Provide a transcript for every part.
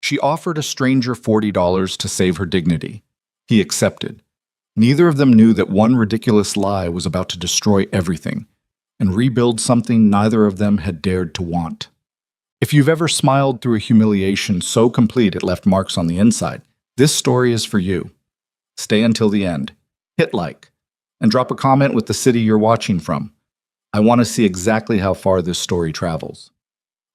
She offered a stranger $40 to save her dignity. He accepted. Neither of them knew that one ridiculous lie was about to destroy everything and rebuild something neither of them had dared to want. If you've ever smiled through a humiliation so complete it left marks on the inside, this story is for you. Stay until the end. Hit like, and drop a comment with the city you're watching from. I want to see exactly how far this story travels.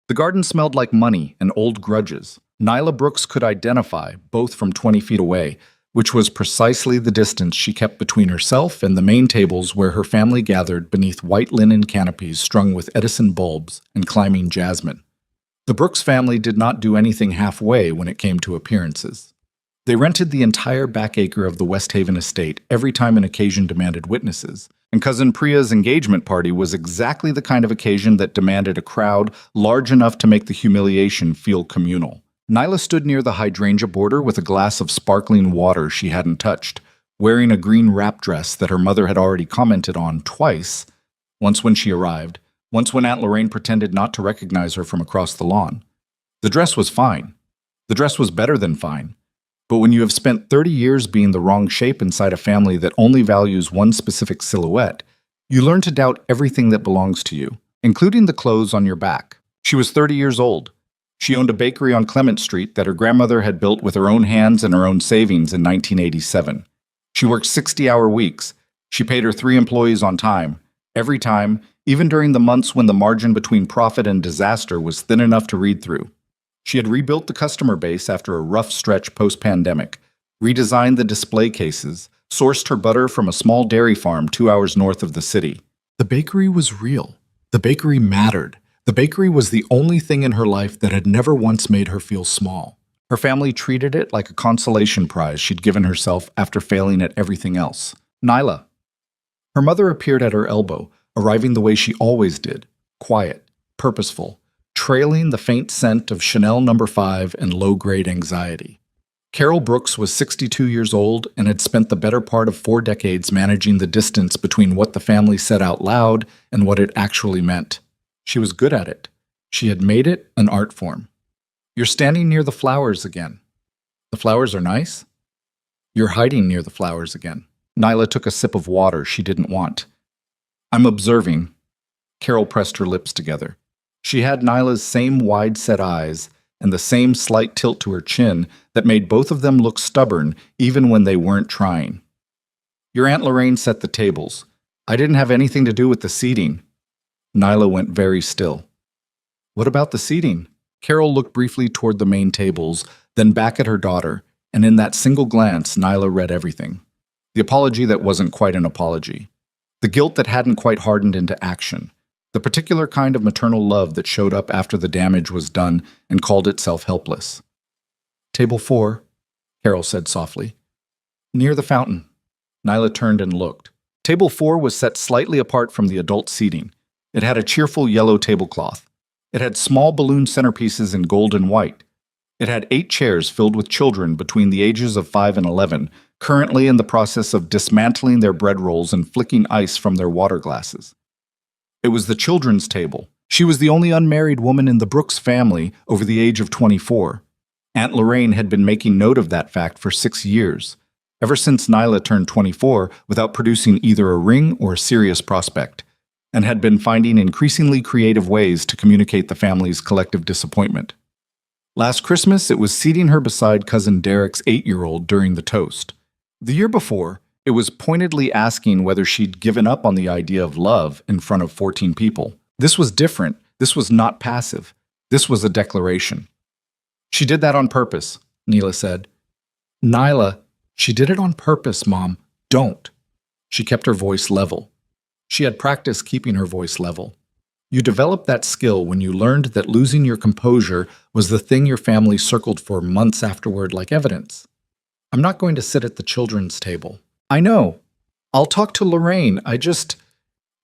The garden smelled like money and old grudges. Nyla Brooks could identify, both from 20 feet away, which was precisely the distance she kept between herself and the main tables where her family gathered beneath white linen canopies strung with Edison bulbs and climbing jasmine. The Brooks family did not do anything halfway when it came to appearances. They rented the entire back acre of the West Haven estate every time an occasion demanded witnesses, and Cousin Priya's engagement party was exactly the kind of occasion that demanded a crowd large enough to make the humiliation feel communal. Nyla stood near the hydrangea border with a glass of sparkling water she hadn't touched, wearing a green wrap dress that her mother had already commented on twice, once when she arrived, once when Aunt Lorraine pretended not to recognize her from across the lawn. The dress was fine. The dress was better than fine. But when you have spent 30 years being the wrong shape inside a family that only values one specific silhouette, you learn to doubt everything that belongs to you, including the clothes on your back. She was 30 years old. She owned a bakery on Clement Street that her grandmother had built with her own hands and her own savings in 1987. She worked 60-hour weeks. She paid her 3 employees on time, every time, even during the months when the margin between profit and disaster was thin enough to read through. She had rebuilt the customer base after a rough stretch post-pandemic, redesigned the display cases, sourced her butter from a small dairy farm 2 hours north of the city. The bakery was real. The bakery mattered. The bakery was the only thing in her life that had never once made her feel small. Her family treated it like a consolation prize she'd given herself after failing at everything else. Nyla. Her mother appeared at her elbow, arriving the way she always did, quiet, purposeful, trailing the faint scent of Chanel No. 5 and low-grade anxiety. Carol Brooks was 62 years old and had spent the better part of 4 decades managing the distance between what the family said out loud and what it actually meant. She was good at it. She had made it an art form. You're standing near the flowers again. The flowers are nice? You're hiding near the flowers again. Nyla took a sip of water she didn't want. I'm observing. Carol pressed her lips together. She had Nyla's same wide-set eyes and the same slight tilt to her chin that made both of them look stubborn even when they weren't trying. Your Aunt Lorraine set the tables. I didn't have anything to do with the seating. Nyla went very still. What about the seating? Carol looked briefly toward the main tables, then back at her daughter, and in that single glance, Nyla read everything. The apology that wasn't quite an apology. The guilt that hadn't quite hardened into action. The particular kind of maternal love that showed up after the damage was done and called itself helpless. Table 4, Carol said softly. Near the fountain. Nyla turned and looked. Table 4 was set slightly apart from the adult seating. It had a cheerful yellow tablecloth. It had small balloon centerpieces in gold and white. It had 8 chairs filled with children between the ages of 5 and 11, currently in the process of dismantling their bread rolls and flicking ice from their water glasses. It was the children's table. She was the only unmarried woman in the Brooks family over the age of 24. Aunt Lorraine had been making note of that fact for 6 years, ever since Nyla turned 24 without producing either a ring or a serious prospect, and had been finding increasingly creative ways to communicate the family's collective disappointment. Last Christmas, it was seating her beside Cousin Derek's 8-year-old during the toast. The year before, it was pointedly asking whether she'd given up on the idea of love in front of 14 people. This was different. This was not passive. This was a declaration. She did that on purpose, Nyla said. Nyla, she did it on purpose, Mom. Don't. She kept her voice level. She had practiced keeping her voice level. You developed that skill when you learned that losing your composure was the thing your family circled for months afterward like evidence. I'm not going to sit at the children's table. I know. I'll talk to Lorraine.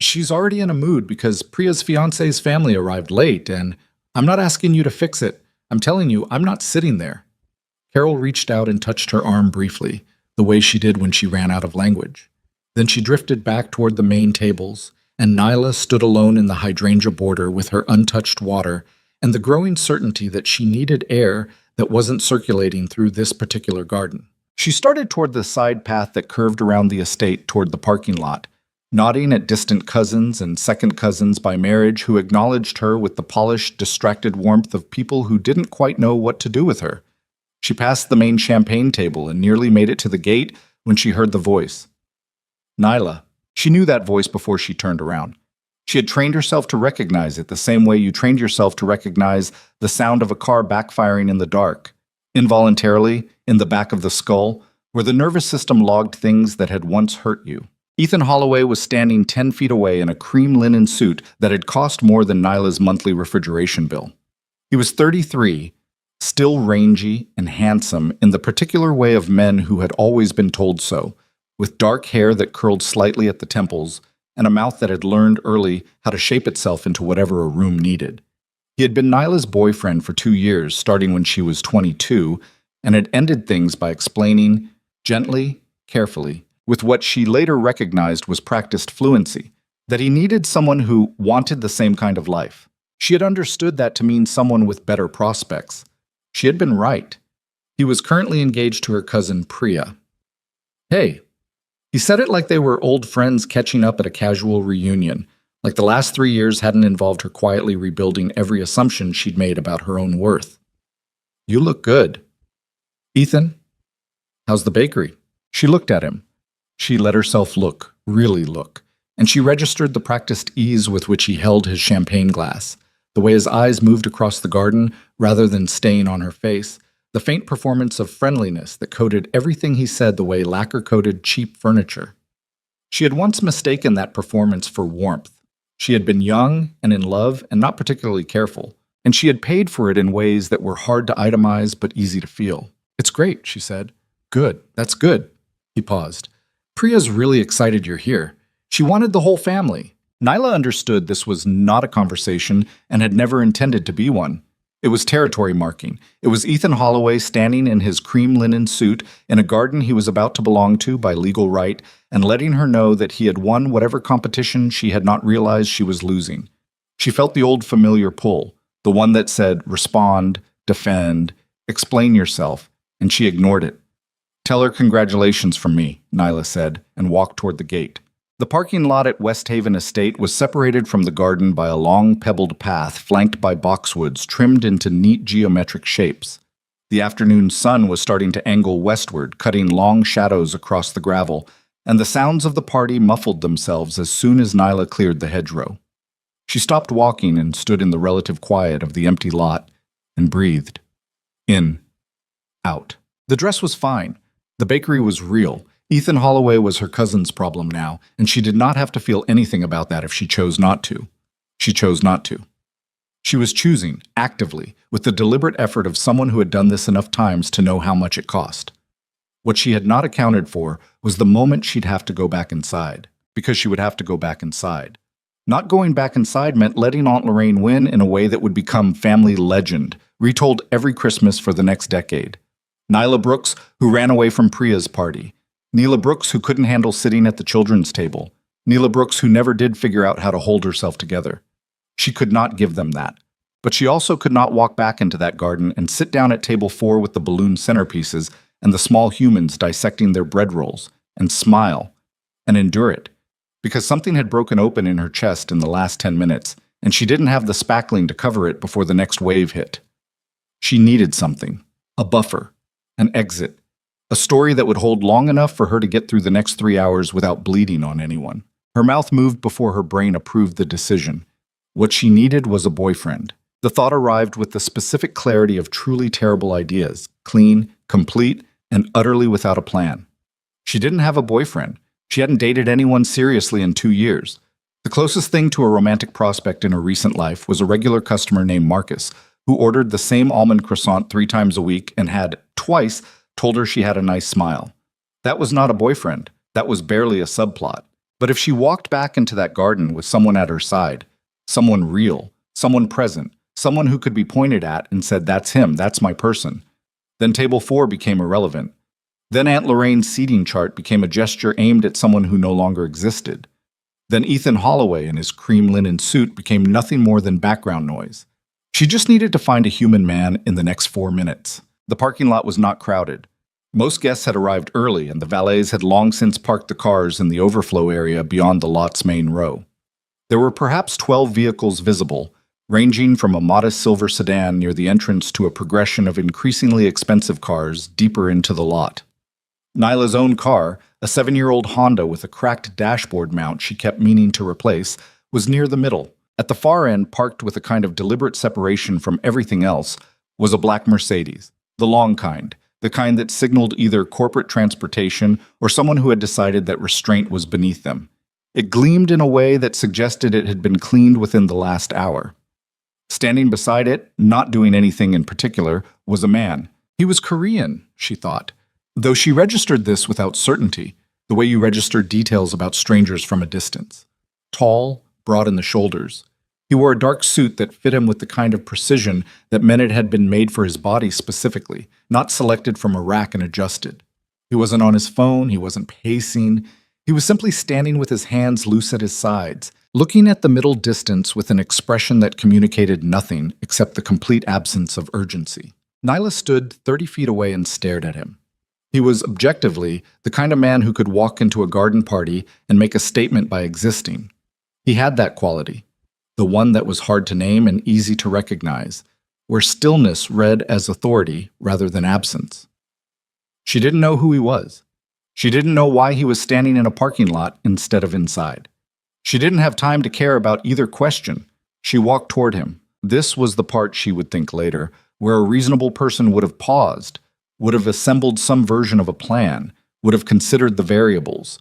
She's already in a mood because Priya's fiancé's family arrived late, and I'm not asking you to fix it. I'm telling you, I'm not sitting there. Carol reached out and touched her arm briefly, the way she did when she ran out of language. Then she drifted back toward the main tables, and Nyla stood alone in the hydrangea border with her untouched water and the growing certainty that she needed air that wasn't circulating through this particular garden. She started toward the side path that curved around the estate toward the parking lot, nodding at distant cousins and second cousins by marriage who acknowledged her with the polished, distracted warmth of people who didn't quite know what to do with her. She passed the main champagne table and nearly made it to the gate when she heard the voice. Nyla. She knew that voice before she turned around. She had trained herself to recognize it the same way you trained yourself to recognize the sound of a car backfiring in the dark, involuntarily, in the back of the skull, where the nervous system logged things that had once hurt you. Ethan Holloway was standing 10 feet away in a cream linen suit that had cost more than Nyla's monthly refrigeration bill. He was 33, still rangy and handsome in the particular way of men who had always been told so, with dark hair that curled slightly at the temples and a mouth that had learned early how to shape itself into whatever a room needed. He had been Nyla's boyfriend for 2 years, starting when she was 22, and had ended things by explaining, gently, carefully, with what she later recognized was practiced fluency, that he needed someone who wanted the same kind of life. She had understood that to mean someone with better prospects. She had been right. He was currently engaged to her cousin Priya. Hey. He said it like they were old friends catching up at a casual reunion, like the last 3 years hadn't involved her quietly rebuilding every assumption she'd made about her own worth. You look good. Ethan, how's the bakery? She looked at him. She let herself look, really look, and she registered the practiced ease with which he held his champagne glass, the way his eyes moved across the garden rather than staying on her face, the faint performance of friendliness that coated everything he said the way lacquer coated cheap furniture. She had once mistaken that performance for warmth. She had been young and in love and not particularly careful, and she had paid for it in ways that were hard to itemize but easy to feel. It's great, she said. Good, that's good. He paused. Priya's really excited you're here. She wanted the whole family. Nyla understood this was not a conversation and had never intended to be one. It was territory marking. It was Ethan Holloway standing in his cream linen suit in a garden he was about to belong to by legal right and letting her know that he had won whatever competition she had not realized she was losing. She felt the old familiar pull, the one that said, respond, defend, explain yourself, and she ignored it. Tell her congratulations from me, Nyla said, and walked toward the gate. The parking lot at West Haven Estate was separated from the garden by a long pebbled path flanked by boxwoods trimmed into neat geometric shapes. The afternoon sun was starting to angle westward, cutting long shadows across the gravel, and the sounds of the party muffled themselves as soon as Nyla cleared the hedgerow. She stopped walking and stood in the relative quiet of the empty lot and breathed. In. Out. The dress was fine. The bakery was real. Ethan Holloway was her cousin's problem now, and she did not have to feel anything about that if she chose not to. She chose not to. She was choosing, actively, with the deliberate effort of someone who had done this enough times to know how much it cost. What she had not accounted for was the moment she'd have to go back inside, because she would have to go back inside. Not going back inside meant letting Aunt Lorraine win in a way that would become family legend, retold every Christmas for the next decade. Nyla Brooks, who ran away from Priya's party. Neela Brooks, who couldn't handle sitting at the children's table. Neela Brooks, who never did figure out how to hold herself together. She could not give them that. But she also could not walk back into that garden and sit down at table 4 with the balloon centerpieces and the small humans dissecting their bread rolls, and smile, and endure it, because something had broken open in her chest in the last 10 minutes, and she didn't have the spackling to cover it before the next wave hit. She needed something, a buffer, an exit, a story that would hold long enough for her to get through the next 3 hours without bleeding on anyone. Her mouth moved before her brain approved the decision. What she needed was a boyfriend. The thought arrived with the specific clarity of truly terrible ideas, clean, complete, and utterly without a plan. She didn't have a boyfriend. She hadn't dated anyone seriously in 2 years. The closest thing to a romantic prospect in her recent life was a regular customer named Marcus, who ordered the same almond croissant 3 times a week and had, twice, told her she had a nice smile. That was not a boyfriend. That was barely a subplot. But if she walked back into that garden with someone at her side, someone real, someone present, someone who could be pointed at and said, that's him, that's my person, then table 4 became irrelevant. Then Aunt Lorraine's seating chart became a gesture aimed at someone who no longer existed. Then Ethan Holloway in his cream linen suit became nothing more than background noise. She just needed to find a human man in the next 4 minutes. The parking lot was not crowded. Most guests had arrived early, and the valets had long since parked the cars in the overflow area beyond the lot's main row. There were perhaps 12 vehicles visible, ranging from a modest silver sedan near the entrance to a progression of increasingly expensive cars deeper into the lot. Nyla's own car, a 7-year-old Honda with a cracked dashboard mount she kept meaning to replace, was near the middle. At the far end, parked with a kind of deliberate separation from everything else, was a black Mercedes, the long kind, the kind that signaled either corporate transportation or someone who had decided that restraint was beneath them. It gleamed in a way that suggested it had been cleaned within the last hour. Standing beside it, not doing anything in particular, was a man. He was Korean, she thought, though she registered this without certainty, the way you register details about strangers from a distance. Tall, broad in the shoulders. He wore a dark suit that fit him with the kind of precision that meant it had been made for his body specifically, not selected from a rack and adjusted. He wasn't on his phone, he wasn't pacing. He was simply standing with his hands loose at his sides, looking at the middle distance with an expression that communicated nothing except the complete absence of urgency. Nyla stood 30 feet away and stared at him. He was, objectively, the kind of man who could walk into a garden party and make a statement by existing. He had that quality, the one that was hard to name and easy to recognize, where stillness read as authority rather than absence. She didn't know who he was. She didn't know why he was standing in a parking lot instead of inside. She didn't have time to care about either question. She walked toward him. This was the part, she would think later, where a reasonable person would have paused, would have assembled some version of a plan, would have considered the variables.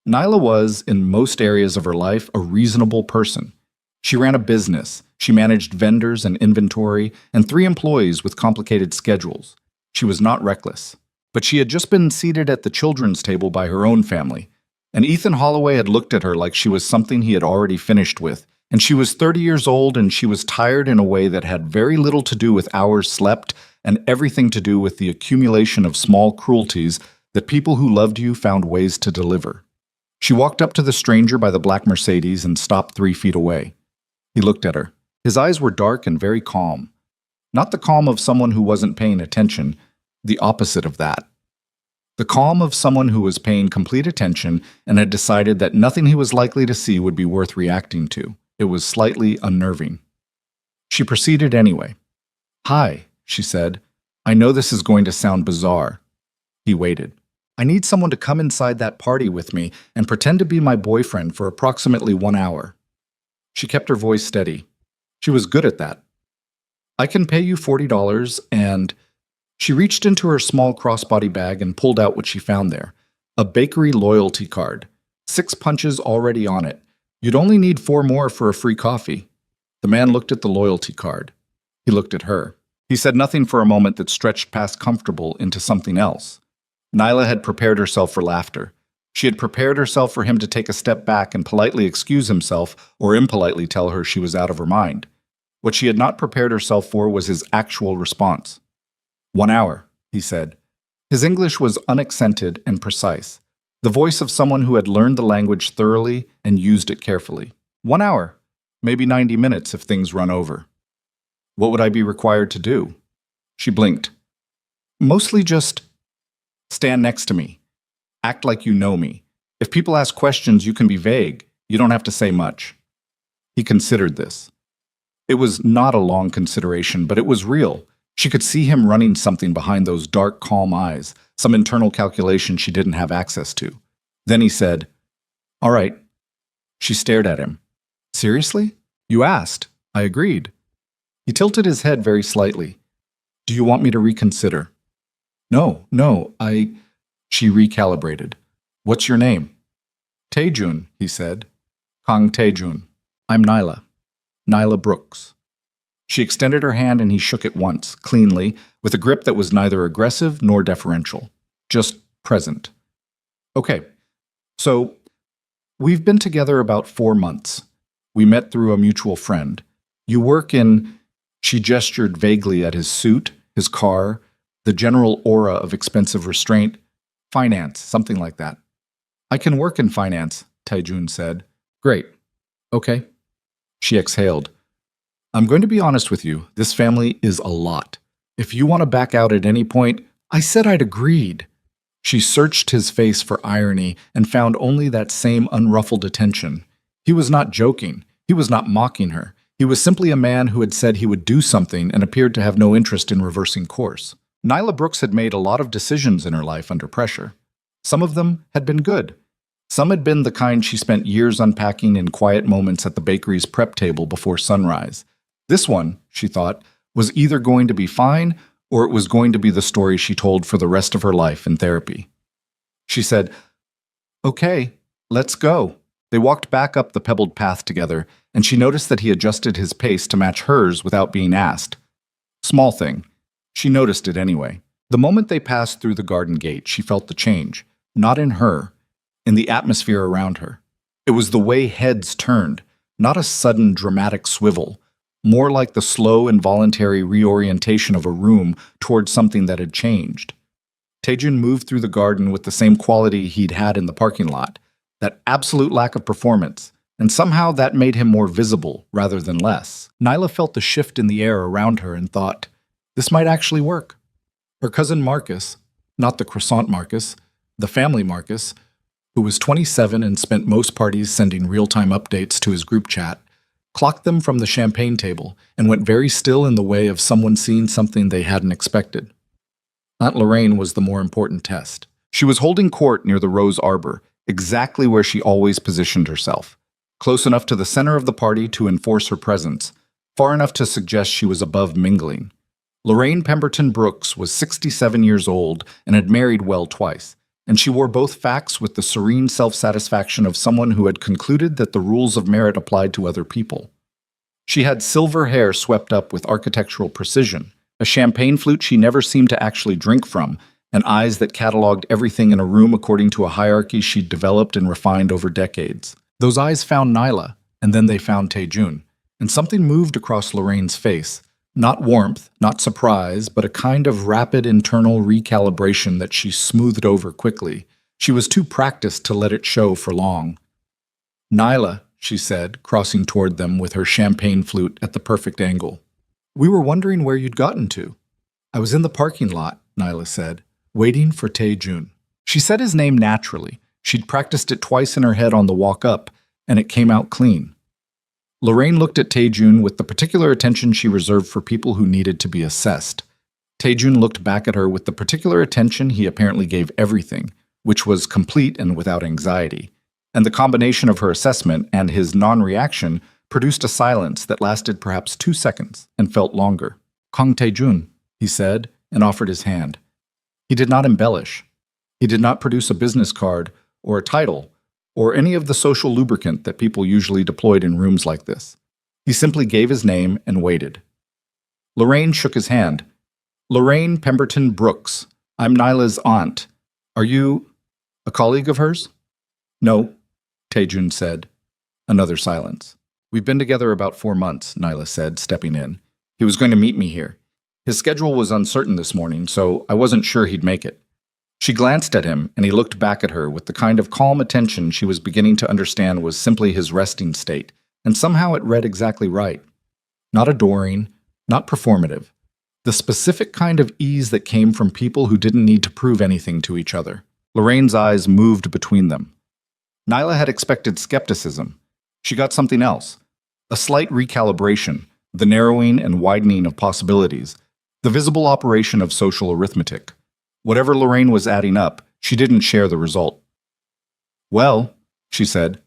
Nyla was, in most areas of her life, a reasonable person. She ran a business. She managed vendors and inventory, and 3 employees with complicated schedules. She was not reckless. But she had just been seated at the children's table by her own family, and Ethan Holloway had looked at her like she was something he had already finished with, and she was 30 years old and she was tired in a way that had very little to do with hours slept and everything to do with the accumulation of small cruelties that people who loved you found ways to deliver. She walked up to the stranger by the black Mercedes and stopped 3 feet away. He looked at her. His eyes were dark and very calm. Not the calm of someone who wasn't paying attention, the opposite of that. The calm of someone who was paying complete attention and had decided that nothing he was likely to see would be worth reacting to. It was slightly unnerving. She proceeded anyway. "Hi," she said. "I know this is going to sound bizarre." He waited. "I need someone to come inside that party with me and pretend to be my boyfriend for approximately 1 hour. She kept her voice steady. She was good at that. "I can pay you $40 and—" She reached into her small crossbody bag and pulled out what she found there. A bakery loyalty card. 6 punches already on it. You'd only need 4 more for a free coffee. The man looked at the loyalty card. He looked at her. He said nothing for a moment that stretched past comfortable into something else. Nyla had prepared herself for laughter. She had prepared herself for him to take a step back and politely excuse himself or impolitely tell her she was out of her mind. What she had not prepared herself for was his actual response. 1 hour, he said. His English was unaccented and precise, the voice of someone who had learned the language thoroughly and used it carefully. 1 hour, maybe 90 minutes if things run over. What would I be required to do? She blinked. Mostly just stand next to me. Act like you know me. If people ask questions, you can be vague. You don't have to say much. He considered this. It was not a long consideration, but it was real. She could see him running something behind those dark, calm eyes, some internal calculation she didn't have access to. Then he said, "All right." She stared at him. "Seriously? You asked." I agreed. He tilted his head very slightly. "Do you want me to reconsider?" No, She recalibrated. "What's your name?" "Taejun," he said. "Kang Taejun. I'm Nyla. Nyla Brooks." She extended her hand and he shook it once, cleanly, with a grip that was neither aggressive nor deferential. Just present. "Okay, so we've been together about 4 months. We met through a mutual friend. You work in—" She gestured vaguely at his suit, his car, the general aura of expensive restraint. "Finance, something like that." "I can work in finance," Taejun said. "Great. Okay." She exhaled. "I'm going to be honest with you, this family is a lot. If you want to back out at any point, I said I'd agreed. She searched his face for irony and found only that same unruffled attention. He was not joking. He was not mocking her. He was simply a man who had said he would do something and appeared to have no interest in reversing course. Nyla Brooks had made a lot of decisions in her life under pressure. Some of them had been good. Some had been the kind she spent years unpacking in quiet moments at the bakery's prep table before sunrise. This one, she thought, was either going to be fine or it was going to be the story she told for the rest of her life in therapy. She said, "Okay, let's go." They walked back up the pebbled path together, and she noticed that he adjusted his pace to match hers without being asked. Small thing. She noticed it anyway. The moment they passed through the garden gate, she felt the change, not in her, in the atmosphere around her. It was the way heads turned, not a sudden dramatic swivel, more like the slow involuntary reorientation of a room towards something that had changed. Taejun moved through the garden with the same quality he'd had in the parking lot, that absolute lack of performance, and somehow that made him more visible rather than less. Nyla felt the shift in the air around her and thought, this might actually work. Her cousin Marcus, not the croissant Marcus, the family Marcus, who was 27 and spent most parties sending real-time updates to his group chat, clocked them from the champagne table and went very still in the way of someone seeing something they hadn't expected. Aunt Lorraine was the more important test. She was holding court near the rose arbor, exactly where she always positioned herself, close enough to the center of the party to enforce her presence, far enough to suggest she was above mingling. Lorraine Pemberton Brooks was 67 years old and had married well twice, and she wore both facts with the serene self-satisfaction of someone who had concluded that the rules of merit applied to other people. She had silver hair swept up with architectural precision, a champagne flute she never seemed to actually drink from, and eyes that cataloged everything in a room according to a hierarchy she'd developed and refined over decades. Those eyes found Nyla, and then they found Taejun, and something moved across Lorraine's face. Not warmth, not surprise, but a kind of rapid internal recalibration that she smoothed over quickly. She was too practiced to let it show for long. "Nyla," she said, crossing toward them with her champagne flute at the perfect angle. "We were wondering where you'd gotten to." "I was in the parking lot," Nyla said, "waiting for Taejun." She said his name naturally. She'd practiced it twice in her head on the walk up, and it came out clean. Lorraine looked at Taejun with the particular attention she reserved for people who needed to be assessed. Taejun looked back at her with the particular attention he apparently gave everything, which was complete and without anxiety. And the combination of her assessment and his non-reaction produced a silence that lasted perhaps 2 seconds and felt longer. "Kang Taejun," he said, and offered his hand. He did not embellish. He did not produce a business card or a title or any of the social lubricant that people usually deployed in rooms like this. He simply gave his name and waited. Lorraine shook his hand. "Lorraine Pemberton Brooks. I'm Nyla's aunt. Are you a colleague of hers?" "No," Taejun said. Another silence. "We've been together about 4 months," Nyla said, stepping in. "He was going to meet me here. His schedule was uncertain this morning, so I wasn't sure he'd make it." She glanced at him, and he looked back at her with the kind of calm attention she was beginning to understand was simply his resting state, and somehow it read exactly right. Not adoring, not performative. The specific kind of ease that came from people who didn't need to prove anything to each other. Lorraine's eyes moved between them. Nyla had expected skepticism. She got something else. A slight recalibration, the narrowing and widening of possibilities, the visible operation of social arithmetic. Whatever Lorraine was adding up, she didn't share the result. "Well," she said.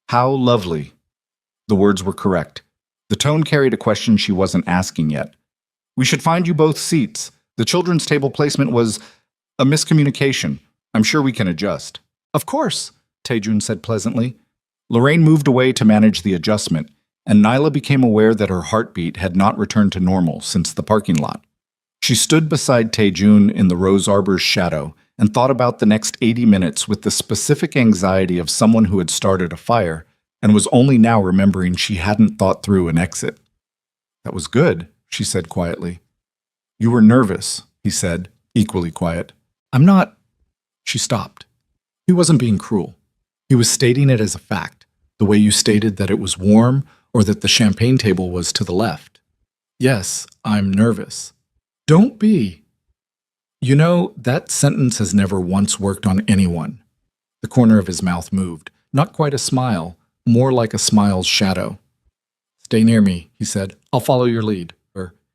"How lovely." The words were correct. The tone carried a question she wasn't asking yet. "We should find you both seats. The children's table placement was a miscommunication. I'm sure we can adjust." "Of course," Taejun said pleasantly. Lorraine moved away to manage the adjustment, and Nyla became aware that her heartbeat had not returned to normal since the parking lot. She stood beside Taejun in the rose arbor's shadow and thought about the next 80 minutes with the specific anxiety of someone who had started a fire and was only now remembering she hadn't thought through an exit. "That was good," she said quietly. "You were nervous," he said, equally quiet. "I'm not—" She stopped. He wasn't being cruel. He was stating it as a fact, the way you stated that it was warm or that the champagne table was to the left. "Yes, I'm nervous." Don't be. You know, that sentence has never once worked on anyone. The corner of his mouth moved, not quite a smile, more like a smile's shadow. Stay near me, he said. I'll follow your lead.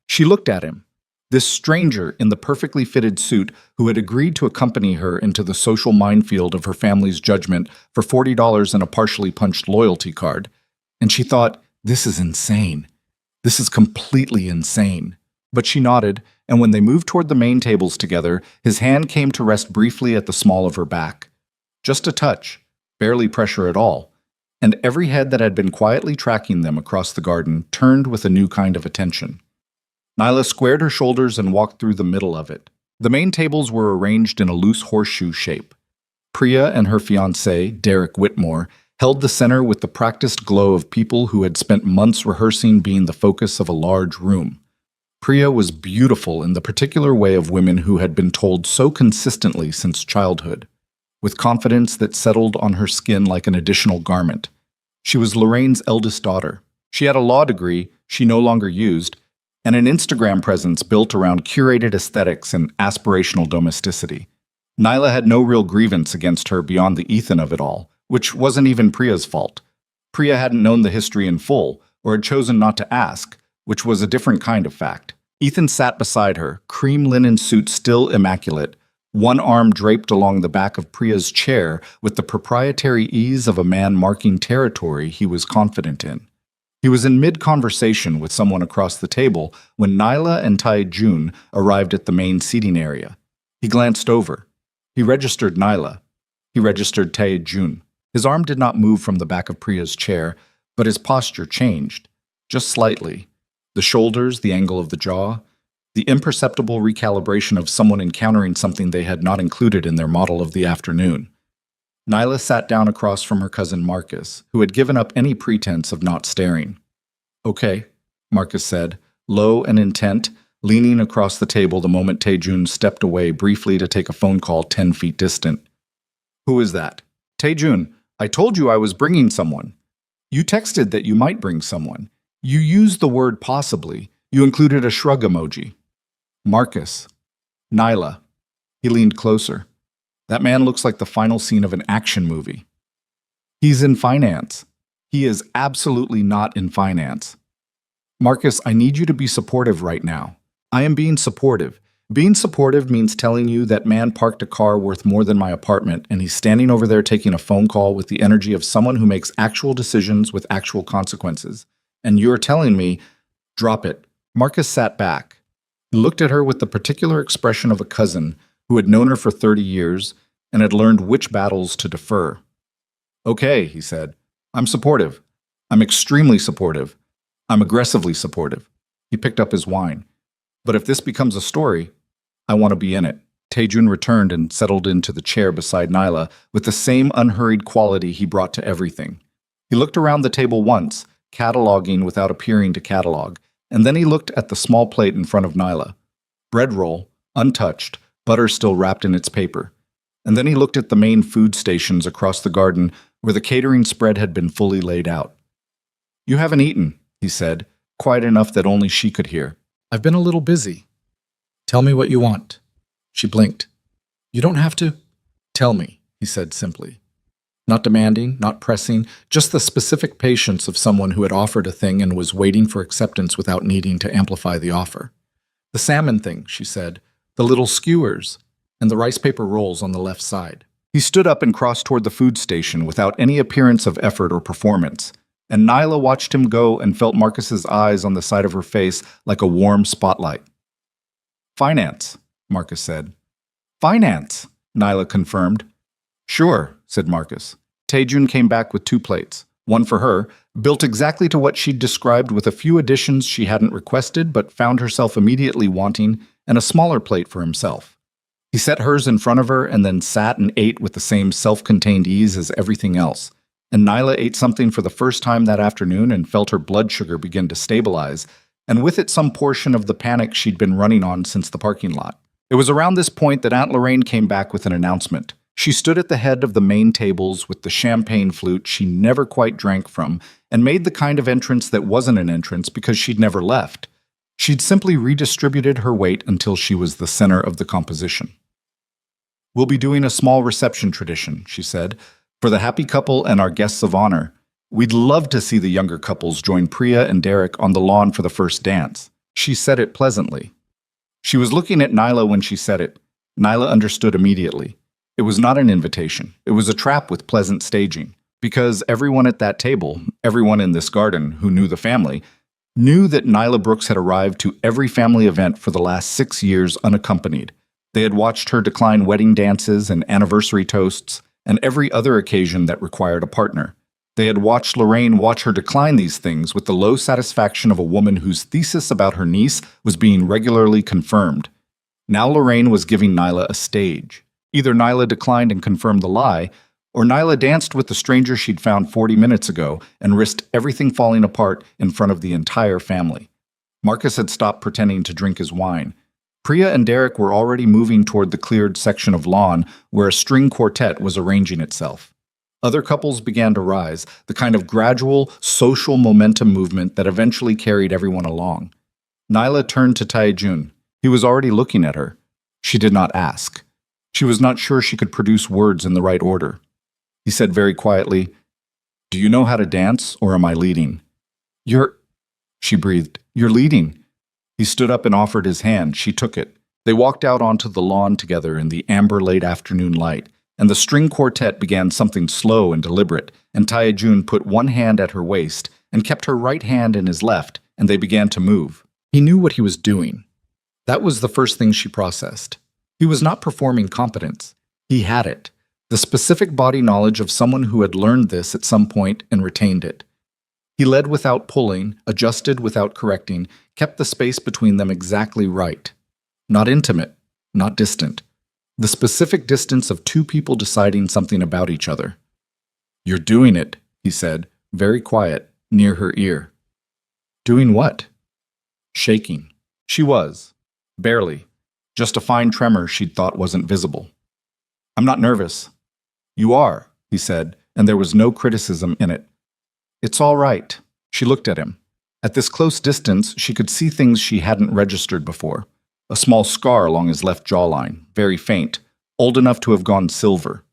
She looked at him. This stranger in the perfectly fitted suit who had agreed to accompany her into the social minefield of her family's judgment for $40 and a partially punched loyalty card. And she thought, this is insane. This is completely insane. But she nodded, and when they moved toward the main tables together, his hand came to rest briefly at the small of her back. Just a touch, barely pressure at all, and every head that had been quietly tracking them across the garden turned with a new kind of attention. Nyla squared her shoulders and walked through the middle of it. The main tables were arranged in a loose horseshoe shape. Priya and her fiancé, Derek Whitmore, held the center with the practiced glow of people who had spent months rehearsing being the focus of a large room. Priya was beautiful in the particular way of women who had been told so consistently since childhood, with confidence that settled on her skin like an additional garment. She was Lorraine's eldest daughter. She had a law degree she no longer used, and an Instagram presence built around curated aesthetics and aspirational domesticity. Nyla had no real grievance against her beyond the Ethan of it all, which wasn't even Priya's fault. Priya hadn't known the history in full, or had chosen not to ask, which was a different kind of fact. Ethan sat beside her, cream linen suit still immaculate, one arm draped along the back of Priya's chair with the proprietary ease of a man marking territory he was confident in. He was in mid-conversation with someone across the table when Nyla and Tae-jun arrived at the main seating area. He glanced over. He registered Nyla. He registered Tae-jun. His arm did not move from the back of Priya's chair, but his posture changed, just slightly. The shoulders, the angle of the jaw, the imperceptible recalibration of someone encountering something they had not included in their model of the afternoon. Nyla sat down across from her cousin Marcus, who had given up any pretense of not staring. Okay, Marcus said, low and intent, leaning across the table the moment Tae-jun stepped away briefly to take a phone call 10 feet distant. Who is that? Tae-jun, I told you I was bringing someone. You texted that you might bring someone. You used the word possibly. You included a shrug emoji. Marcus. Nyla. He leaned closer. That man looks like the final scene of an action movie. He's in finance. He is absolutely not in finance. Marcus, I need you to be supportive right now. I am being supportive. Being supportive means telling you that man parked a car worth more than my apartment, and he's standing over there taking a phone call with the energy of someone who makes actual decisions with actual consequences. And you're telling me, drop it. Marcus sat back. He looked at her with the particular expression of a cousin who had known her for 30 years and had learned which battles to defer. Okay, he said. I'm supportive. I'm extremely supportive. I'm aggressively supportive. He picked up his wine. But if this becomes a story, I want to be in it. Tae-jun returned and settled into the chair beside Nyla with the same unhurried quality he brought to everything. He looked around the table once, cataloging without appearing to catalog, and then he looked at the small plate in front of Nyla. Bread roll, untouched, butter still wrapped in its paper. And then he looked at the main food stations across the garden where the catering spread had been fully laid out. You haven't eaten, he said, quiet enough that only she could hear. I've been a little busy. Tell me what you want. She blinked. You don't have to. Tell me, he said simply. Not demanding, not pressing, just the specific patience of someone who had offered a thing and was waiting for acceptance without needing to amplify the offer. The salmon thing, she said, the little skewers, and the rice paper rolls on the left side. He stood up and crossed toward the food station without any appearance of effort or performance, and Nyla watched him go and felt Marcus's eyes on the side of her face like a warm spotlight. Finance, Marcus said. Finance, Nyla confirmed. Sure, said Marcus. Tae-jun came back with 2 plates, one for her, built exactly to what she'd described with a few additions she hadn't requested but found herself immediately wanting, and a smaller plate for himself. He set hers in front of her and then sat and ate with the same self-contained ease as everything else, and Nyla ate something for the first time that afternoon and felt her blood sugar begin to stabilize, and with it some portion of the panic she'd been running on since the parking lot. It was around this point that Aunt Lorraine came back with an announcement. She stood at the head of the main tables with the champagne flute she never quite drank from and made the kind of entrance that wasn't an entrance because she'd never left. She'd simply redistributed her weight until she was the center of the composition. "We'll be doing a small reception tradition," she said, "for the happy couple and our guests of honor. We'd love to see the younger couples join Priya and Derek on the lawn for the first dance." She said it pleasantly. She was looking at Nyla when she said it. Nyla understood immediately. It was not an invitation. It was a trap with pleasant staging. Because everyone at that table, everyone in this garden who knew the family, knew that Nyla Brooks had arrived to every family event for the last 6 years unaccompanied. They had watched her decline wedding dances and anniversary toasts and every other occasion that required a partner. They had watched Lorraine watch her decline these things with the low satisfaction of a woman whose thesis about her niece was being regularly confirmed. Now Lorraine was giving Nyla a stage. Either Nyla declined and confirmed the lie, or Nyla danced with the stranger she'd found 40 minutes ago and risked everything falling apart in front of the entire family. Marcus had stopped pretending to drink his wine. Priya and Derek were already moving toward the cleared section of lawn where a string quartet was arranging itself. Other couples began to rise, the kind of gradual, social momentum movement that eventually carried everyone along. Nyla turned to Taejun. He was already looking at her. She did not ask. She was not sure she could produce words in the right order. He said very quietly, "Do you know how to dance, or am I leading?" She breathed. "You're leading." He stood up and offered his hand. She took it. They walked out onto the lawn together in the amber late afternoon light, and the string quartet began something slow and deliberate, and Taejun put one hand at her waist and kept her right hand in his left, and they began to move. He knew what he was doing. That was the first thing she processed. He was not performing competence. He had it. The specific body knowledge of someone who had learned this at some point and retained it. He led without pulling, adjusted without correcting, kept the space between them exactly right. Not intimate, not distant. The specific distance of two people deciding something about each other. "You're doing it," he said, very quiet, near her ear. "Doing what?" Shaking. She was. Barely. Just a fine tremor she'd thought wasn't visible. "I'm not nervous." "You are," he said, and there was no criticism in it. "It's all right." She looked at him. At this close distance, she could see things she hadn't registered before. A small scar along his left jawline, very faint, old enough to have gone silver.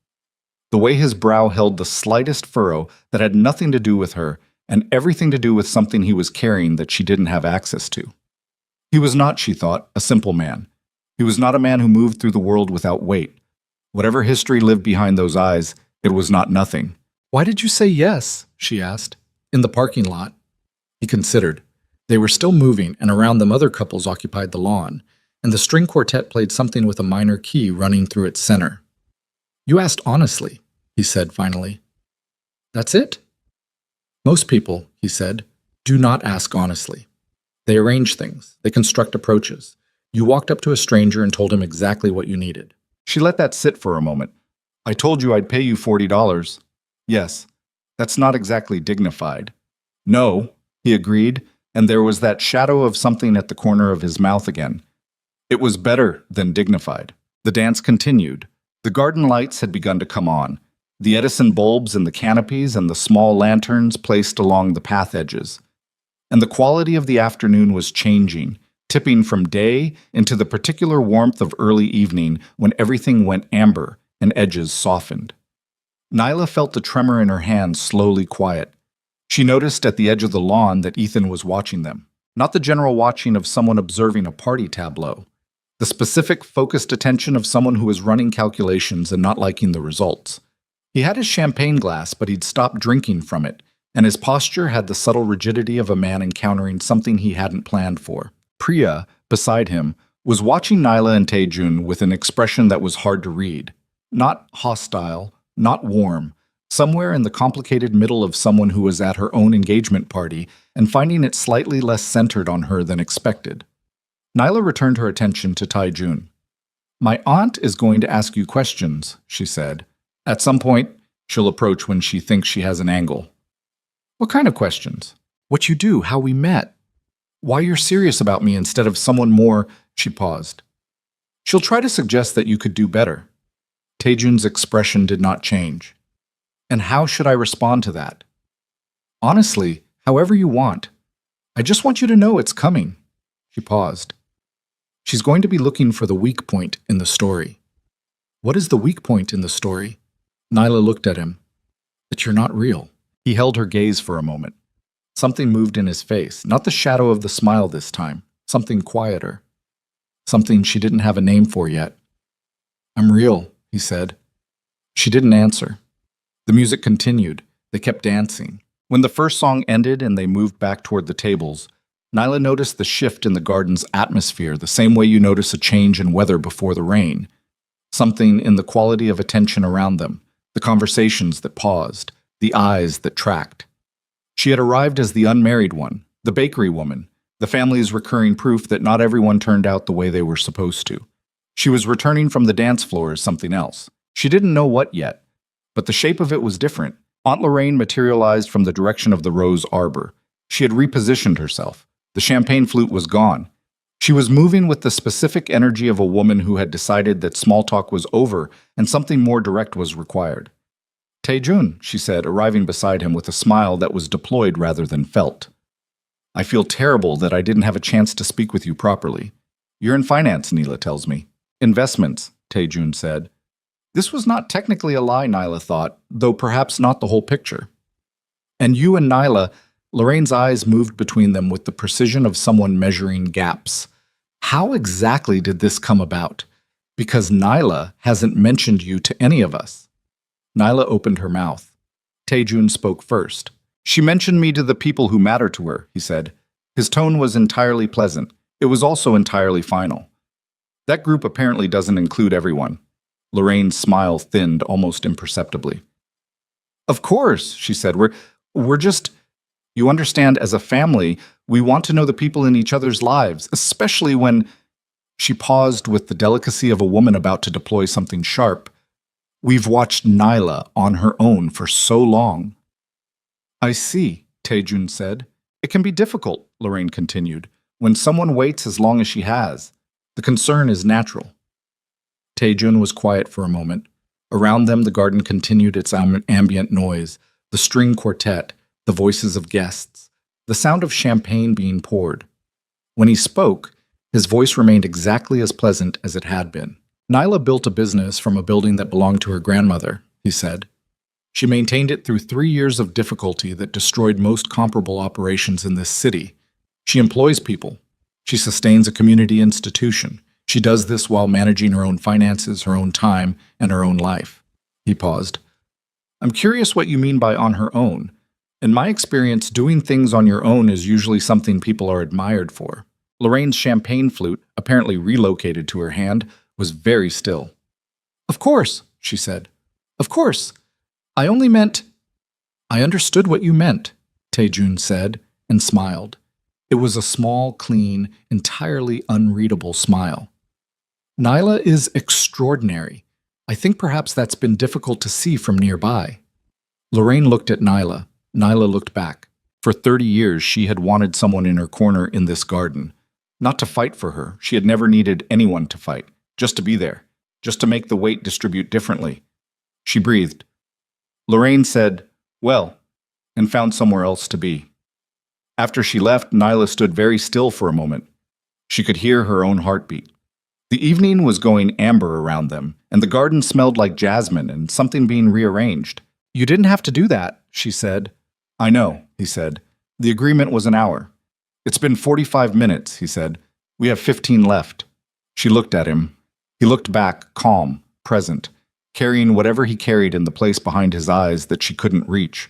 The way his brow held the slightest furrow that had nothing to do with her, and everything to do with something he was carrying that she didn't have access to. He was not, she thought, a simple man. He was not a man who moved through the world without weight. Whatever history lived behind those eyes, it was not nothing. "Why did you say yes?" she asked. "In the parking lot." He considered. They were still moving, and around them other couples occupied the lawn, and the string quartet played something with a minor key running through its center. "You asked honestly," he said finally. "That's it?" "Most people," he said, "do not ask honestly. They arrange things. They construct approaches. You walked up to a stranger and told him exactly what you needed." She let that sit for a moment. "I told you I'd pay you $40. "Yes. That's not exactly dignified." "No," he agreed, and there was that shadow of something at the corner of his mouth again. It was better than dignified. The dance continued. The garden lights had begun to come on. The Edison bulbs in the canopies and the small lanterns placed along the path edges. And the quality of the afternoon was changing, tipping from day into the particular warmth of early evening when everything went amber and edges softened. Nyla felt the tremor in her hand slowly quiet. She noticed at the edge of the lawn that Ethan was watching them. Not the general watching of someone observing a party tableau. The specific, focused attention of someone who was running calculations and not liking the results. He had his champagne glass, but he'd stopped drinking from it, and his posture had the subtle rigidity of a man encountering something he hadn't planned for. Priya, beside him, was watching Nyla and Taejun with an expression that was hard to read. Not hostile, not warm, somewhere in the complicated middle of someone who was at her own engagement party and finding it slightly less centered on her than expected. Nyla returned her attention to Taejun. "My aunt is going to ask you questions," she said. "At some point, she'll approach when she thinks she has an angle." "What kind of questions?" "What you do, how we met. Why you're serious about me instead of someone more." She paused. "She'll try to suggest that you could do better." Taejun's expression did not change. "And how should I respond to that?" "Honestly, however you want. I just want you to know it's coming." She paused. She's going to be looking for the weak point in the story. What is the weak point in the story? Nyla looked at him. That you're not real. He held her gaze for a moment. Something moved in his face, not the shadow of the smile this time, something quieter. Something she didn't have a name for yet. I'm real, he said. She didn't answer. The music continued. They kept dancing. When the first song ended and they moved back toward the tables, Nyla noticed the shift in the garden's atmosphere the same way you notice a change in weather before the rain. Something in the quality of attention around them, the conversations that paused, the eyes that tracked. She had arrived as the unmarried one, the bakery woman, the family's recurring proof that not everyone turned out the way they were supposed to. She was returning from the dance floor as something else. She didn't know what yet, but the shape of it was different. Aunt Lorraine materialized from the direction of the rose arbor. She had repositioned herself. The champagne flute was gone. She was moving with the specific energy of a woman who had decided that small talk was over and something more direct was required. Taejun, she said, arriving beside him with a smile that was deployed rather than felt. I feel terrible that I didn't have a chance to speak with you properly. You're in finance, Neela tells me. Investments, Taejun said. This was not technically a lie, Nyla thought, though perhaps not the whole picture. And you and Nyla, Lorraine's eyes moved between them with the precision of someone measuring gaps. How exactly did this come about? Because Nyla hasn't mentioned you to any of us. Nyla opened her mouth. Taejun spoke first. She mentioned me to the people who matter to her, he said. His tone was entirely pleasant. It was also entirely final. That group apparently doesn't include everyone. Lorraine's smile thinned almost imperceptibly. Of course, she said. We're just... You understand, as a family, we want to know the people in each other's lives, especially when... She paused with the delicacy of a woman about to deploy something sharp. We've watched Nyla on her own for so long. I see, Taejun said. It can be difficult, Lorraine continued, when someone waits as long as she has. The concern is natural. Taejun was quiet for a moment. Around them, the garden continued its ambient noise, the string quartet, the voices of guests, the sound of champagne being poured. When he spoke, his voice remained exactly as pleasant as it had been. Nyla built a business from a building that belonged to her grandmother, he said. She maintained it through 3 years of difficulty that destroyed most comparable operations in this city. She employs people. She sustains a community institution. She does this while managing her own finances, her own time, and her own life. He paused. I'm curious what you mean by on her own. In my experience, doing things on your own is usually something people are admired for. Lorraine's champagne flute, apparently relocated to her hand, was very still. Of course, she said. Of course. I only meant... I understood what you meant, Taejun said, and smiled. It was a small, clean, entirely unreadable smile. Nyla is extraordinary. I think perhaps that's been difficult to see from nearby. Lorraine looked at Nyla. Nyla looked back. For 30 years, she had wanted someone in her corner in this garden. Not to fight for her. She had never needed anyone to fight. Just to be there. Just to make the weight distribute differently. She breathed. Lorraine said, well, and found somewhere else to be. After she left, Nyla stood very still for a moment. She could hear her own heartbeat. The evening was going amber around them, and the garden smelled like jasmine and something being rearranged. You didn't have to do that, she said. I know, he said. The agreement was an hour. It's been 45 minutes, he said. We have 15 left. She looked at him. He looked back, calm, present, carrying whatever he carried in the place behind his eyes that she couldn't reach.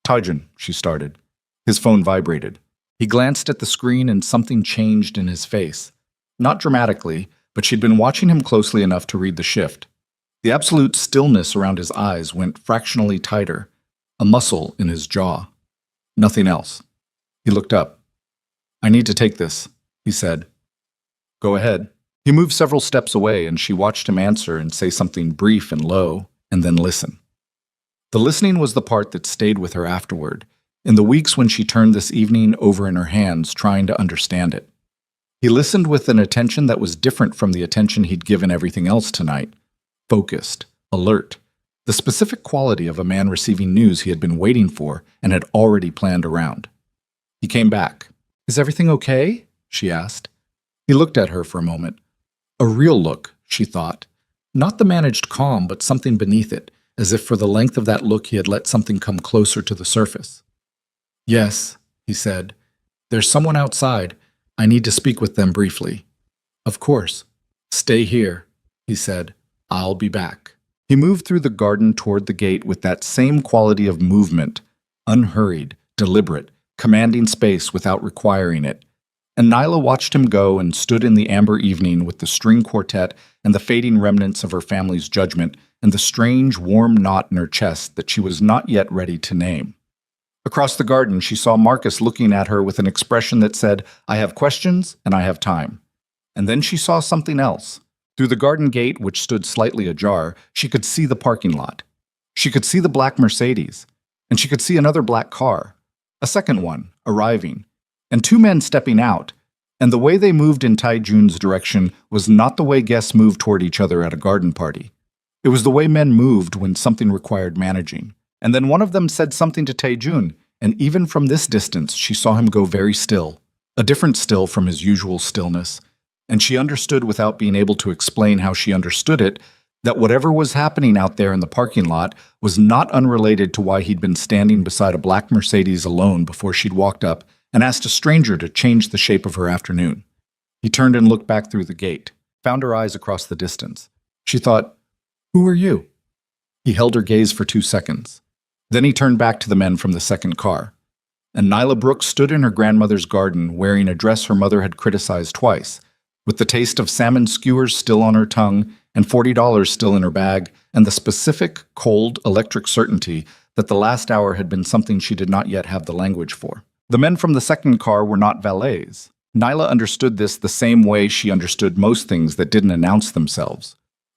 Taejun, she started. His phone vibrated. He glanced at the screen and something changed in his face. Not dramatically, but she'd been watching him closely enough to read the shift. The absolute stillness around his eyes went fractionally tighter, a muscle in his jaw. Nothing else. He looked up. I need to take this, he said. Go ahead. He moved several steps away, and she watched him answer and say something brief and low, and then listen. The listening was the part that stayed with her afterward, in the weeks when she turned this evening over in her hands, trying to understand it. He listened with an attention that was different from the attention he'd given everything else tonight. Focused, alert, the specific quality of a man receiving news he had been waiting for and had already planned around. He came back. Is everything okay? She asked. He looked at her for a moment. A real look, she thought. Not the managed calm, but something beneath it, as if for the length of that look he had let something come closer to the surface. "Yes," he said. "There's someone outside. I need to speak with them briefly." "Of course." "Stay here," he said. "I'll be back." He moved through the garden toward the gate with that same quality of movement, unhurried, deliberate, commanding space without requiring it. And Nyla watched him go and stood in the amber evening with the string quartet and the fading remnants of her family's judgment and the strange, warm knot in her chest that she was not yet ready to name. Across the garden, she saw Marcus looking at her with an expression that said, "I have questions and I have time." And then she saw something else. Through the garden gate, which stood slightly ajar, she could see the parking lot. She could see the black Mercedes, and she could see another black car, a second one, arriving, and two men stepping out, and the way they moved in Tai-jun's direction was not the way guests moved toward each other at a garden party. It was the way men moved when something required managing. And then one of them said something to Tai-jun, and even from this distance she saw him go very still, a different still from his usual stillness, and she understood without being able to explain how she understood it, that whatever was happening out there in the parking lot was not unrelated to why he'd been standing beside a black Mercedes alone before she'd walked up and asked a stranger to change the shape of her afternoon. He turned and looked back through the gate, found her eyes across the distance. She thought, "Who are you?" He held her gaze for 2 seconds. Then he turned back to the men from the second car. And Nyla Brooks stood in her grandmother's garden wearing a dress her mother had criticized twice, with the taste of salmon skewers still on her tongue and $40 still in her bag, and the specific, cold, electric certainty that the last hour had been something she did not yet have the language for. The men from the second car were not valets. Nyla understood this the same way she understood most things that didn't announce themselves.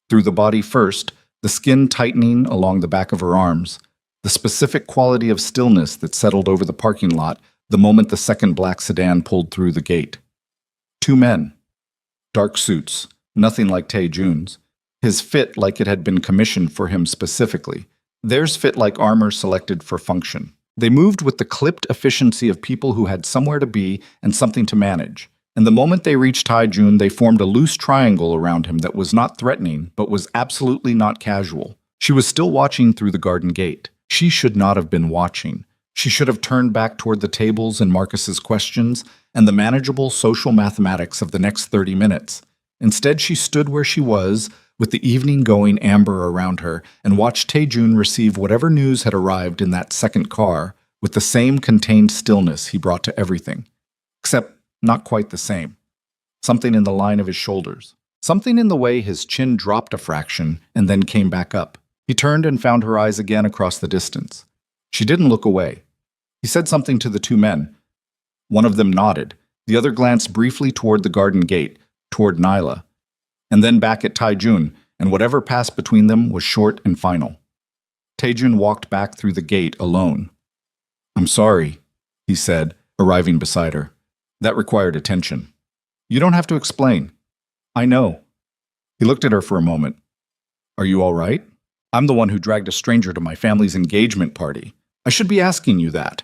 Through the body first, the skin tightening along the back of her arms, the specific quality of stillness that settled over the parking lot the moment the second black sedan pulled through the gate. Two men. Dark suits, nothing like Tai-jun's. His fit like it had been commissioned for him specifically. Theirs fit like armor selected for function. They moved with the clipped efficiency of people who had somewhere to be and something to manage. And the moment they reached Tai-jun, they formed a loose triangle around him that was not threatening, but was absolutely not casual. She was still watching through the garden gate. She should not have been watching. She should have turned back toward the tables and Marcus's questions and the manageable social mathematics of the next 30 minutes. Instead, she stood where she was, with the evening going amber around her, and watched Tai-jun receive whatever news had arrived in that second car with the same contained stillness he brought to everything. Except not quite the same. Something in the line of his shoulders. Something in the way his chin dropped a fraction and then came back up. He turned and found her eyes again across the distance. She didn't look away. He said something to the two men. One of them nodded. The other glanced briefly toward the garden gate, toward Nyla, and then back at Tai-jun, and whatever passed between them was short and final. Tai-jun walked back through the gate alone. "I'm sorry," he said, arriving beside her. That required attention. "You don't have to explain. I know." He looked at her for a moment. "Are you all right? I'm the one who dragged a stranger to my family's engagement party. I should be asking you that."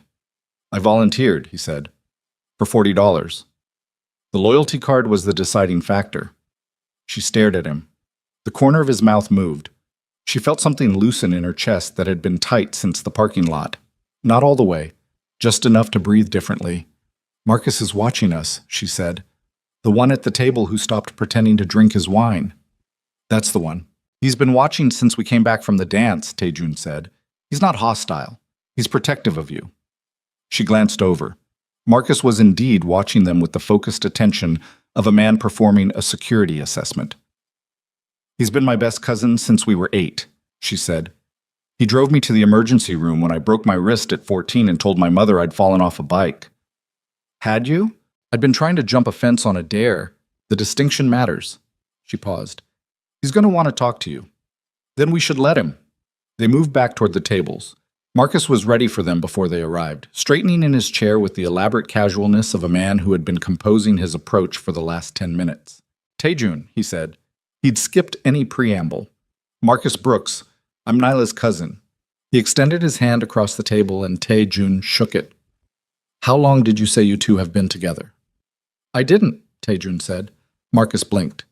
"I volunteered," he said, "for $40. The loyalty card was the deciding factor." She stared at him. The corner of his mouth moved. She felt something loosen in her chest that had been tight since the parking lot. Not all the way, just enough to breathe differently. "Marcus is watching us," she said. "The one at the table who stopped pretending to drink his wine." "That's the one. He's been watching since we came back from the dance," Tai-jun said. "He's not hostile. He's protective of you." She glanced over. Marcus was indeed watching them with the focused attention of a man performing a security assessment. "He's been my best cousin since we were 8, she said. "He drove me to the emergency room when I broke my wrist at 14 and told my mother I'd fallen off a bike." "Had you?" "I'd been trying to jump a fence on a dare. The distinction matters." She paused. "He's going to want to talk to you." "Then we should let him." They moved back toward the tables. Marcus was ready for them before they arrived, straightening in his chair with the elaborate casualness of a man who had been composing his approach for the last 10 minutes. "Tai-jun," he said. He'd skipped any preamble. "Marcus Brooks, I'm Nyla's cousin." He extended his hand across the table and Tai-jun shook it. "How long did you say you two have been together?" "I didn't," Tai-jun said. Marcus blinked.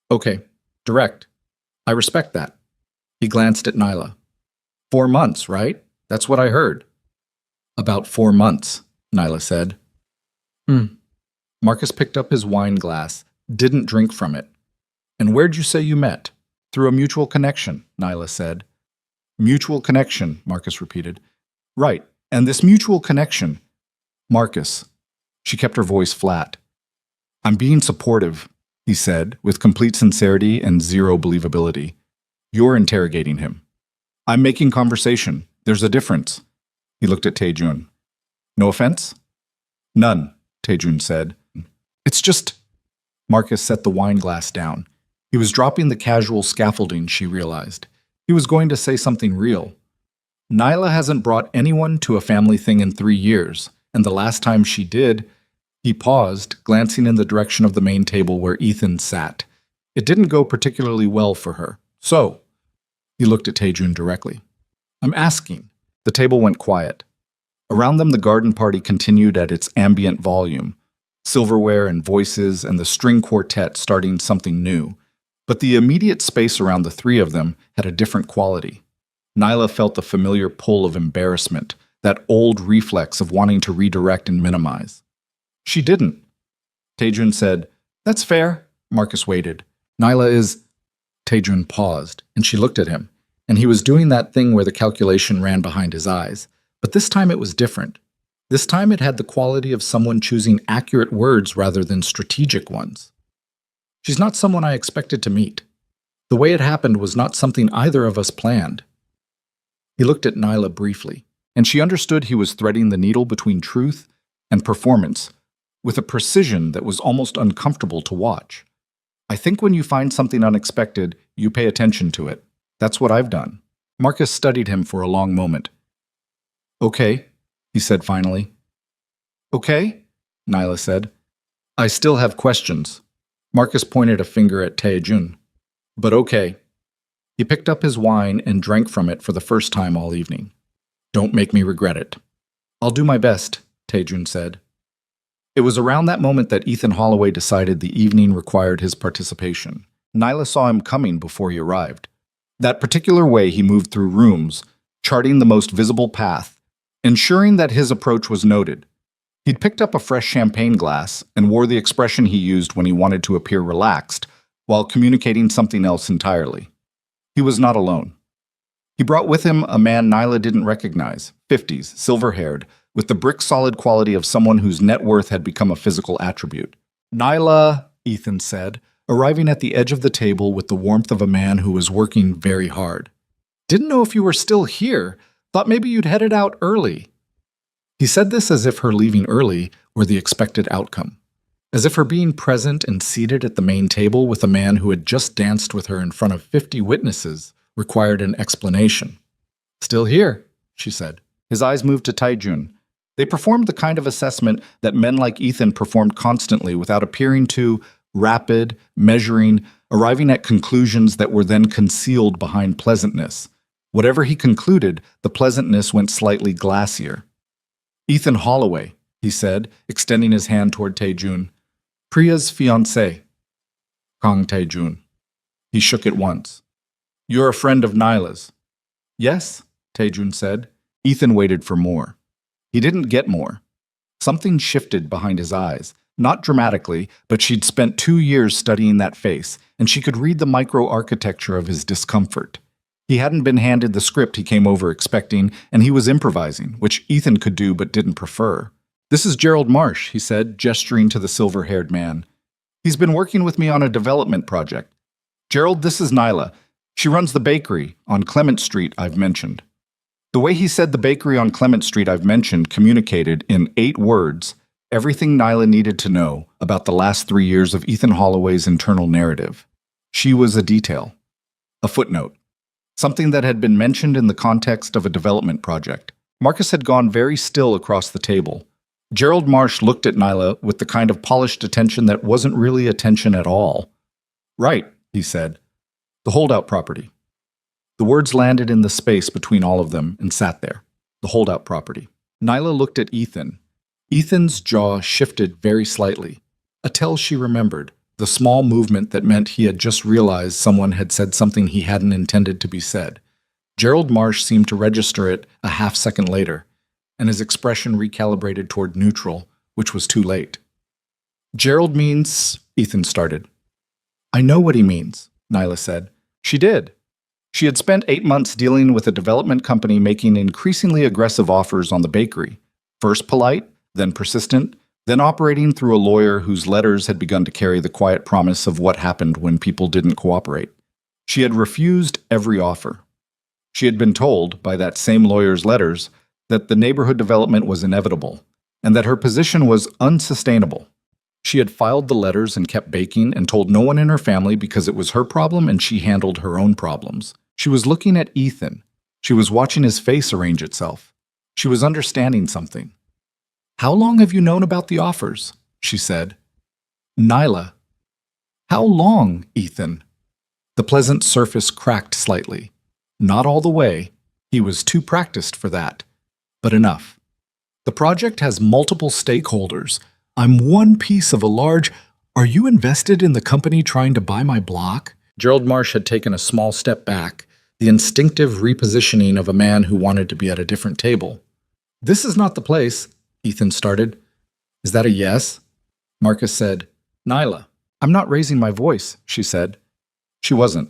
Okay, direct. I respect that. He glanced at Nyla. 4 months, right? That's what I heard. About 4 months, Nyla said. Marcus picked up his wine glass, didn't drink from it. And where'd you say you met? Through a mutual connection, Nyla said. Mutual connection, Marcus repeated. Right, and this mutual connection. Marcus. She kept her voice flat. I'm being supportive, he said, with complete sincerity and zero believability. You're interrogating him. I'm making conversation. There's a difference. He looked at Taejun. No offense? None, Taejun said. It's just... Marcus set the wine glass down. He was dropping the casual scaffolding, she realized. He was going to say something real. Nyla hasn't brought anyone to a family thing in 3 years, and the last time she did... He paused, glancing in the direction of the main table where Ethan sat. It didn't go particularly well for her. So, he looked at Taejun directly. I'm asking. The table went quiet. Around them the garden party continued at its ambient volume. Silverware and voices and the string quartet starting something new. But the immediate space around the three of them had a different quality. Nyla felt the familiar pull of embarrassment, that old reflex of wanting to redirect and minimize. She didn't. Taejun said, That's fair. Marcus waited. Nyla is... Taejun paused, and she looked at him, and he was doing that thing where the calculation ran behind his eyes. But this time it was different. This time it had the quality of someone choosing accurate words rather than strategic ones. She's not someone I expected to meet. The way it happened was not something either of us planned. He looked at Nyla briefly, and she understood he was threading the needle between truth and performance, with a precision that was almost uncomfortable to watch. I think when you find something unexpected, you pay attention to it. That's what I've done. Marcus studied him for a long moment. Okay, he said finally. Okay, Nyla said. I still have questions. Marcus pointed a finger at Taejun. But okay. He picked up his wine and drank from it for the first time all evening. Don't make me regret it. I'll do my best, Taejun said. It was around that moment that Ethan Holloway decided the evening required his participation. Nyla saw him coming before he arrived. That particular way he moved through rooms, charting the most visible path, ensuring that his approach was noted. He'd picked up a fresh champagne glass and wore the expression he used when he wanted to appear relaxed, while communicating something else entirely. He was not alone. He brought with him a man Nyla didn't recognize, 50s, silver-haired, with the brick-solid quality of someone whose net worth had become a physical attribute. Nyla, Ethan said, arriving at the edge of the table with the warmth of a man who was working very hard. Didn't know if you were still here. Thought maybe you'd headed out early. He said this as if her leaving early were the expected outcome. As if her being present and seated at the main table with a man who had just danced with her in front of 50 witnesses required an explanation. Still here, she said. His eyes moved to Taejun. They performed the kind of assessment that men like Ethan performed constantly without appearing to, rapid, measuring, arriving at conclusions that were then concealed behind pleasantness. Whatever he concluded, the pleasantness went slightly glassier. Ethan Holloway, he said, extending his hand toward Taejun. Priya's fiancé. Kang Taejun. He shook it once. You're a friend of Nyla's. Yes, Taejun said. Ethan waited for more. He didn't get more. Something shifted behind his eyes. Not dramatically, but she'd spent 2 years studying that face, and she could read the micro-architecture of his discomfort. He hadn't been handed the script he came over expecting, and he was improvising, which Ethan could do but didn't prefer. This is Gerald Marsh, he said, gesturing to the silver-haired man. He's been working with me on a development project. Gerald, this is Nyla. She runs the bakery on Clement Street I've mentioned. The way he said the bakery on Clement Street I've mentioned communicated, in 8 words, everything Nyla needed to know about the last 3 years of Ethan Holloway's internal narrative. She was a detail. A footnote. Something that had been mentioned in the context of a development project. Marcus had gone very still across the table. Gerald Marsh looked at Nyla with the kind of polished attention that wasn't really attention at all. Right, he said. The holdout property. The words landed in the space between all of them and sat there. The holdout property. Nyla looked at Ethan. Ethan's jaw shifted very slightly. A tell she remembered. the small movement that meant he had just realized someone had said something he hadn't intended to be said. Gerald Marsh seemed to register it a half-second later, and his expression recalibrated toward neutral, which was too late. Gerald means, Ethan started. I know what he means, Nyla said. She did. She had spent 8 months dealing with a development company making increasingly aggressive offers on the bakery. First polite, then persistent, then operating through a lawyer whose letters had begun to carry the quiet promise of what happened when people didn't cooperate. She had refused every offer. She had been told, by that same lawyer's letters, that the neighborhood development was inevitable, and that her position was unsustainable. She had filed the letters and kept baking and told no one in her family because it was her problem and she handled her own problems. She was looking at Ethan. She was watching his face arrange itself. She was understanding something. How long have you known about the offers? She said. Nyla. How long, Ethan? The pleasant surface cracked slightly. Not all the way. He was too practiced for that. But enough. The project has multiple stakeholders. I'm one piece of a large... Are you invested in the company trying to buy my block? Gerald Marsh had taken a small step back, the instinctive repositioning of a man who wanted to be at a different table. This is not the place, Ethan started. Is that a yes? Marcus said. Nyla. I'm not raising my voice, she said. She wasn't.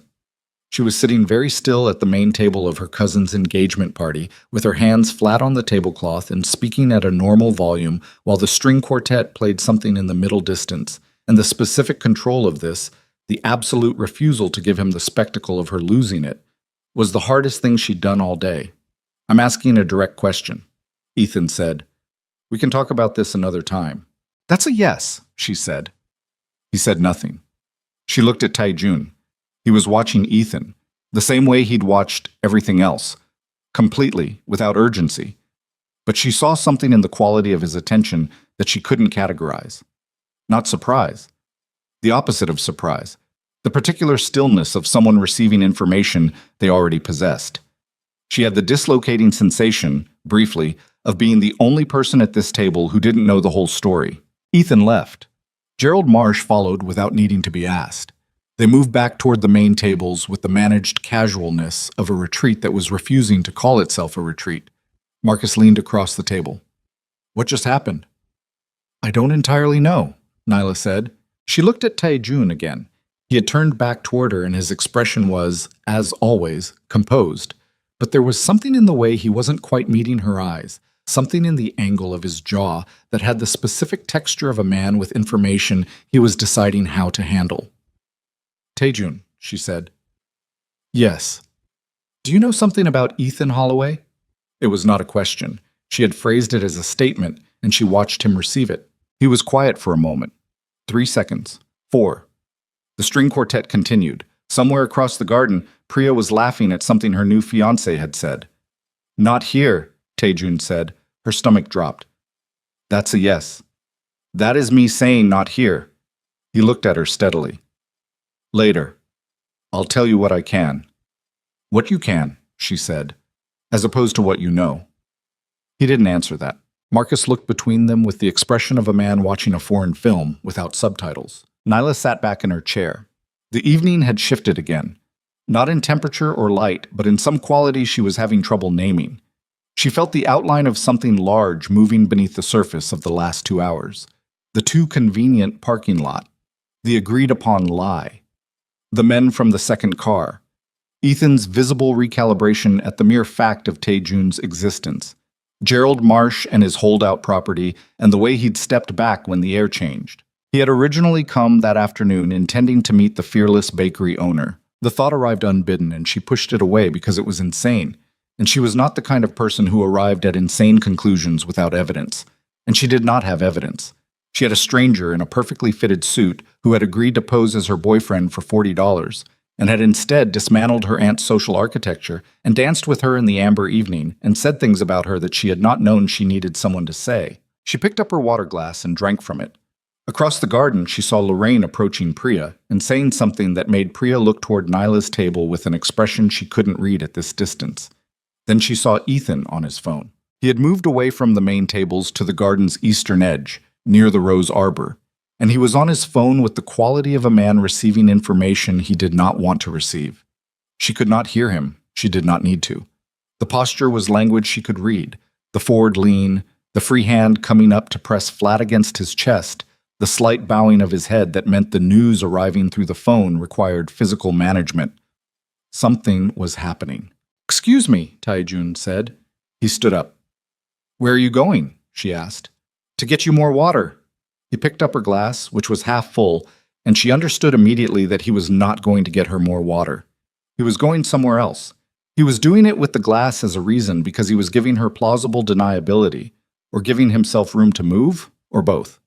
She was sitting very still at the main table of her cousin's engagement party, with her hands flat on the tablecloth and speaking at a normal volume while the string quartet played something in the middle distance, and the specific control of this, the absolute refusal to give him the spectacle of her losing it, was the hardest thing she'd done all day. I'm asking a direct question, Ethan said. We can talk about this another time. That's a yes, she said. He said nothing. She looked at Taijun. He was watching Ethan, the same way he'd watched everything else, completely, without urgency. But she saw something in the quality of his attention that she couldn't categorize. Not surprise. The opposite of surprise. The particular stillness of someone receiving information they already possessed. She had the dislocating sensation, briefly, of being the only person at this table who didn't know the whole story. Ethan left. Gerald Marsh followed without needing to be asked. They moved back toward the main tables with the managed casualness of a retreat that was refusing to call itself a retreat. Marcus leaned across the table. What just happened? I don't entirely know, Nyla said. She looked at Taijun again. He had turned back toward her and his expression was, as always, composed. But there was something in the way he wasn't quite meeting her eyes, something in the angle of his jaw that had the specific texture of a man with information he was deciding how to handle. Taijun, she said. Yes. Do you know something about Ethan Holloway? It was not a question. She had phrased it as a statement, and she watched him receive it. He was quiet for a moment. 3 seconds. 4. The string quartet continued. Somewhere across the garden, Priya was laughing at something her new fiancé had said. Not here, Taijun said. Her stomach dropped. That's a yes. That is me saying not here. He looked at her steadily. Later. I'll tell you what I can. What you can, she said, as opposed to what you know. He didn't answer that. Marcus looked between them with the expression of a man watching a foreign film without subtitles. Nyla sat back in her chair. The evening had shifted again. Not in temperature or light, but in some quality she was having trouble naming. She felt the outline of something large moving beneath the surface of the last 2 hours. The too convenient parking lot. The agreed-upon lie. The men from the second car. Ethan's visible recalibration at the mere fact of Taijun's existence. Gerald Marsh and his holdout property, and the way he'd stepped back when the air changed. He had originally come that afternoon intending to meet the fearless bakery owner. The thought arrived unbidden, and she pushed it away because it was insane. And she was not the kind of person who arrived at insane conclusions without evidence. And she did not have evidence. She had a stranger in a perfectly fitted suit who had agreed to pose as her boyfriend for $40, and had instead dismantled her aunt's social architecture and danced with her in the amber evening and said things about her that she had not known she needed someone to say. She picked up her water glass and drank from it. Across the garden, she saw Lorraine approaching Priya and saying something that made Priya look toward Nyla's table with an expression she couldn't read at this distance. Then she saw Ethan on his phone. He had moved away from the main tables to the garden's eastern edge, near the rose arbor. And he was on his phone with the quality of a man receiving information he did not want to receive. She could not hear him. She did not need to. The posture was language she could read. The forward lean, the free hand coming up to press flat against his chest, the slight bowing of his head that meant the news arriving through the phone required physical management. Something was happening. "Excuse me," Taijun said. He stood up. "Where are you going?" she asked. "To get you more water." He picked up her glass, which was half full, and she understood immediately that he was not going to get her more water. He was going somewhere else. He was doing it with the glass as a reason because he was giving her plausible deniability, or giving himself room to move, or both.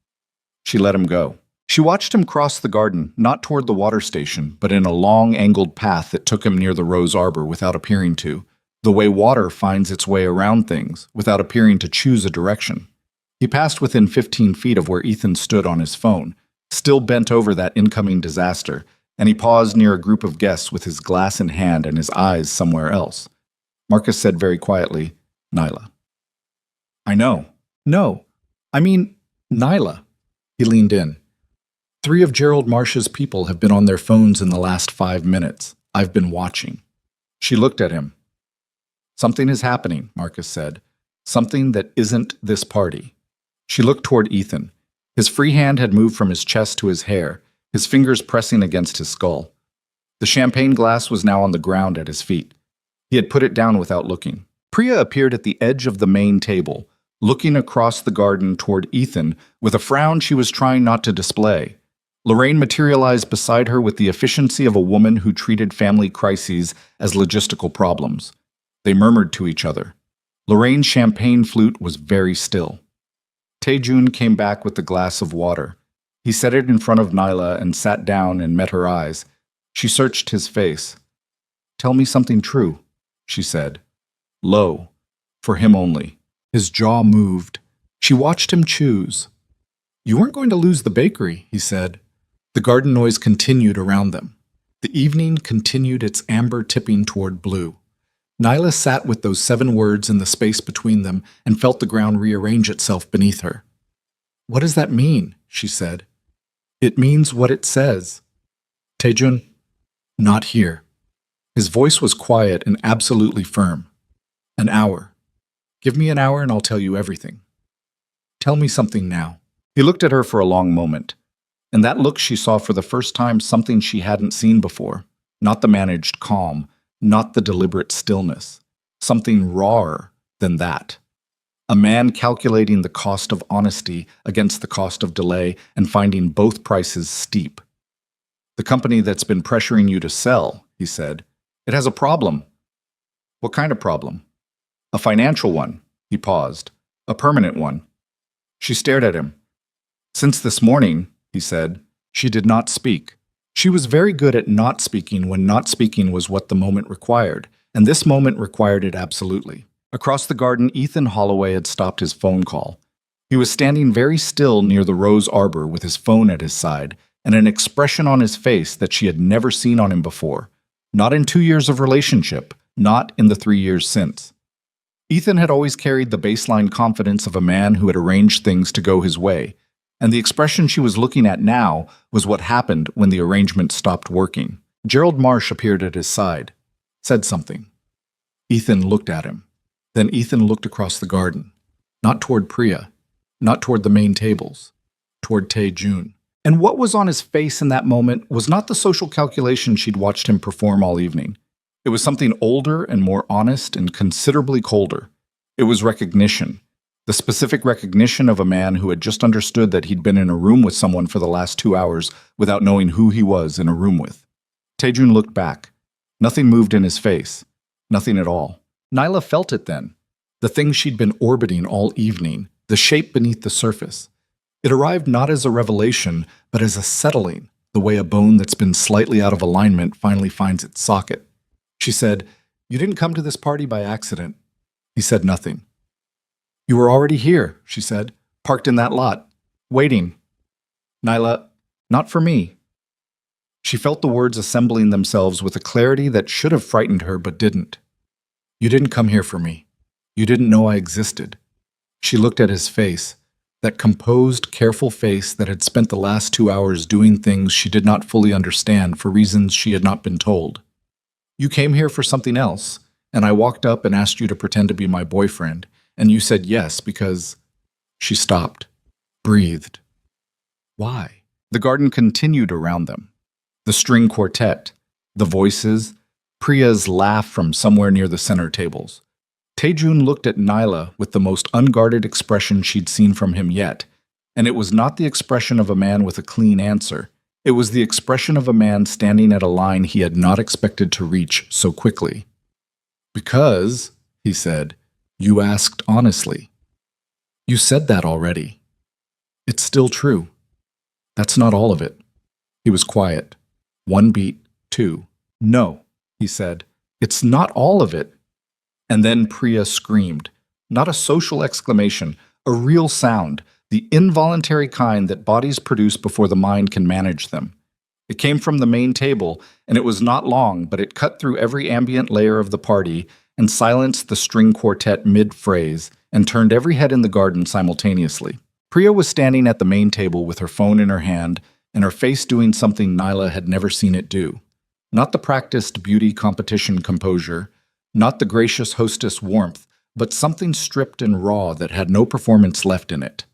She let him go. She watched him cross the garden, not toward the water station, but in a long, angled path that took him near the rose arbor without appearing to, the way water finds its way around things, without appearing to choose a direction. He passed within 15 feet of where Ethan stood on his phone, still bent over that incoming disaster, and he paused near a group of guests with his glass in hand and his eyes somewhere else. Marcus said very quietly, "Nyla." "I know." "No. I mean, Nyla." He leaned in. "3 of Gerald Marsh's people have been on their phones in the last 5 minutes. I've been watching." She looked at him. "Something is happening," Marcus said. "Something that isn't this party." She looked toward Ethan. His free hand had moved from his chest to his hair, his fingers pressing against his skull. The champagne glass was now on the ground at his feet. He had put it down without looking. Priya appeared at the edge of the main table, looking across the garden toward Ethan with a frown she was trying not to display. Lorraine materialized beside her with the efficiency of a woman who treated family crises as logistical problems. They murmured to each other. Lorraine's champagne flute was very still. Taejun came back with the glass of water. He set it in front of Nyla and sat down and met her eyes. She searched his face. "Tell me something true," she said. Low, for him only. His jaw moved. She watched him choose. "You weren't going to lose the bakery," he said. The garden noise continued around them. The evening continued its amber tipping toward blue. Nyla sat with those 7 words in the space between them and felt the ground rearrange itself beneath her. "What does that mean?" she said. "It means what it says." "Taejun, not here." His voice was quiet and absolutely firm. "An hour. Give me an hour and I'll tell you everything. Tell me something now." He looked at her for a long moment. In that look she saw for the first time something she hadn't seen before. Not the managed calm, not the deliberate stillness. Something rawer than that. A man calculating the cost of honesty against the cost of delay and finding both prices steep. "The company that's been pressuring you to sell," he said, "it has a problem." "What kind of problem?" "A financial one." He paused. "A permanent one." She stared at him. "Since this morning," he said, she did not speak. She was very good at not speaking when not speaking was what the moment required, and this moment required it absolutely. Across the garden, Ethan Holloway had stopped his phone call. He was standing very still near the rose arbor with his phone at his side and an expression on his face that she had never seen on him before. Not in 2 years of relationship, not in the 3 years since. Ethan had always carried the baseline confidence of a man who had arranged things to go his way, and the expression she was looking at now was what happened when the arrangement stopped working. Gerald Marsh appeared at his side, said something. Ethan looked at him. Then Ethan looked across the garden, not toward Priya, not toward the main tables, toward Taejun. And what was on his face in that moment was not the social calculation she'd watched him perform all evening. It was something older and more honest and considerably colder. It was recognition. The specific recognition of a man who had just understood that he'd been in a room with someone for the last 2 hours without knowing who he was in a room with. Taejun looked back. Nothing moved in his face. Nothing at all. Nyla felt it then. The thing she'd been orbiting all evening, the shape beneath the surface. It arrived not as a revelation, but as a settling, the way a bone that's been slightly out of alignment finally finds its socket. She said, "You didn't come to this party by accident." He said nothing. "You were already here," she said, "parked in that lot, waiting." Nyla, "Not for me." She felt the words assembling themselves with a clarity that should have frightened her but didn't. "You didn't come here for me. You didn't know I existed." She looked at his face. That composed, careful face that had spent the last 2 hours doing things she did not fully understand for reasons she had not been told. You came here for something else, and I walked up and asked you to pretend to be my boyfriend, and you said yes because... She stopped, breathed. Why? The garden continued around them. The string quartet, the voices, Priya's laugh from somewhere near the center tables. Taejun looked at Nyla with the most unguarded expression she'd seen from him yet, and it was not the expression of a man with a clean answer. It was the expression of a man standing at a line he had not expected to reach so quickly. Because, he said, you asked honestly. You said that already. It's still true. That's not all of it. He was quiet. One beat, two. No, he said. It's not all of it. And then Priya screamed. Not a social exclamation, a real sound, the involuntary kind that bodies produce before the mind can manage them. It came from the main table, and it was not long, but it cut through every ambient layer of the party and silenced the string quartet mid-phrase and turned every head in the garden simultaneously. Priya was standing at the main table with her phone in her hand and her face doing something Nyla had never seen it do. Not the practiced beauty competition composure, not the gracious hostess warmth, but something stripped and raw that had no performance left in it.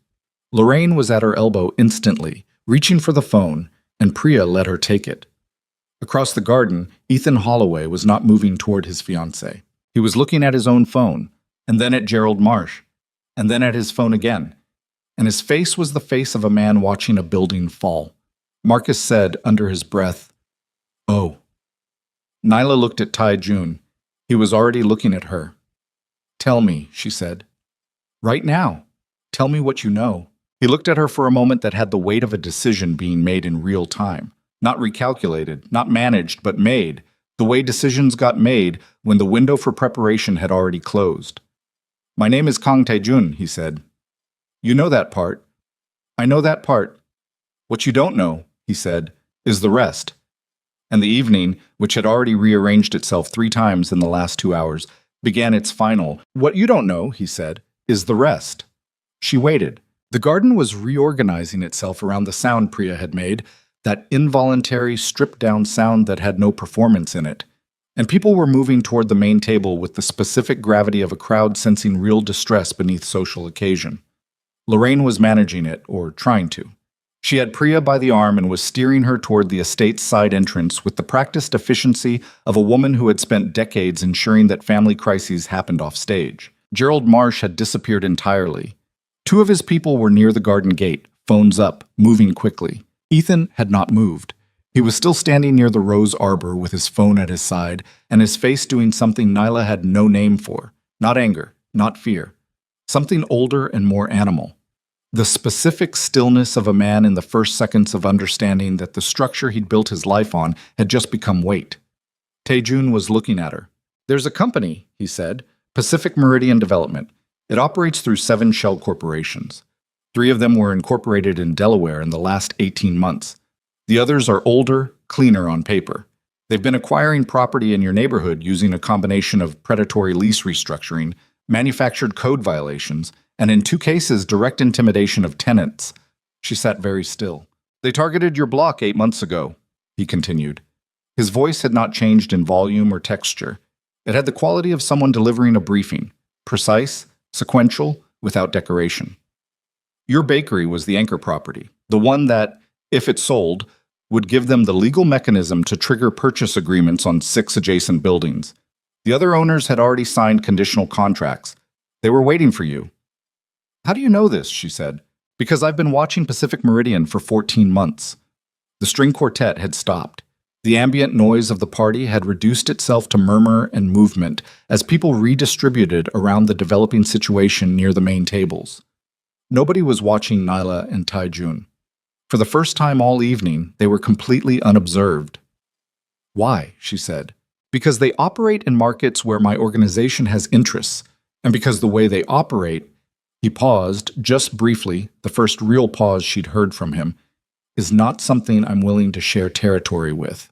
Lorraine was at her elbow instantly, reaching for the phone, and Priya let her take it. Across the garden, Ethan Holloway was not moving toward his fiancée. He was looking at his own phone, and then at Gerald Marsh, and then at his phone again. And his face was the face of a man watching a building fall. Marcus said under his breath, "Oh." Nyla looked at Taejun. He was already looking at her. "Tell me," she said. "Right now. Tell me what you know." He looked at her for a moment that had the weight of a decision being made in real time. Not recalculated, not managed, but made. The way decisions got made when the window for preparation had already closed. "My name is Kang Taejun," he said. "You know that part." "I know that part. What you don't know," he said, "is the rest." And the evening, which had already rearranged itself 3 times in the last 2 hours, began its final. "What you don't know," he said, "is the rest." She waited. The garden was reorganizing itself around the sound Priya had made, that involuntary, stripped-down sound that had no performance in it. And people were moving toward the main table with the specific gravity of a crowd sensing real distress beneath social occasion. Lorraine was managing it, or trying to. She had Priya by the arm and was steering her toward the estate's side entrance with the practiced efficiency of a woman who had spent decades ensuring that family crises happened off stage. Gerald Marsh had disappeared entirely. 2 of his people were near the garden gate, phones up, moving quickly. Ethan had not moved. He was still standing near the rose arbor with his phone at his side and his face doing something Nyla had no name for. Not anger, not fear. Something older and more animal. The specific stillness of a man in the first seconds of understanding that the structure he'd built his life on had just become weight. Taejun was looking at her. "There's a company," he said, "Pacific Meridian Development. It operates through 7 shell corporations. 3 of them were incorporated in Delaware in the last 18 months. The others are older, cleaner on paper. They've been acquiring property in your neighborhood using a combination of predatory lease restructuring, manufactured code violations, and in 2 cases, direct intimidation of tenants." She sat very still. "They targeted your block 8 months ago," he continued. His voice had not changed in volume or texture. It had the quality of someone delivering a briefing, precise, sequential, without decoration. "Your bakery was the anchor property, the one that, if it sold, would give them the legal mechanism to trigger purchase agreements on 6 adjacent buildings. The other owners had already signed conditional contracts. They were waiting for you." "How do you know this?" she said. "Because I've been watching Pacific Meridian for 14 months. The string quartet had stopped. The ambient noise of the party had reduced itself to murmur and movement as people redistributed around the developing situation near the main tables. Nobody was watching Nyla and Taejun. For the first time all evening, they were completely unobserved. "Why?" she said. "Because they operate in markets where my organization has interests, and because the way they operate..." He paused, just briefly, the first real pause she'd heard from him, "is not something I'm willing to share territory with.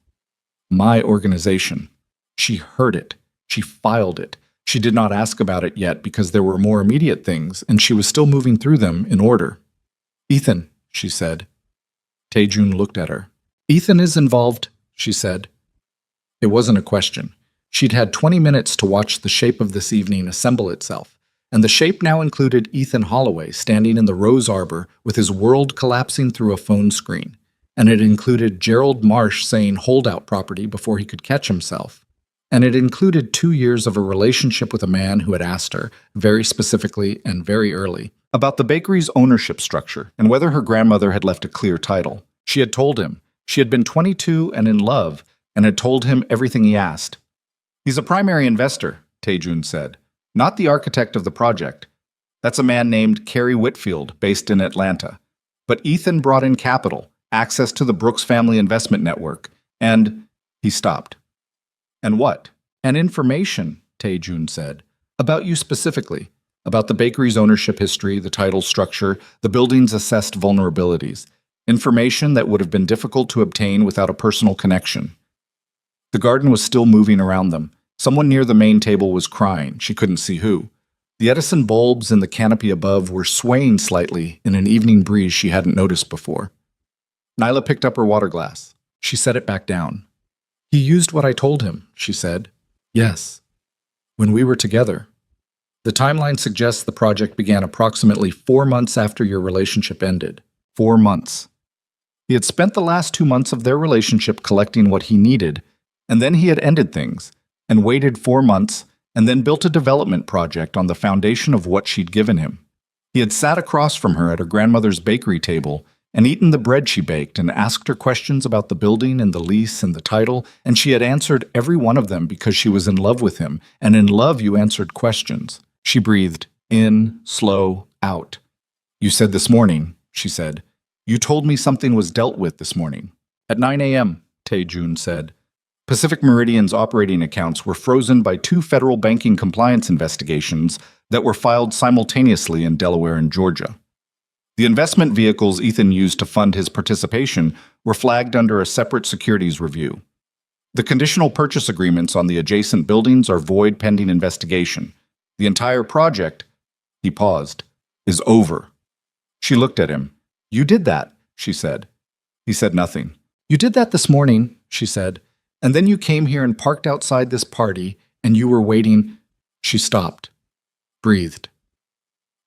My organization." She heard it. She filed it. She did not ask about it yet because there were more immediate things, and she was still moving through them in order. Ethan, she said. Taejun looked at her. Ethan is involved, she said. It wasn't a question. She'd had 20 minutes to watch the shape of this evening assemble itself, and the shape now included Ethan Holloway standing in the rose arbor with his world collapsing through a phone screen, and it included Gerald Marsh saying holdout property before he could catch himself, and it included 2 years of a relationship with a man who had asked her, very specifically and very early, about the bakery's ownership structure and whether her grandmother had left a clear title. She had told him. She had been 22 and in love, and had told him everything he asked. He's a primary investor, Taejun said, not the architect of the project. That's a man named Kerry Whitfield, based in Atlanta. But Ethan brought in capital, access to the Brooks family investment network, and he stopped. And what? And information, Taejun said, about you specifically, about the bakery's ownership history, the title structure, the building's assessed vulnerabilities, information that would have been difficult to obtain without a personal connection. The garden was still moving around them. Someone near the main table was crying. She couldn't see who. The Edison bulbs in the canopy above were swaying slightly in an evening breeze she hadn't noticed before. Nyla picked up her water glass. She set it back down. He used what I told him, she said. Yes. When we were together. The timeline suggests the project began approximately 4 months after your relationship ended. 4 months. He had spent the last 2 months of their relationship collecting what he needed, and then he had ended things, and waited 4 months, and then built a development project on the foundation of what she'd given him. He had sat across from her at her grandmother's bakery table and eaten the bread she baked and asked her questions about the building and the lease and the title, and she had answered every one of them because she was in love with him, and in love you answered questions. She breathed in, slow, out. You said this morning, she said. You told me something was dealt with this morning. At 9 a.m., Taejun said. Pacific Meridian's operating accounts were frozen by 2 federal banking compliance investigations that were filed simultaneously in Delaware and Georgia. The investment vehicles Ethan used to fund his participation were flagged under a separate securities review. The conditional purchase agreements on the adjacent buildings are void pending investigation. The entire project, he paused, is over. She looked at him. You did that, she said. He said nothing. You did that this morning, she said. And then you came here and parked outside this party, and you were waiting. She stopped, breathed.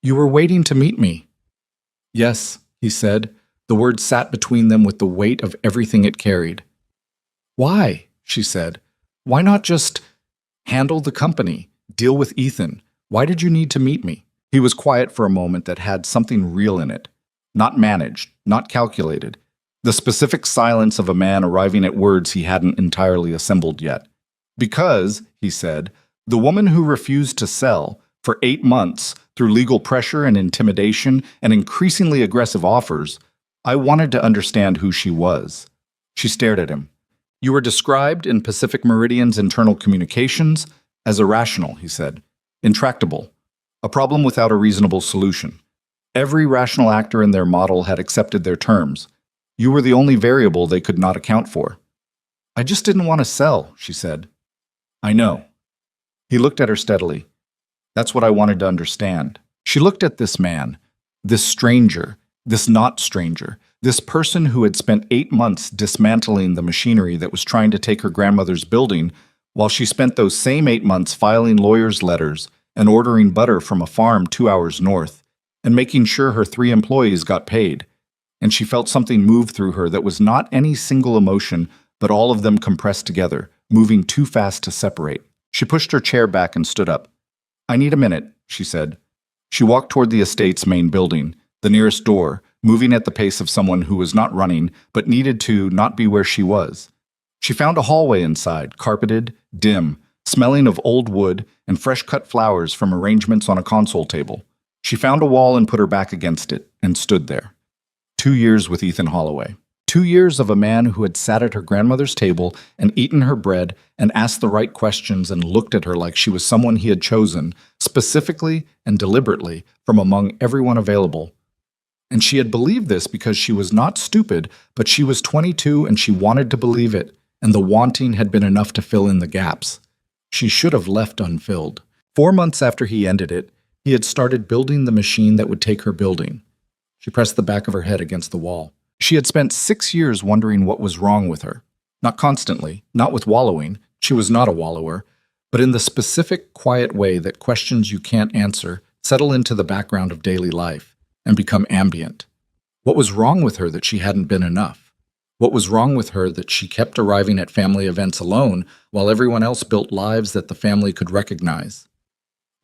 You were waiting to meet me. Yes, he said. The words sat between them with the weight of everything it carried. Why? She said. Why not just handle the company, deal with Ethan? Why did you need to meet me? He was quiet for a moment that had something real in it. Not managed, not calculated. The specific silence of a man arriving at words he hadn't entirely assembled yet. Because, he said, the woman who refused to sell, for 8 months, through legal pressure and intimidation and increasingly aggressive offers, I wanted to understand who she was. She stared at him. You were described in Pacific Meridian's internal communications as irrational, he said. Intractable. A problem without a reasonable solution. Every rational actor in their model had accepted their terms. You were the only variable they could not account for. I just didn't want to sell, she said. I know. He looked at her steadily. That's what I wanted to understand. She looked at this man, this stranger, this not stranger, this person who had spent 8 months dismantling the machinery that was trying to take her grandmother's building, while she spent those same 8 months filing lawyers' letters and ordering butter from a farm 2 hours north, and making sure her 3 employees got paid. And she felt something move through her that was not any single emotion, but all of them compressed together, moving too fast to separate. She pushed her chair back and stood up. I need a minute, she said. She walked toward the estate's main building, the nearest door, moving at the pace of someone who was not running, but needed to not be where she was. She found a hallway inside, carpeted, dim, smelling of old wood and fresh-cut flowers from arrangements on a console table. She found a wall and put her back against it, and stood there. 2 years with Ethan Holloway. 2 years of a man who had sat at her grandmother's table and eaten her bread and asked the right questions and looked at her like she was someone he had chosen, specifically and deliberately, from among everyone available. And she had believed this because she was not stupid, but she was 22 and she wanted to believe it, and the wanting had been enough to fill in the gaps. She should have left unfilled. 4 months after he ended it, he had started building the machine that would take her building. She pressed the back of her head against the wall. She had spent 6 years wondering what was wrong with her. Not constantly, not with wallowing. She was not a wallower, but in the specific, quiet way that questions you can't answer settle into the background of daily life and become ambient. What was wrong with her that she hadn't been enough? What was wrong with her that she kept arriving at family events alone while everyone else built lives that the family could recognize?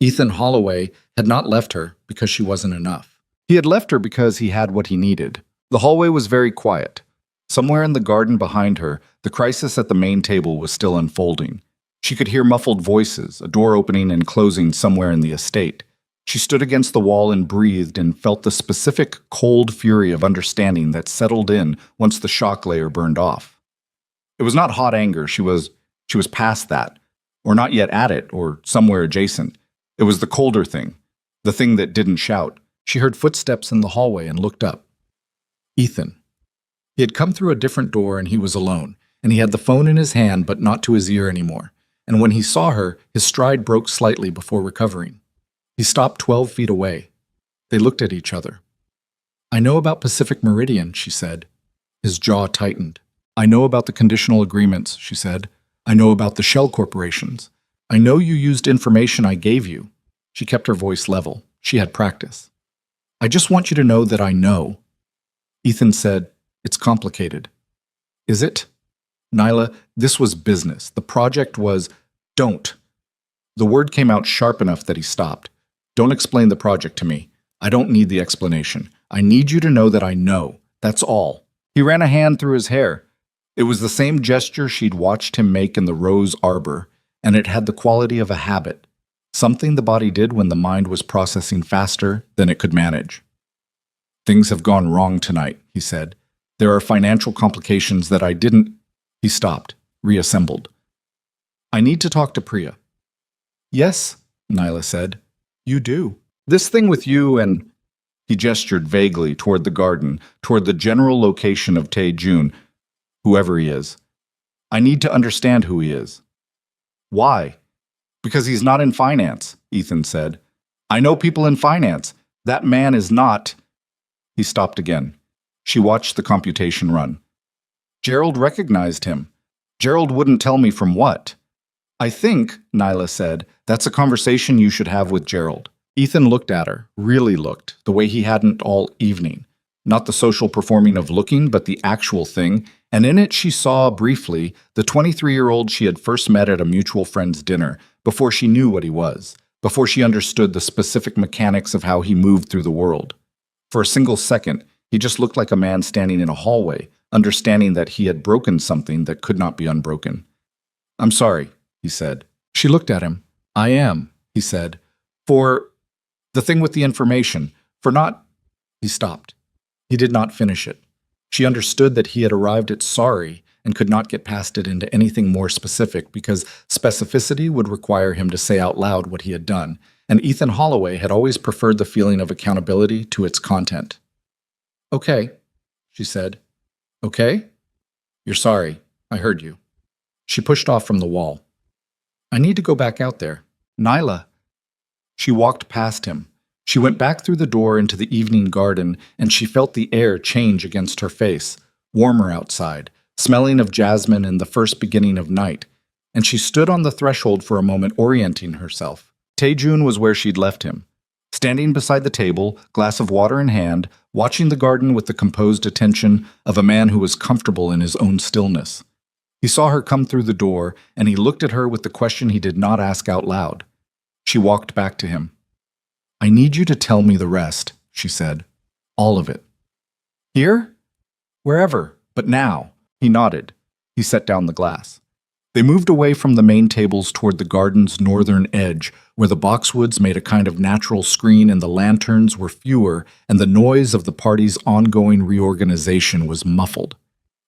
Ethan Holloway had not left her because she wasn't enough. He had left her because he had what he needed. The hallway was very quiet. Somewhere in the garden behind her, the crisis at the main table was still unfolding. She could hear muffled voices, a door opening and closing somewhere in the estate. She stood against the wall and breathed and felt the specific cold fury of understanding that settled in once the shock layer burned off. It was not hot anger, she was past that, or not yet at it, or somewhere adjacent. It was the colder thing, the thing that didn't shout. She heard footsteps in the hallway and looked up. Ethan. He had come through a different door and he was alone, and he had the phone in his hand but not to his ear anymore. And when he saw her, his stride broke slightly before recovering. He stopped 12 feet away. They looked at each other. "I know about Pacific Meridian," she said. His jaw tightened. "I know about the conditional agreements," she said. "I know about the shell corporations. I know you used information I gave you." She kept her voice level. She had practice. "I just want you to know that I know." Ethan said, "It's complicated." "Is it?" "Nyla, this was business. The project was, don't." The word came out sharp enough that he stopped. "Don't explain the project to me. I don't need the explanation. I need you to know that I know. That's all." He ran a hand through his hair. It was the same gesture she'd watched him make in the rose arbor, and it had the quality of a habit, something the body did when the mind was processing faster than it could manage. "Things have gone wrong tonight," he said. "There are financial complications that I didn't—" He stopped, reassembled. "I need to talk to Priya." "Yes," Nyla said. "You do. This thing with you and—" He gestured vaguely toward the garden, toward the general location of Tae-Jun, whoever he is. "I need to understand who he is." "Why?" "Because he's not in finance," Ethan said. "I know people in finance. That man is not—" He stopped again. She watched the computation run. "Gerald recognized him. Gerald wouldn't tell me from what." "I think," Nyla said, "that's a conversation you should have with Gerald." Ethan looked at her, really looked, the way he hadn't all evening. Not the social performing of looking, but the actual thing, and in it she saw, briefly, the 23-year-old she had first met at a mutual friend's dinner, before she knew what he was, before she understood the specific mechanics of how he moved through the world. For a single second, he just looked like a man standing in a hallway, understanding that he had broken something that could not be unbroken. "I'm sorry," he said. She looked at him. "I am," he said. "For the thing with the information. For not—" He stopped. He did not finish it. She understood that he had arrived at sorry and could not get past it into anything more specific because specificity would require him to say out loud what he had done, and Ethan Holloway had always preferred the feeling of accountability to its content. "Okay," she said. "Okay? You're sorry. I heard you." She pushed off from the wall. "I need to go back out there. Nyla." She walked past him. She went back through the door into the evening garden, and she felt the air change against her face, warmer outside, smelling of jasmine and the first beginning of night, and she stood on the threshold for a moment orienting herself. Tae-Jun was where she'd left him, standing beside the table, glass of water in hand, watching the garden with the composed attention of a man who was comfortable in his own stillness. He saw her come through the door, and he looked at her with the question he did not ask out loud. She walked back to him. "I need you to tell me the rest," she said. "All of it." "Here?" "Wherever, but now." He nodded. He set down the glass. They moved away from the main tables toward the garden's northern edge, where the boxwoods made a kind of natural screen and the lanterns were fewer and the noise of the party's ongoing reorganization was muffled.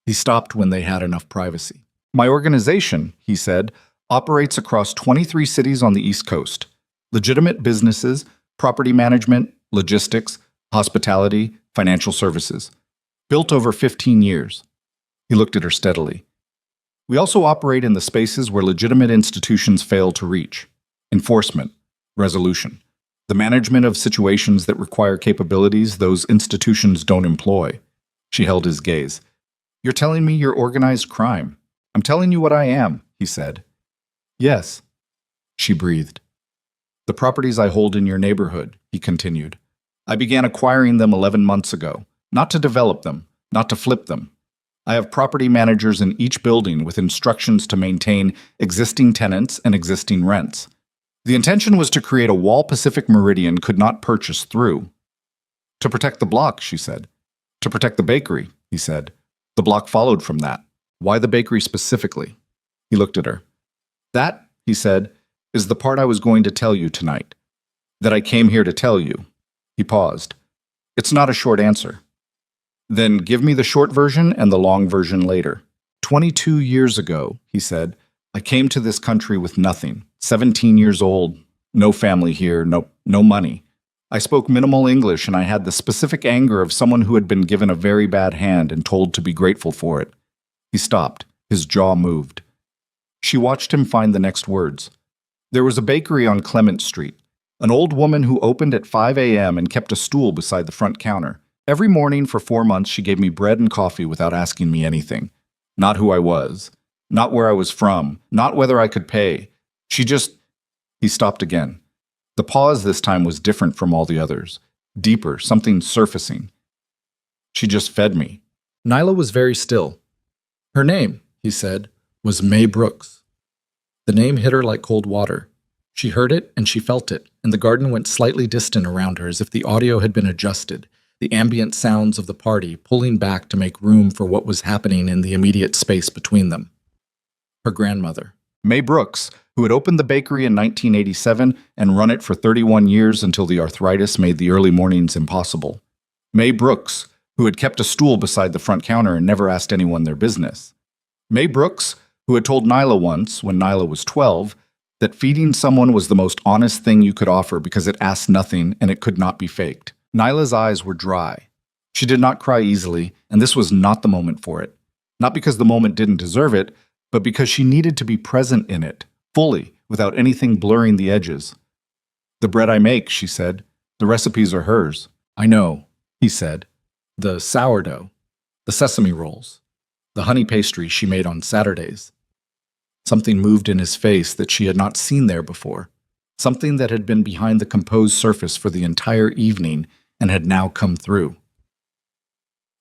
He stopped when they had enough privacy. "My organization," he said, "operates across 23 cities on the East Coast. Legitimate businesses, property management, logistics, hospitality, financial services. Built over 15 years. He looked at her steadily. "We also operate in the spaces where legitimate institutions fail to reach. Enforcement, resolution. The management of situations that require capabilities those institutions don't employ. She held his gaze. You're telling me you're organized crime. I'm telling you what I am, he said. Yes, she breathed. The properties I hold in your neighborhood, he continued. I began acquiring them 11 months ago, not to develop them, not to flip them. I have property managers in each building with instructions to maintain existing tenants and existing rents. The intention was to create a wall Pacific Meridian could not purchase through. To protect the block, she said. To protect the bakery, he said. The block followed from that. Why the bakery specifically? He looked at her. That, he said, is the part I was going to tell you tonight. That I came here to tell you. He paused. It's not a short answer. Then give me the short version and the long version later. 22 years ago, he said, I came to this country with nothing. 17 years old, no family here, no money. I spoke minimal English and I had the specific anger of someone who had been given a very bad hand and told to be grateful for it. He stopped. His jaw moved. She watched him find the next words. There was a bakery on Clement Street. An old woman who opened at 5 a.m. and kept a stool beside the front counter. Every morning for 4 months she gave me bread and coffee without asking me anything. Not who I was. Not where I was from. Not whether I could pay. She just... He stopped again. The pause this time was different from all the others. Deeper, something surfacing. She just fed me. Nyla was very still. Her name, he said, was May Brooks. The name hit her like cold water. She heard it and she felt it, and the garden went slightly distant around her as if the audio had been adjusted, the ambient sounds of the party pulling back to make room for what was happening in the immediate space between them. Her grandmother, May Brooks, who had opened the bakery in 1987 and run it for 31 years until the arthritis made the early mornings impossible. May Brooks, who had kept a stool beside the front counter and never asked anyone their business. May Brooks, who had told Nyla once, when Nyla was 12, that feeding someone was the most honest thing you could offer because it asked nothing and it could not be faked. Nyla's eyes were dry. She did not cry easily, and this was not the moment for it. Not because the moment didn't deserve it, but because she needed to be present in it, fully, without anything blurring the edges. The bread I make, she said. The recipes are hers. I know, he said. The sourdough, the sesame rolls, the honey pastry she made on Saturdays. Something moved in his face that she had not seen there before, something that had been behind the composed surface for the entire evening and had now come through.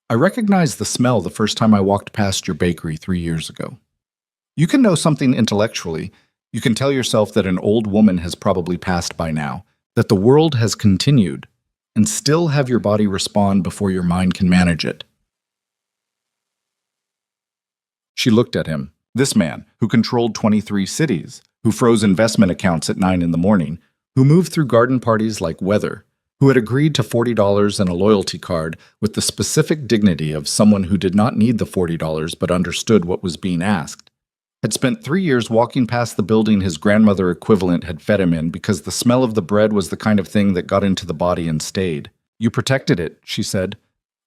I recognized the smell the first time I walked past your bakery 3 years ago. You can know something intellectually. You can tell yourself that an old woman has probably passed by now, that the world has continued, and still have your body respond before your mind can manage it. She looked at him. This man, who controlled 23 cities, who froze investment accounts at 9 in the morning, who moved through garden parties like weather, who had agreed to $40 and a loyalty card with the specific dignity of someone who did not need the $40 but understood what was being asked, had spent 3 years walking past the building his grandmother equivalent had fed him in because the smell of the bread was the kind of thing that got into the body and stayed. You protected it, she said.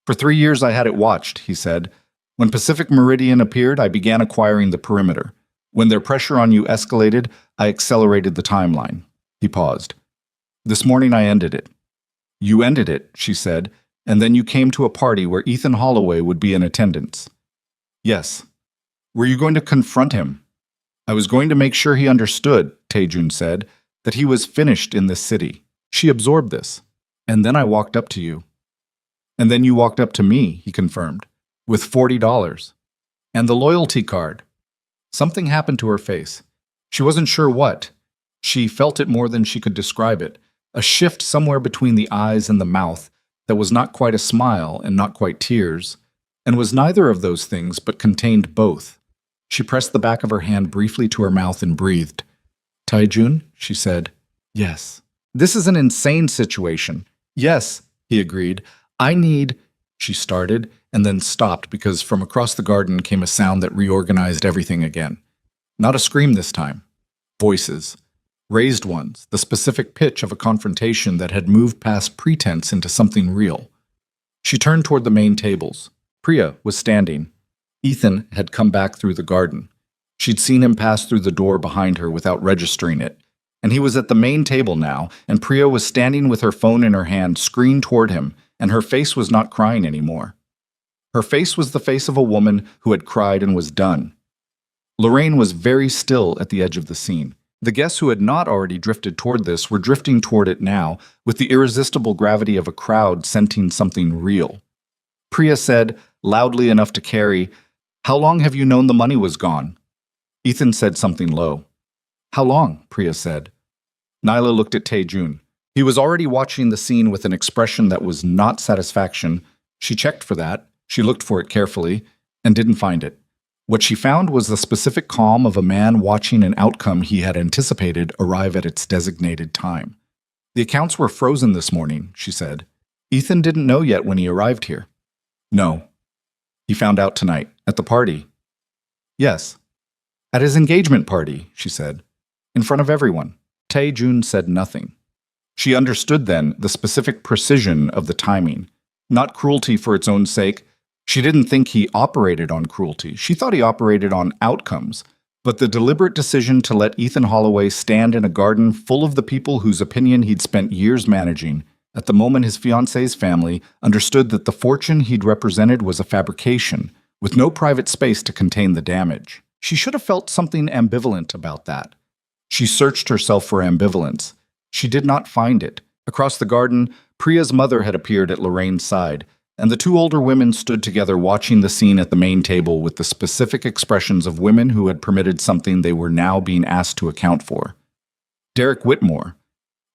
For 3 years I had it watched, he said. When Pacific Meridian appeared, I began acquiring the perimeter. When their pressure on you escalated, I accelerated the timeline. He paused. This morning I ended it. You ended it, she said, and then you came to a party where Ethan Holloway would be in attendance. Yes. Were you going to confront him? I was going to make sure he understood, Taejun said, that he was finished in this city. She absorbed this. And then I walked up to you. And then you walked up to me, he confirmed, with $40. And the loyalty card. Something happened to her face. She wasn't sure what. She felt it more than she could describe it. A shift somewhere between the eyes and the mouth that was not quite a smile and not quite tears, and was neither of those things but contained both. She pressed the back of her hand briefly to her mouth and breathed. Taejun, she said. Yes. This is an insane situation. Yes, he agreed. I need... She started, and then stopped because from across the garden came a sound that reorganized everything again. Not a scream this time. Voices. Raised ones, the specific pitch of a confrontation that had moved past pretense into something real. She turned toward the main tables. Priya was standing. Ethan had come back through the garden. She'd seen him pass through the door behind her without registering it. And he was at the main table now, and Priya was standing with her phone in her hand, screened toward him, and her face was not crying anymore. Her face was the face of a woman who had cried and was done. Lorraine was very still at the edge of the scene. The guests who had not already drifted toward this were drifting toward it now, with the irresistible gravity of a crowd scenting something real. Priya said, loudly enough to carry, "How long have you known the money was gone?" Ethan said something low. "How long?" Priya said. Nyla looked at Tae-jun. He was already watching the scene with an expression that was not satisfaction. She checked for that, she looked for it carefully, and didn't find it. What she found was the specific calm of a man watching an outcome he had anticipated arrive at its designated time. "The accounts were frozen this morning," she said. "Ethan didn't know yet when he arrived here." "No. He found out tonight, at the party." "Yes. At his engagement party," she said. "In front of everyone." Tae-jun said nothing. She understood then the specific precision of the timing. Not cruelty for its own sake. She didn't think he operated on cruelty. She thought he operated on outcomes. But the deliberate decision to let Ethan Holloway stand in a garden full of the people whose opinion he'd spent years managing, at the moment his fiancée's family understood that the fortune he'd represented was a fabrication, with no private space to contain the damage. She should have felt something ambivalent about that. She searched herself for ambivalence. She did not find it. Across the garden, Priya's mother had appeared at Lorraine's side, and the two older women stood together watching the scene at the main table with the specific expressions of women who had permitted something they were now being asked to account for. Derek Whitmore,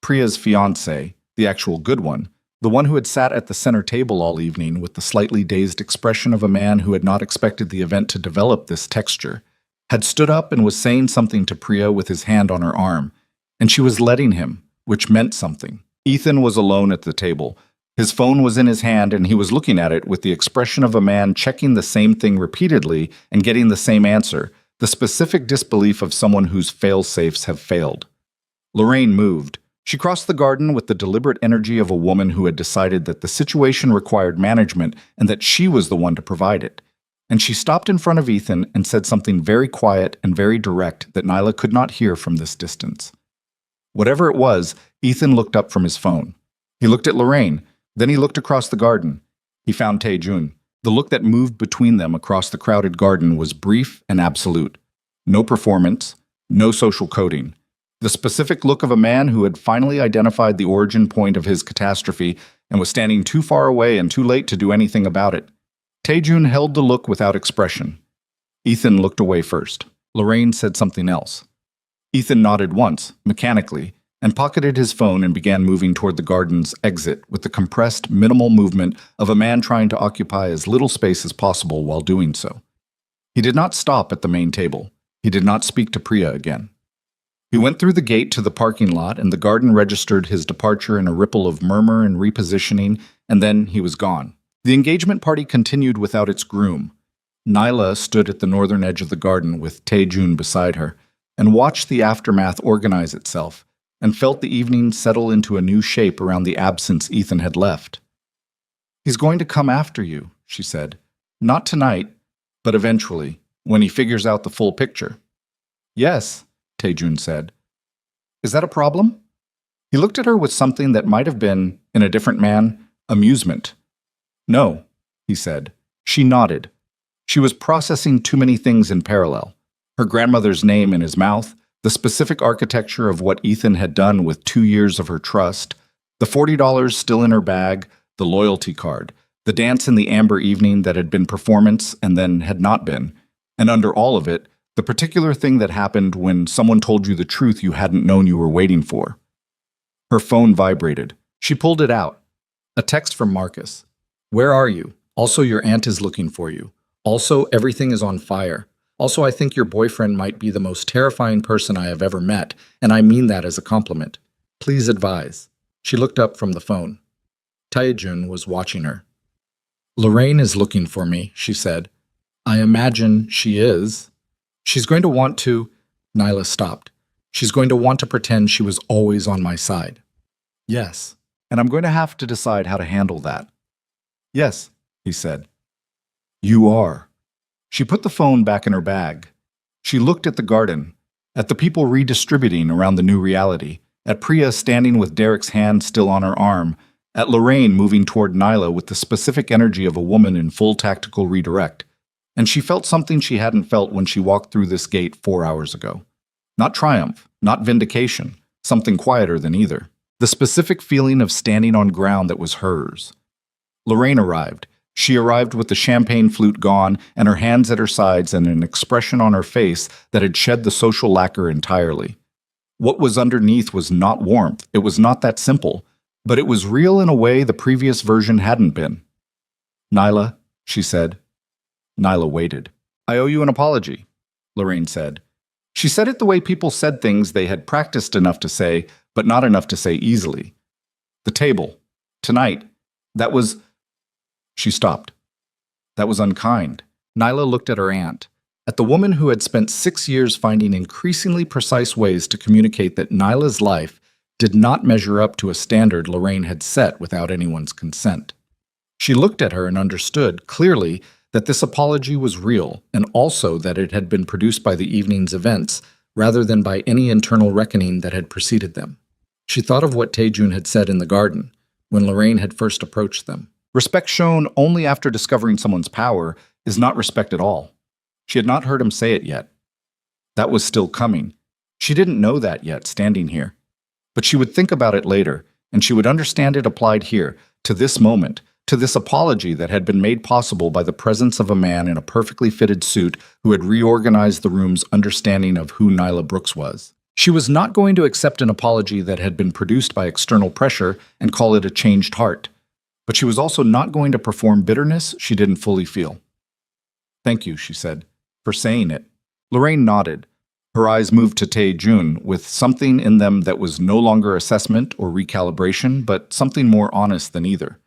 Priya's fiancé, the actual good one, the one who had sat at the center table all evening with the slightly dazed expression of a man who had not expected the event to develop this texture, had stood up and was saying something to Priya with his hand on her arm, and she was letting him, which meant something. Ethan was alone at the table. His phone was in his hand, and he was looking at it with the expression of a man checking the same thing repeatedly and getting the same answer, the specific disbelief of someone whose fail-safes have failed. Lorraine moved. She crossed the garden with the deliberate energy of a woman who had decided that the situation required management and that she was the one to provide it. And she stopped in front of Ethan and said something very quiet and very direct that Nyla could not hear from this distance. Whatever it was, Ethan looked up from his phone. He looked at Lorraine. Then he looked across the garden. He found Tae-jun. The look that moved between them across the crowded garden was brief and absolute. No performance, no social coding. The specific look of a man who had finally identified the origin point of his catastrophe and was standing too far away and too late to do anything about it. Tae-jun held the look without expression. Ethan looked away first. Lorraine said something else. Ethan nodded once, mechanically, and pocketed his phone and began moving toward the garden's exit with the compressed, minimal movement of a man trying to occupy as little space as possible while doing so. He did not stop at the main table. He did not speak to Priya again. He went through the gate to the parking lot, and the garden registered his departure in a ripple of murmur and repositioning, and then he was gone. The engagement party continued without its groom. Nyla stood at the northern edge of the garden with Tae-jun beside her, and watched the aftermath organize itself, and felt the evening settle into a new shape around the absence Ethan had left. "He's going to come after you," she said. "Not tonight, but eventually, when he figures out the full picture." "Yes," Tae-jun said. "Is that a problem?" He looked at her with something that might have been, in a different man, amusement. "No," he said. She nodded. She was processing too many things in parallel. Her grandmother's name in his mouth, the specific architecture of what Ethan had done with 2 years of her trust, the $40 still in her bag, the loyalty card, the dance in the amber evening that had been performance and then had not been, and under all of it, the particular thing that happened when someone told you the truth you hadn't known you were waiting for. Her phone vibrated. She pulled it out. A text from Marcus. "Where are you? Also, your aunt is looking for you. Also, everything is on fire. Also, I think your boyfriend might be the most terrifying person I have ever met, and I mean that as a compliment. Please advise." She looked up from the phone. Tae-jun was watching her. "Lorraine is looking for me," she said. "I imagine she is. She's going to want to—" Nyla stopped. "She's going to want to pretend she was always on my side." "Yes, and I'm going to have to decide how to handle that." "Yes," he said. "You are." She put the phone back in her bag. She looked at the garden. At the people redistributing around the new reality, at Priya standing with Derek's hand still on her arm, at Lorraine moving toward Nyla with the specific energy of a woman in full tactical redirect. And she felt something she hadn't felt when she walked through this gate 4 hours ago. Not triumph, not vindication, something quieter than either. The specific feeling of standing on ground that was hers. Lorraine arrived. She arrived with the champagne flute gone and her hands at her sides and an expression on her face that had shed the social lacquer entirely. What was underneath was not warmth. It was not that simple, but it was real in a way the previous version hadn't been. "Nyla," she said. Nyla waited. "I owe you an apology," Lorraine said. She said it the way people said things they had practiced enough to say, but not enough to say easily. "The table. Tonight. That was—" She stopped. "That was unkind." Nyla looked at her aunt, at the woman who had spent 6 years finding increasingly precise ways to communicate that Nyla's life did not measure up to a standard Lorraine had set without anyone's consent. She looked at her and understood, clearly, that this apology was real, and also that it had been produced by the evening's events, rather than by any internal reckoning that had preceded them. She thought of what Taejun had said in the garden, when Lorraine had first approached them. Respect shown only after discovering someone's power is not respect at all. She had not heard him say it yet. That was still coming. She didn't know that yet, standing here. But she would think about it later, and she would understand it applied here, to this moment, to this apology that had been made possible by the presence of a man in a perfectly fitted suit who had reorganized the room's understanding of who Nyla Brooks was. She was not going to accept an apology that had been produced by external pressure and call it a changed heart. But she was also not going to perform bitterness she didn't fully feel. "Thank you," she said, "for saying it." Lorraine nodded. Her eyes moved to Taejun with something in them that was no longer assessment or recalibration, but something more honest than either.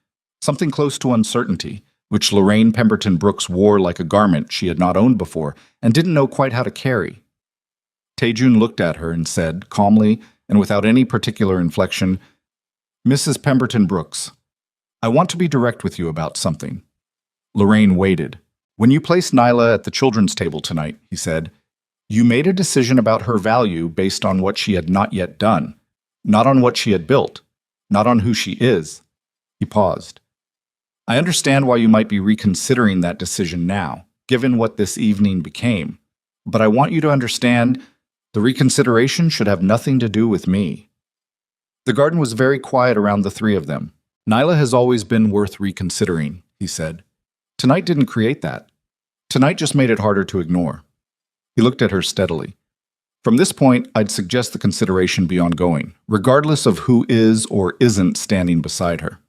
Something close to uncertainty, which Lorraine Pemberton Brooks wore like a garment she had not owned before and didn't know quite how to carry. Taejun looked at her and said, calmly and without any particular inflection, "Mrs. Pemberton Brooks, I want to be direct with you about something." Lorraine waited. "When you placed Nyla at the children's table tonight," he said, "you made a decision about her value based on what she had not yet done, not on what she had built, not on who she is." He paused. "I understand why you might be reconsidering that decision now, given what this evening became, but I want you to understand the reconsideration should have nothing to do with me." The garden was very quiet around the three of them. "Nyla has always been worth reconsidering," he said. "Tonight didn't create that. Tonight just made it harder to ignore." He looked at her steadily. "From this point, I'd suggest the consideration be ongoing, regardless of who is or isn't standing beside her."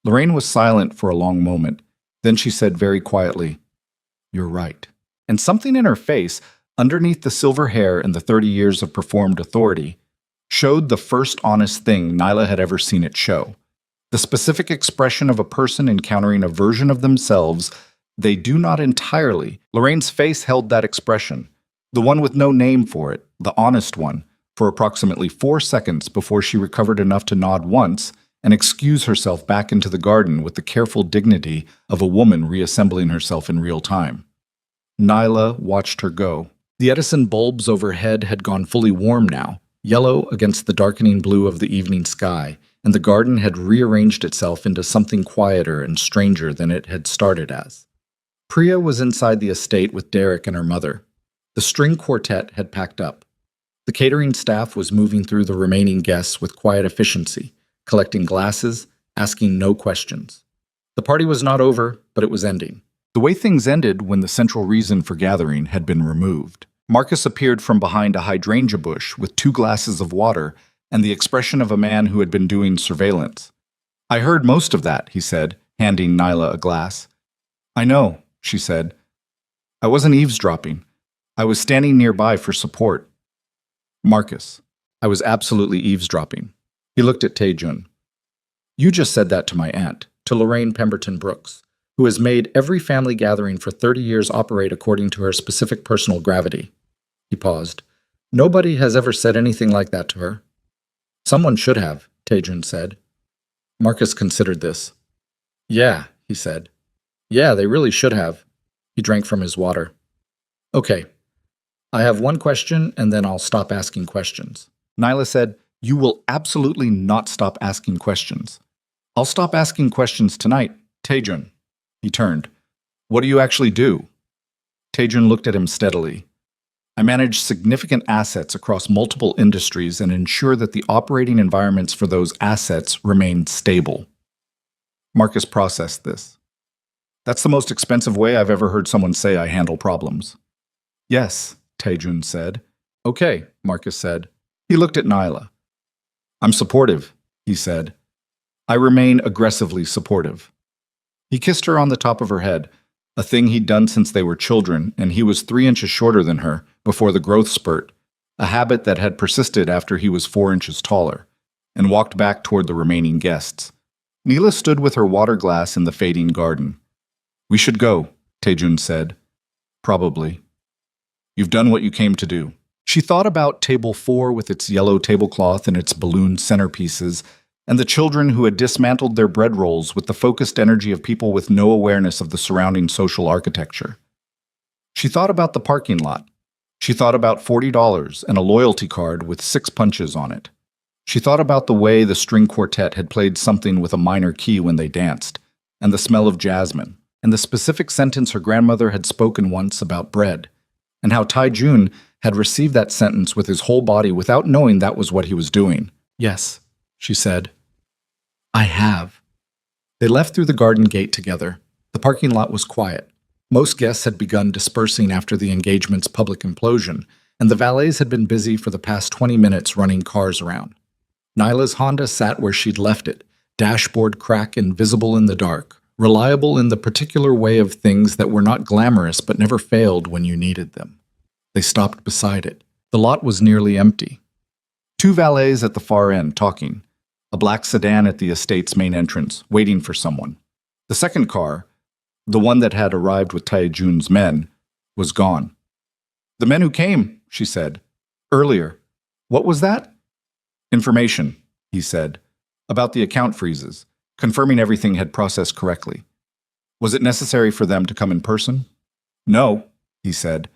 Lorraine was silent for a long moment. Then she said very quietly, "You're right." And something in her face, underneath the silver hair and the 30 years of performed authority, showed the first honest thing Nyla had ever seen it show. The specific expression of a person encountering a version of themselves they do not entirely. Lorraine's face held that expression, the one with no name for it, the honest one, for approximately 4 seconds before she recovered enough to nod once and excuse herself back into the garden with the careful dignity of a woman reassembling herself in real time. Nyla watched her go. The Edison bulbs overhead had gone fully warm now, yellow against the darkening blue of the evening sky, and the garden had rearranged itself into something quieter and stranger than it had started as. Priya was inside the estate with Derek and her mother. The string quartet had packed up. The catering staff was moving through the remaining guests with quiet efficiency, collecting glasses, asking no questions. The party was not over, but it was ending. The way things ended when the central reason for gathering had been removed. Marcus appeared from behind a hydrangea bush with 2 glasses of water and the expression of a man who had been doing surveillance. "I heard most of that," he said, handing Nyla a glass. "I know," she said. "I wasn't eavesdropping. I was standing nearby for support." "Marcus, I was absolutely eavesdropping." He looked at Taejun. "You just said that to my aunt, to Lorraine Pemberton Brooks, who has made every family gathering for 30 years operate according to her specific personal gravity." He paused. "Nobody has ever said anything like that to her." "Someone should have," Taejun said. Marcus considered this. "Yeah," he said. "Yeah, they really should have." He drank from his water. "Okay. I have one question, and then I'll stop asking questions. Nyla said, "You will absolutely not stop asking questions." "I'll stop asking questions tonight, Taejun." He turned. "What do you actually do?" Taejun looked at him steadily. "I manage significant assets across multiple industries and ensure that the operating environments for those assets remain stable." Marcus processed this. "That's the most expensive way I've ever heard someone say I handle problems." "Yes," Taejun said. "Okay," Marcus said. He looked at Nyla. "I'm supportive," he said. "I remain aggressively supportive." He kissed her on the top of her head, a thing he'd done since they were children, and he was 3 inches shorter than her before the growth spurt, a habit that had persisted after he was 4 inches taller, and walked back toward the remaining guests. Neela stood with her water glass in the fading garden. "We should go," Taejun said. "Probably. You've done what you came to do." She thought about Table 4 with its yellow tablecloth and its balloon centerpieces, and the children who had dismantled their bread rolls with the focused energy of people with no awareness of the surrounding social architecture. She thought about the parking lot. She thought about $40 and a loyalty card with 6 punches on it. She thought about the way the string quartet had played something with a minor key when they danced, and the smell of jasmine, and the specific sentence her grandmother had spoken once about bread, and how Taejun had received that sentence with his whole body without knowing that was what he was doing. "Yes," she said. "I have." They left through the garden gate together. The parking lot was quiet. Most guests had begun dispersing after the engagement's public implosion, and the valets had been busy for the past 20 minutes running cars around. Nyla's Honda sat where she'd left it, dashboard crack invisible in the dark, reliable in the particular way of things that were not glamorous but never failed when you needed them. They stopped beside it. The lot was nearly empty. 2 valets at the far end talking, a black sedan at the estate's main entrance, waiting for someone. The second car, the one that had arrived with Taejun's men, was gone. "The men who came," she said. "Earlier." "What was that?" "Information," he said, "about the account freezes, confirming everything had processed correctly." "Was it necessary for them to come in person?" "No," he said,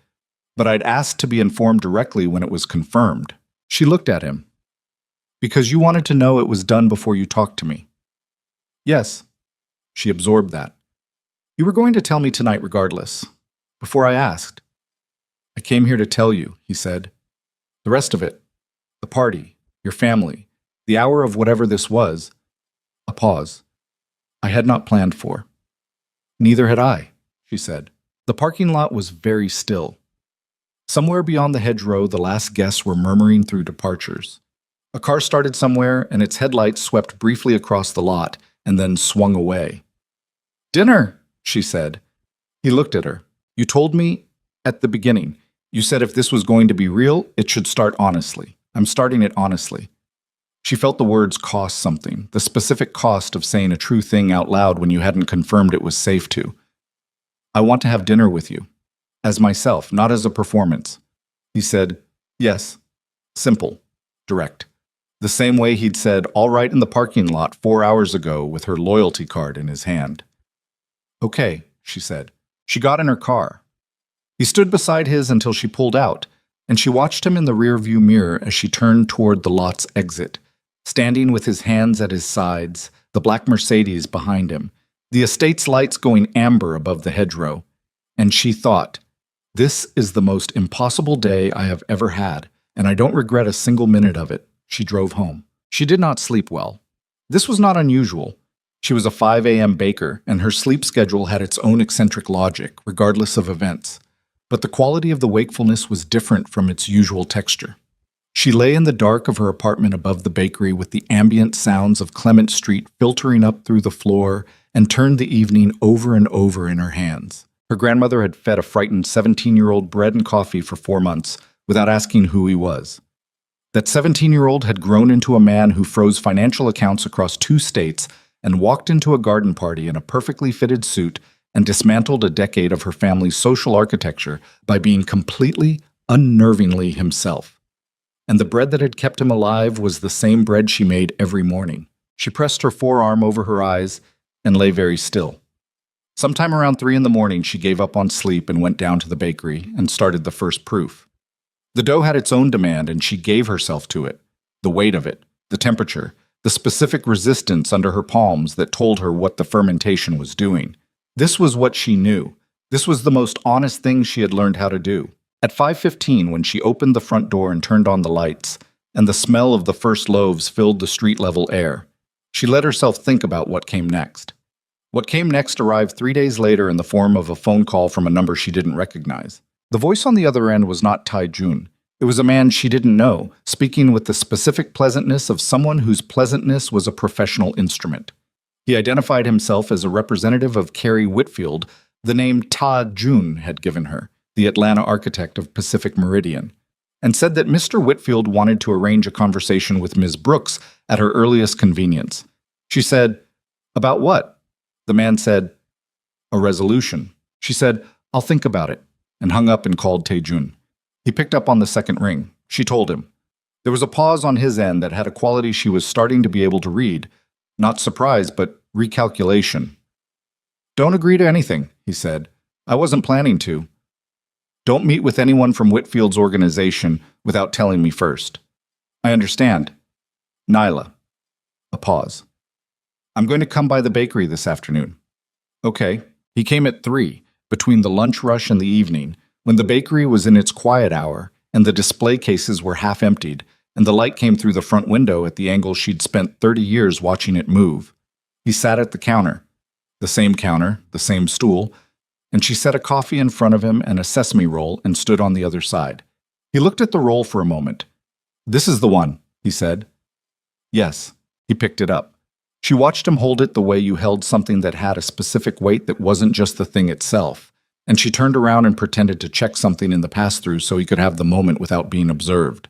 "but I'd asked to be informed directly when it was confirmed." She looked at him. "Because you wanted to know it was done before you talked to me." "Yes." She absorbed that. "You were going to tell me tonight regardless, before I asked." "I came here to tell you," he said. "The rest of it, the party, your family, the hour of whatever this was," a pause, "I had not planned for." "Neither had I," she said. The parking lot was very still. Somewhere beyond the hedgerow, the last guests were murmuring through departures. A car started somewhere, and its headlights swept briefly across the lot and then swung away. "Dinner," she said. He looked at her. "You told me at the beginning. You said if this was going to be real, it should start honestly. I'm starting it honestly." She felt the words cost something, the specific cost of saying a true thing out loud when you hadn't confirmed it was safe to. "I want to have dinner with you. As myself, not as a performance." He said, "Yes." Simple. Direct. The same way he'd said, "all right," in the parking lot 4 hours ago with her loyalty card in his hand. "Okay," she said. She got in her car. He stood beside his until she pulled out, and she watched him in the rearview mirror as she turned toward the lot's exit, standing with his hands at his sides, the black Mercedes behind him, the estate's lights going amber above the hedgerow. And she thought, "This is the most impossible day I have ever had, and I don't regret a single minute of it." She drove home. She did not sleep well. This was not unusual. She was a 5 a.m. baker, and her sleep schedule had its own eccentric logic, regardless of events. But the quality of the wakefulness was different from its usual texture. She lay in the dark of her apartment above the bakery with the ambient sounds of Clement Street filtering up through the floor and turned the evening over and over in her hands. Her grandmother had fed a frightened 17-year-old bread and coffee for 4 months without asking who he was. That 17-year-old had grown into a man who froze financial accounts across 2 states and walked into a garden party in a perfectly fitted suit and dismantled a decade of her family's social architecture by being completely, unnervingly himself. And the bread that had kept him alive was the same bread she made every morning. She pressed her forearm over her eyes and lay very still. Sometime around 3 in the morning, she gave up on sleep and went down to the bakery and started the first proof. The dough had its own demand, and she gave herself to it. The weight of it, the temperature, the specific resistance under her palms that told her what the fermentation was doing. This was what she knew. This was the most honest thing she had learned how to do. At 5:15, when she opened the front door and turned on the lights, and the smell of the first loaves filled the street-level air, she let herself think about what came next. What came next arrived 3 days later in the form of a phone call from a number she didn't recognize. The voice on the other end was not Tai-jun. It was a man she didn't know, speaking with the specific pleasantness of someone whose pleasantness was a professional instrument. He identified himself as a representative of Carrie Whitfield, the name Ta-jun had given her, the Atlanta architect of Pacific Meridian, and said that Mr. Whitfield wanted to arrange a conversation with Ms. Brooks at her earliest convenience. She said, "About what?" The man said, "A resolution." She said, "I'll think about it," and hung up and called Tae-jun. He picked up on the second ring. She told him. There was a pause on his end that had a quality she was starting to be able to read. Not surprise, but recalculation. "Don't agree to anything," he said. "I wasn't planning to. Don't meet with anyone from Whitfield's organization without telling me first." "I understand." "Nyla." A pause. "I'm going to come by the bakery this afternoon." "Okay." He came at 3, between the lunch rush and the evening, when the bakery was in its quiet hour and the display cases were half emptied, and the light came through the front window at the angle she'd spent 30 years watching it move. He sat at the counter, the same stool, and she set a coffee in front of him and a sesame roll and stood on the other side. He looked at the roll for a moment. "This is the one," he said. "Yes." He picked it up. She watched him hold it the way you held something that had a specific weight that wasn't just the thing itself, and she turned around and pretended to check something in the pass-through so he could have the moment without being observed.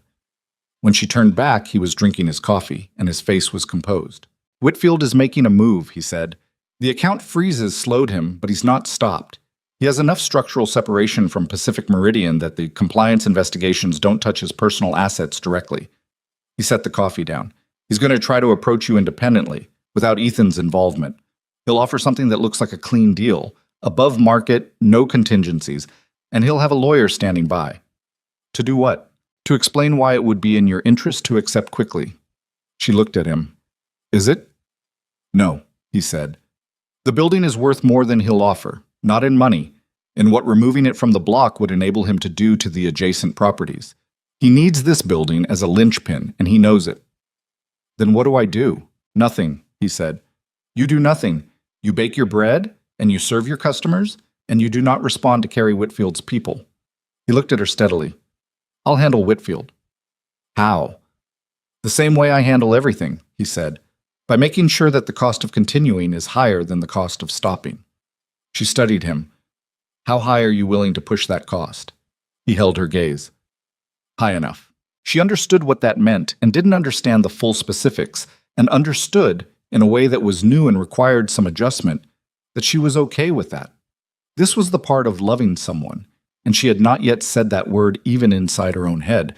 When she turned back, he was drinking his coffee, and his face was composed. "Whitfield is making a move," he said. "The account freezes slowed him, but he's not stopped. He has enough structural separation from Pacific Meridian that the compliance investigations don't touch his personal assets directly." He set the coffee down. "He's going to try to approach you independently, without Ethan's involvement. He'll offer something that looks like a clean deal, above market, no contingencies, and he'll have a lawyer standing by." "To do what?" "To explain why it would be in your interest to accept quickly." She looked at him. "Is it?" "No," he said. "The building is worth more than he'll offer, not in money, in what removing it from the block would enable him to do to the adjacent properties. He needs this building as a linchpin, and he knows it." "Then what do I do?" "Nothing," he said. "You do nothing. You bake your bread, and you serve your customers, and you do not respond to Carrie Whitfield's people." He looked at her steadily. "I'll handle Whitfield." "How?" "The same way I handle everything," he said, "by making sure that the cost of continuing is higher than the cost of stopping." She studied him. "How high are you willing to push that cost?" He held her gaze. "High enough." She understood what that meant and didn't understand the full specifics, and understood, in a way that was new and required some adjustment, that she was okay with that. This was the part of loving someone, and she had not yet said that word even inside her own head,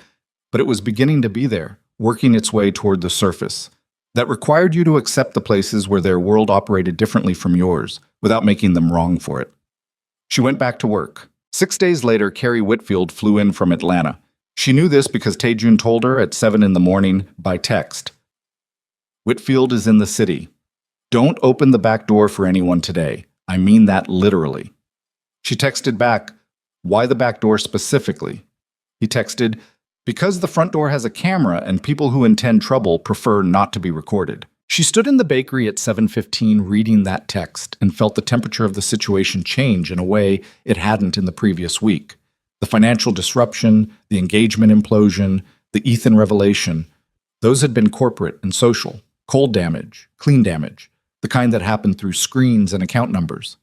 but it was beginning to be there, working its way toward the surface. That required you to accept the places where their world operated differently from yours, without making them wrong for it. She went back to work. 6 days later, Carrie Whitfield flew in from Atlanta. She knew this because Tae-jun told her at 7 in the morning by text. "Whitfield is in the city. Don't open the back door for anyone today. I mean that literally." She texted back, "Why the back door specifically?" He texted, "Because the front door has a camera and people who intend trouble prefer not to be recorded." She stood in the bakery at 7:15 reading that text and felt the temperature of the situation change in a way it hadn't in the previous week. The financial disruption, the engagement implosion, the Ethan revelation, those had been corporate and social, cold damage, clean damage, the kind that happened through screens and account numbers.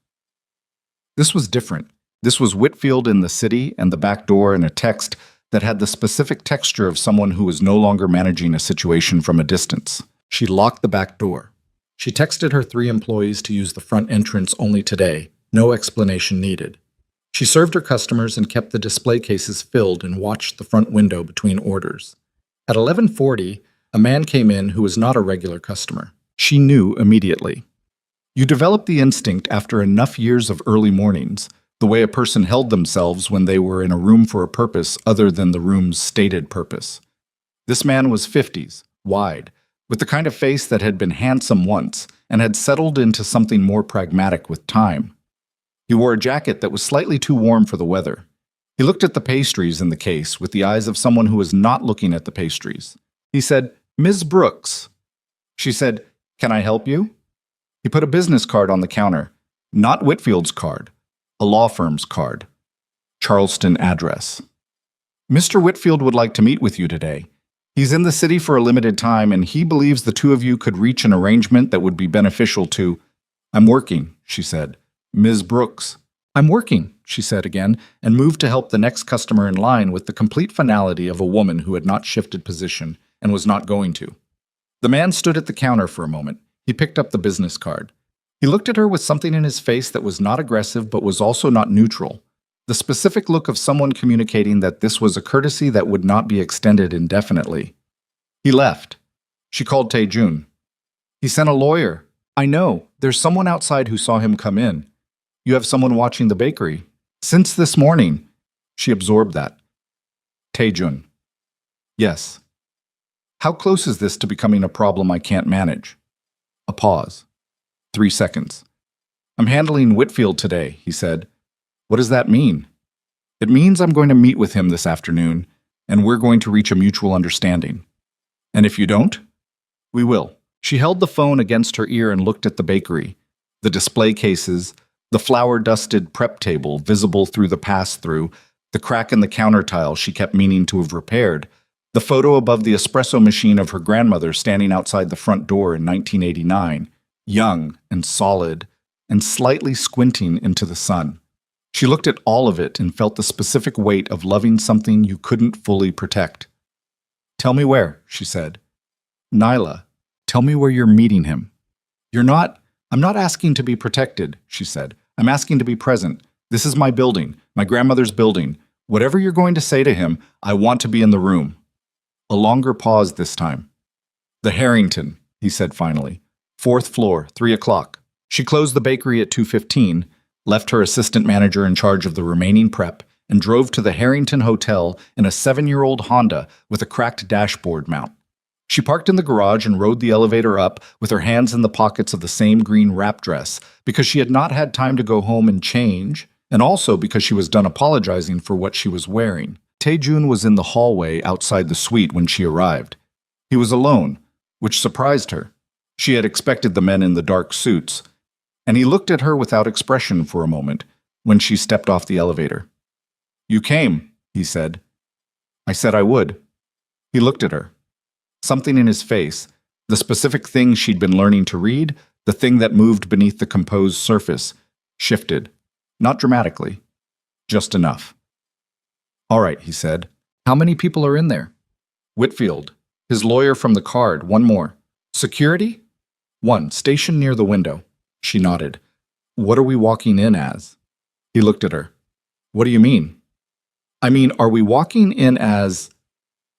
This was different. This was Whitfield in the city and the back door in a text that had the specific texture of someone who was no longer managing a situation from a distance. She locked the back door. She texted her 3 employees to use the front entrance only today, no explanation needed. She served her customers and kept the display cases filled and watched the front window between orders. At 11:40, a man came in who was not a regular customer. She knew immediately. You develop the instinct after enough years of early mornings, the way a person held themselves when they were in a room for a purpose other than the room's stated purpose. This man was 50s, wide, with the kind of face that had been handsome once and had settled into something more pragmatic with time. He wore a jacket that was slightly too warm for the weather. He looked at the pastries in the case with the eyes of someone who was not looking at the pastries. He said, "Ms. Brooks." She said, "Can I help you?" He put a business card on the counter. Not Whitfield's card, a law firm's card. Charleston address. "Mr. Whitfield would like to meet with you today. He's in the city for a limited time, and he believes the two of you could reach an arrangement that would be beneficial to—" "I'm working," she said. "Ms. Brooks." "I'm working," she said again, and moved to help the next customer in line with the complete finality of a woman who had not shifted position and was not going to. The man stood at the counter for a moment. He picked up the business card. He looked at her with something in his face that was not aggressive but was also not neutral. The specific look of someone communicating that this was a courtesy that would not be extended indefinitely. He left. She called Tae-jun. "He sent a lawyer." "I know. There's someone outside who saw him come in." "You have someone watching the bakery?" "Since this morning." She absorbed that. Tae-jun. "Yes." "How close is this to becoming a problem I can't manage?" A pause. 3 seconds. "I'm handling Whitfield today," he said. "What does that mean?" "It means I'm going to meet with him this afternoon, and we're going to reach a mutual understanding." "And if you don't?" "We will." She held the phone against her ear and looked at the bakery, the display cases, the flour-dusted prep table visible through the pass-through, the crack in the counter tile she kept meaning to have repaired, the photo above the espresso machine of her grandmother standing outside the front door in 1989, young and solid, and slightly squinting into the sun. She looked at all of it and felt the specific weight of loving something you couldn't fully protect. "Tell me where," she said. "Nyla, tell me where you're meeting him." I'm not asking to be protected," she said. "I'm asking to be present. This is my building, my grandmother's building. Whatever you're going to say to him, I want to be in the room." A longer pause this time. "The Harrington," he said finally. "4th floor, 3 o'clock. She closed the bakery at 2:15, left her assistant manager in charge of the remaining prep, and drove to the Harrington Hotel in a 7-year-old Honda with a cracked dashboard mount. She parked in the garage and rode the elevator up with her hands in the pockets of the same green wrap dress because she had not had time to go home and change, and also because she was done apologizing for what she was wearing. Tae-jun was in the hallway outside the suite when she arrived. He was alone, which surprised her. She had expected the men in the dark suits, and he looked at her without expression for a moment when she stepped off the elevator. "You came," he said. "I said I would." He looked at her. Something in his face, the specific thing she'd been learning to read, the thing that moved beneath the composed surface, shifted. Not dramatically. Just enough. "All right," he said. "How many people are in there?" "Whitfield. His lawyer from the card. One more." "Security?" "One, stationed near the window." She nodded. "What are we walking in as?" He looked at her. "What do you mean?" "I mean, are we walking in as—"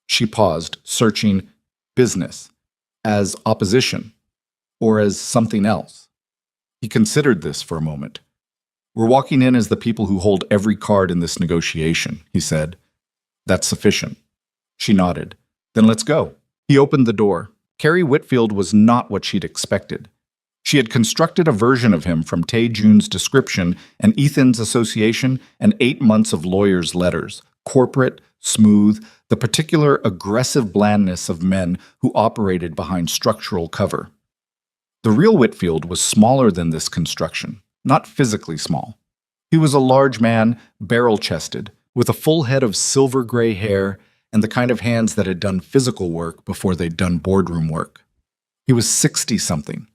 She paused, searching. "Business. As opposition. Or as something else." He considered this for a moment. "We're walking in as the people who hold every card in this negotiation," he said. "That's sufficient." She nodded. "Then let's go." He opened the door. Carrie Whitfield was not what she'd expected. She had constructed a version of him from Tae-jun's description and Ethan's association and 8 months of lawyers' letters, corporate, smooth, the particular aggressive blandness of men who operated behind structural cover. The real Whitfield was smaller than this construction, not physically small. He was a large man, barrel-chested, with a full head of silver gray hair and the kind of hands that had done physical work before they'd done boardroom work. He was 60-something.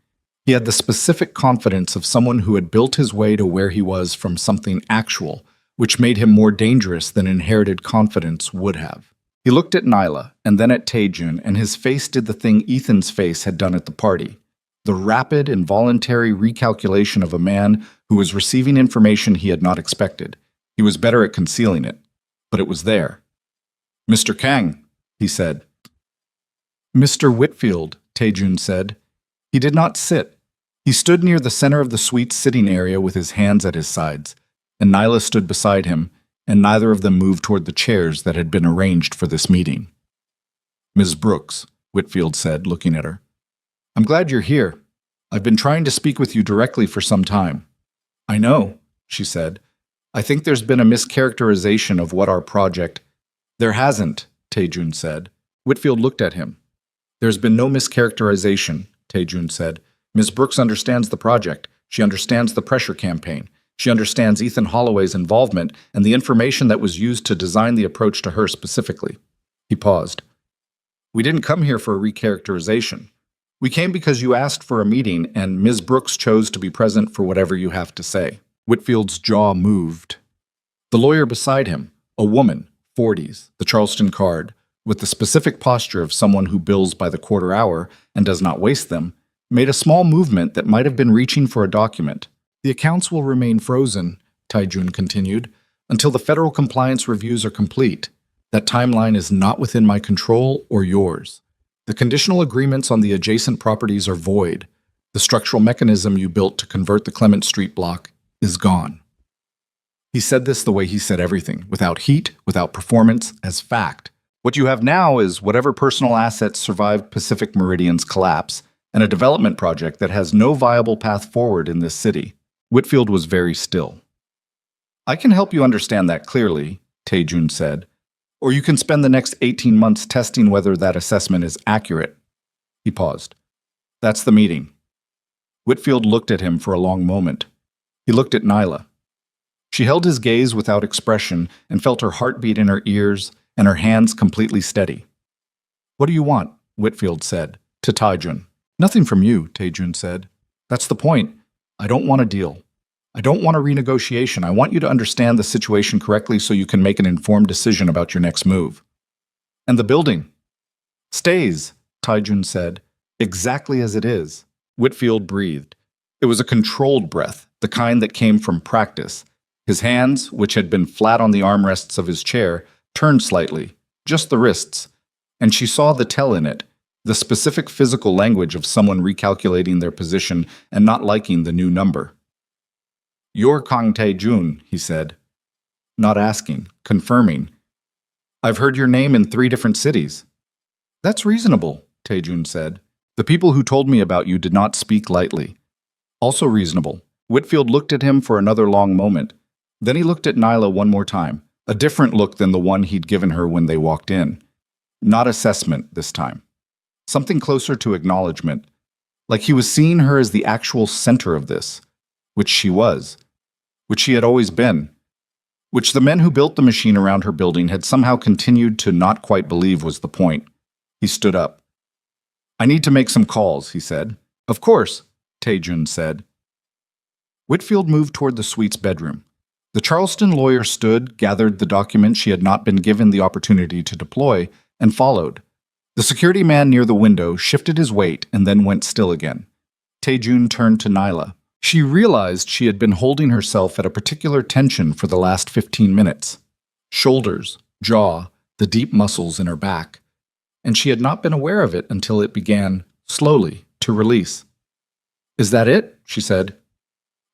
He had the specific confidence of someone who had built his way to where he was from something actual, which made him more dangerous than inherited confidence would have. He looked at Nyla and then at Tae-jun, and his face did the thing Ethan's face had done at the party. The rapid, involuntary recalculation of a man who was receiving information he had not expected. He was better at concealing it, but it was there. "Mr. Kang," he said. "Mr. Whitfield," Tae-jun said. He did not sit. He stood near the center of the suite's sitting area with his hands at his sides. and Nyla stood beside him, and neither of them moved toward the chairs that had been arranged for this meeting. "Ms. Brooks," Whitfield said, looking at her. "I'm glad you're here. I've been trying to speak with you directly for some time." "I know," she said. "I think there's been a mischaracterization of what our project—" "There hasn't," Taejun said. Whitfield looked at him. "There's been no mischaracterization," Taejun said. "Ms. Brooks understands the project. She understands the pressure campaign. She understands Ethan Holloway's involvement and the information that was used to design the approach to her specifically." He paused. "We didn't come here for a recharacterization. We came because you asked for a meeting and Ms. Brooks chose to be present for whatever you have to say." Whitfield's jaw moved. The lawyer beside him, a woman, 40s, the Charleston card, with the specific posture of someone who bills by the quarter hour and does not waste them, made a small movement that might have been reaching for a document. "The accounts will remain frozen," Taejun continued, "until the federal compliance reviews are complete. That timeline is not within my control or yours. The conditional agreements on the adjacent properties are void. The structural mechanism you built to convert the Clement Street block is gone." He said this the way he said everything, without heat, without performance, as fact. "What you have now is whatever personal assets survived Pacific Meridian's collapse, and a development project that has no viable path forward in this city." Whitfield was very still. "I can help you understand that clearly," Taejun said. "Or you can spend the next 18 months testing whether that assessment is accurate." He paused. "That's the meeting." Whitfield looked at him for a long moment. He looked at Nyla. She held his gaze without expression and felt her heartbeat in her ears and her hands completely steady. "What do you want?" Whitfield said, to Taejun. "Nothing from you," Taejun said. "That's the point. I don't want a deal. I don't want a renegotiation. I want you to understand the situation correctly so you can make an informed decision about your next move." "And the building?" "Stays," Taejun said, "exactly as it is." Whitfield breathed. It was a controlled breath, the kind that came from practice. His hands, which had been flat on the armrests of his chair, turned slightly, just the wrists, and she saw the tell in it, the specific physical language of someone recalculating their position and not liking the new number. "You're Kang Tae-jun," he said. Not asking, confirming. "I've heard your name in 3 different cities." "That's reasonable," Tae-jun said. "The people who told me about you did not speak lightly." "Also reasonable." Whitfield looked at him for another long moment. Then he looked at Nyla one more time, a different look than the one he'd given her when they walked in. Not assessment this time. Something closer to acknowledgement, like he was seeing her as the actual center of this, which she was, which she had always been, which the men who built the machine around her building had somehow continued to not quite believe was the point. He stood up. "I need to make some calls," he said. "Of course," Taejun said. Whitfield moved toward the suite's bedroom. The Charleston lawyer stood, gathered the document she had not been given the opportunity to deploy, and followed. The security man near the window shifted his weight and then went still again. Taejun turned to Nyla. She realized she had been holding herself at a particular tension for the last 15 minutes. Shoulders, jaw, the deep muscles in her back. And she had not been aware of it until it began, slowly, to release. "Is that it?" she said.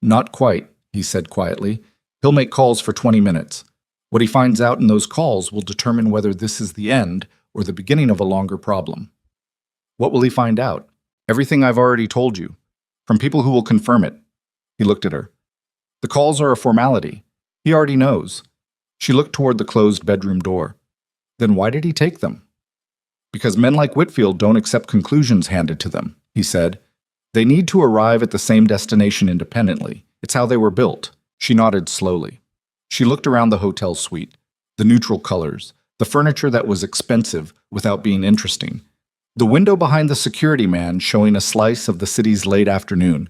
"Not quite," he said quietly. "He'll make calls for 20 minutes. What he finds out in those calls will determine whether this is the end or the beginning of a longer problem." "What will he find out?" "Everything I've already told you, from people who will confirm it." He looked at her. "The calls are a formality. He already knows." She looked toward the closed bedroom door. "Then why did he take them?" "Because men like Whitfield don't accept conclusions handed to them," he said. "They need to arrive at the same destination independently. It's how they were built." She nodded slowly. She looked around the hotel suite, the neutral colors, the furniture that was expensive without being interesting, the window behind the security man showing a slice of the city's late afternoon,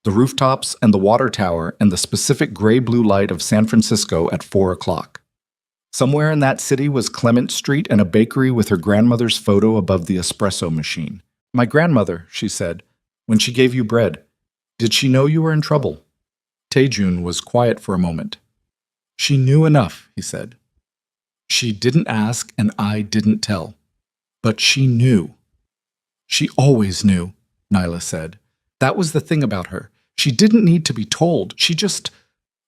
the rooftops and the water tower and the specific gray-blue light of San Francisco at 4 o'clock. Somewhere in that city was Clement Street and a bakery with her grandmother's photo above the espresso machine. "My grandmother," she said, "when she gave you bread, did she know you were in trouble?" Taejun was quiet for a moment. "She knew enough," he said. "She didn't ask and I didn't tell. But she knew." "She always knew," Nyla said. "That was the thing about her. She didn't need to be told. She just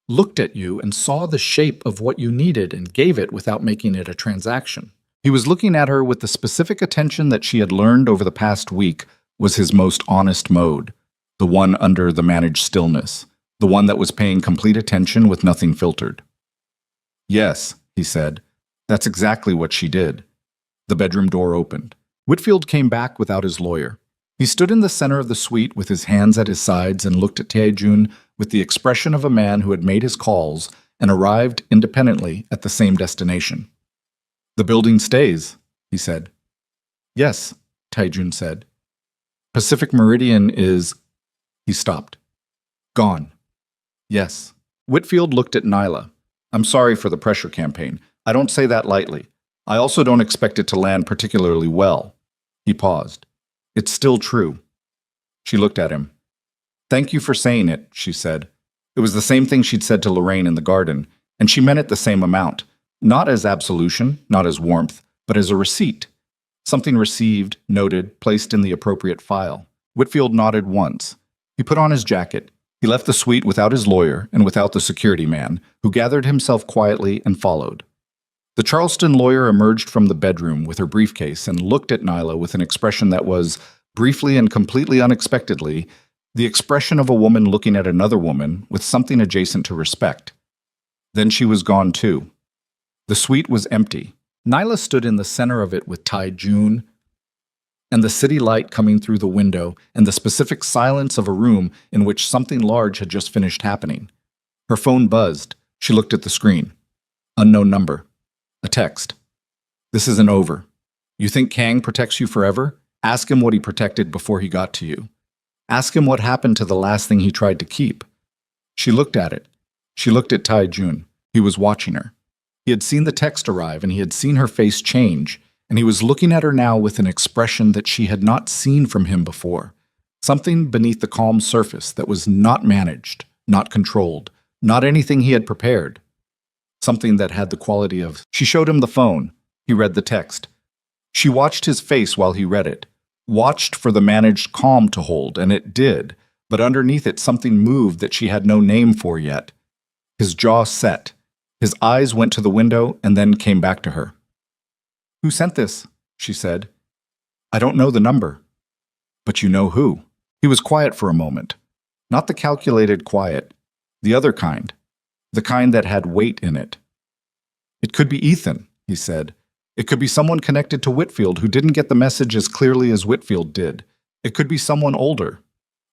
looked at you and saw the shape of what you needed and gave it without making it a transaction. He was looking at her with the specific attention that she had learned over the past week was his most honest mode, the one under the managed stillness, the one that was paying complete attention with nothing filtered. Yes, he said. That's exactly what she did. The bedroom door opened. Whitfield came back without his lawyer. He stood in the center of the suite with his hands at his sides and looked at Tae-jun with the expression of a man who had made his calls and arrived independently at the same destination. The building stays, he said. Yes, Tae-jun said. Pacific Meridian is... He stopped. Gone. Yes. Whitfield looked at Nyla. I'm sorry for the pressure campaign. I don't say that lightly. I also don't expect it to land particularly well. He paused. It's still true. She looked at him. Thank you for saying it, she said. It was the same thing she'd said to Lorraine in the garden, and she meant it the same amount. Not as absolution, not as warmth, but as a receipt. Something received, noted, placed in the appropriate file. Whitfield nodded once. He put on his jacket. He left the suite without his lawyer and without the security man, who gathered himself quietly and followed. The Charleston lawyer emerged from the bedroom with her briefcase and looked at Nyla with an expression that was, briefly and completely unexpectedly, the expression of a woman looking at another woman with something adjacent to respect. Then she was gone too. The suite was empty. Nyla stood in the center of it with Tae-jun and the city light coming through the window and the specific silence of a room in which something large had just finished happening. Her phone buzzed. She looked at the screen. Unknown number. A text. This isn't over. You think Kang protects you forever? Ask him what he protected before he got to you. Ask him what happened to the last thing he tried to keep. She looked at it. She looked at Tae-jun. He was watching her. He had seen the text arrive and he had seen her face change, and he was looking at her now with an expression that she had not seen from him before. Something beneath the calm surface that was not managed, not controlled, not anything he had prepared. Something that had the quality of... She showed him the phone. He read the text. She watched his face while he read it, watched for the managed calm to hold, and it did, but underneath it something moved that she had no name for yet. His jaw set. His eyes went to the window and then came back to her. Who sent this? She said. I don't know the number. But you know who. He was quiet for a moment. Not the calculated quiet, the other kind. The kind that had weight in it. It could be Ethan, he said. It could be someone connected to Whitfield who didn't get the message as clearly as Whitfield did. It could be someone older.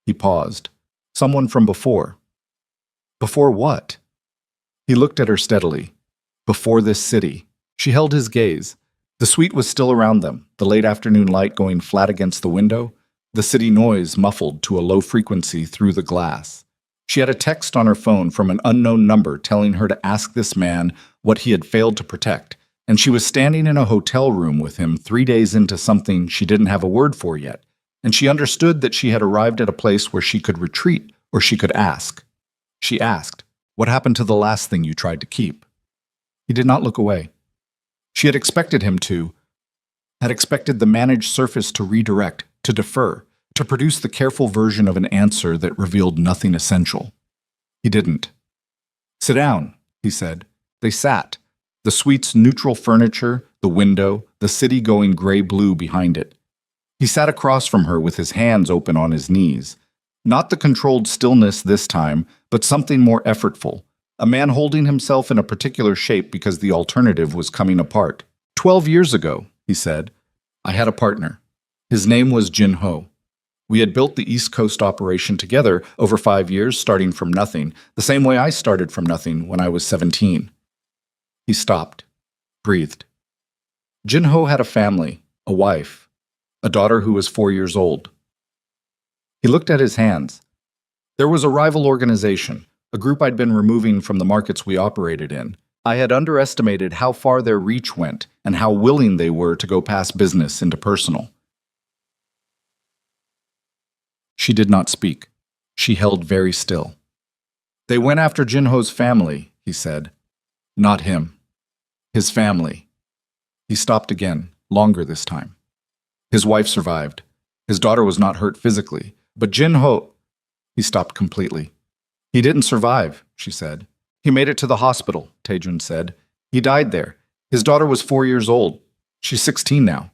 He paused. Someone from before. Before what? He looked at her steadily. Before this city. She held his gaze. The suite was still around them, the late afternoon light going flat against the window, the city noise muffled to a low frequency through the glass. She had a text on her phone from an unknown number telling her to ask this man what he had failed to protect, and she was standing in a hotel room with him 3 days into something she didn't have a word for yet, and she understood that she had arrived at a place where she could retreat or she could ask. She asked, "What happened to the last thing you tried to keep?" He did not look away. She had expected him to, had expected the managed surface to redirect, to defer, to produce the careful version of an answer that revealed nothing essential. He didn't. Sit down, he said. They sat. The suite's neutral furniture, the window, the city going gray-blue behind it. He sat across from her with his hands open on his knees. Not the controlled stillness this time, but something more effortful. A man holding himself in a particular shape because the alternative was coming apart. 12 years ago, he said, I had a partner. His name was Jin-ho. We had built the East Coast operation together over 5 years, starting from nothing, the same way I started from nothing when I was 17. He stopped, breathed. Jin-ho had a family, a wife, a daughter who was 4 years old. He looked at his hands. There was a rival organization, a group I'd been removing from the markets we operated in. I had underestimated how far their reach went and how willing they were to go past business into personal. She did not speak. She held very still. They went after Jin-ho's family, he said. Not him. His family. He stopped again, longer this time. His wife survived. His daughter was not hurt physically, but Jin-ho... He stopped completely. He didn't survive, she said. He made it to the hospital, Taejun said. He died there. His daughter was 4 years old. She's 16 now.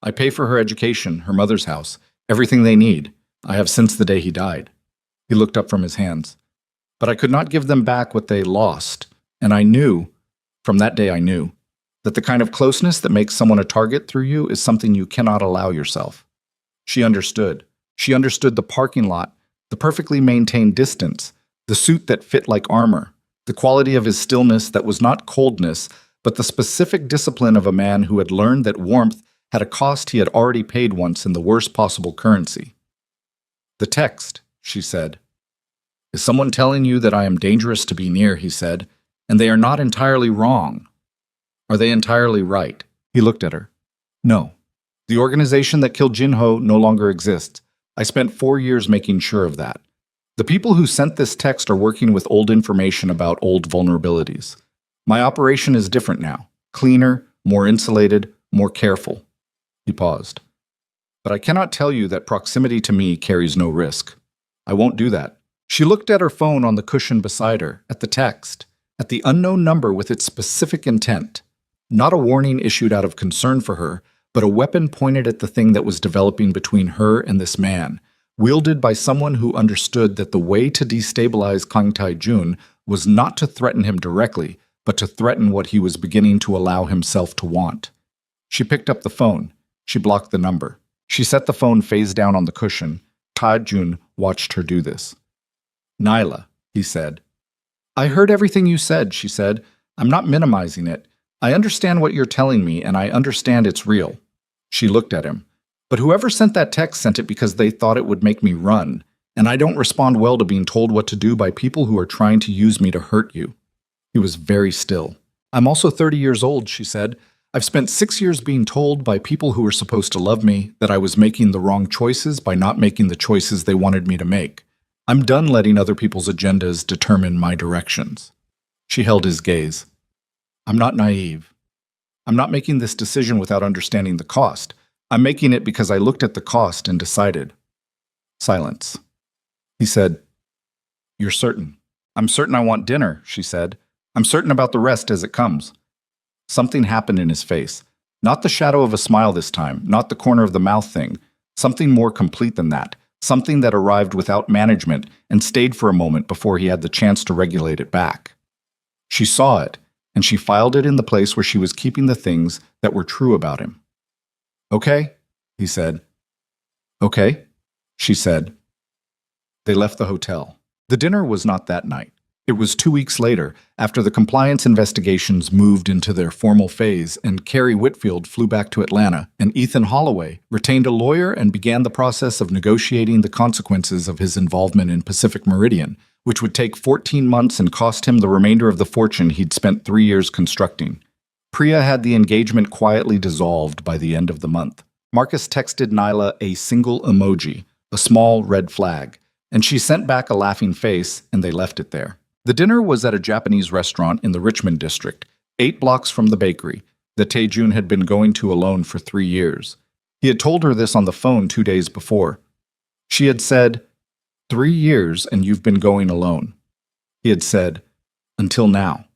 I pay for her education, her mother's house, everything they need. I have since the day he died. He looked up from his hands. But I could not give them back what they lost, and I knew, from that day I knew, that the kind of closeness that makes someone a target through you is something you cannot allow yourself. She understood. She understood the parking lot, the perfectly maintained distance, the suit that fit like armor, the quality of his stillness that was not coldness, but the specific discipline of a man who had learned that warmth had a cost he had already paid once in the worst possible currency. The text, she said. Is someone telling you that I am dangerous to be near, he said, and they are not entirely wrong. Are they entirely right? He looked at her. No. The organization that killed Jinho no longer exists. I spent 4 years making sure of that. The people who sent this text are working with old information about old vulnerabilities. My operation is different now. Cleaner, more insulated, more careful. He paused. But I cannot tell you that proximity to me carries no risk. I won't do that. She looked at her phone on the cushion beside her, at the text, at the unknown number with its specific intent. Not a warning issued out of concern for her, but a weapon pointed at the thing that was developing between her and this man, wielded by someone who understood that the way to destabilize Kang Tae-jun was not to threaten him directly, but to threaten what he was beginning to allow himself to want. She picked up the phone. She blocked the number. She set the phone face down on the cushion. Tae-jun watched her do this. Nyla, he said. I heard everything you said, she said. I'm not minimizing it. I understand what you're telling me, and I understand it's real. She looked at him. But whoever sent that text sent it because they thought it would make me run, and I don't respond well to being told what to do by people who are trying to use me to hurt you. He was very still. I'm also 30 years old, she said. I've spent 6 years being told by people who were supposed to love me that I was making the wrong choices by not making the choices they wanted me to make. I'm done letting other people's agendas determine my directions. She held his gaze. I'm not naive. I'm not making this decision without understanding the cost. I'm making it because I looked at the cost and decided. Silence. He said, You're certain. I'm certain I want dinner, she said. I'm certain about the rest as it comes. Something happened in his face. Not the shadow of a smile this time, not the corner of the mouth thing. Something more complete than that. Something that arrived without management and stayed for a moment before he had the chance to regulate it back. She saw it, and she filed it in the place where she was keeping the things that were true about him. Okay, he said. Okay, she said. They left the hotel. The dinner was not that night. It was 2 weeks later, after the compliance investigations moved into their formal phase and Carrie Whitfield flew back to Atlanta, and Ethan Holloway retained a lawyer and began the process of negotiating the consequences of his involvement in Pacific Meridian, which would take 14 months and cost him the remainder of the fortune he'd spent 3 years constructing. Priya had the engagement quietly dissolved by the end of the month. Marcus texted Nyla a single emoji, a small red flag, and she sent back a laughing face, and they left it there. The dinner was at a Japanese restaurant in the Richmond district, 8 blocks from the bakery, that Tae-jun had been going to alone for 3 years. He had told her this on the phone 2 days before. She had said, 3 years and you've been going alone. He had said, until now.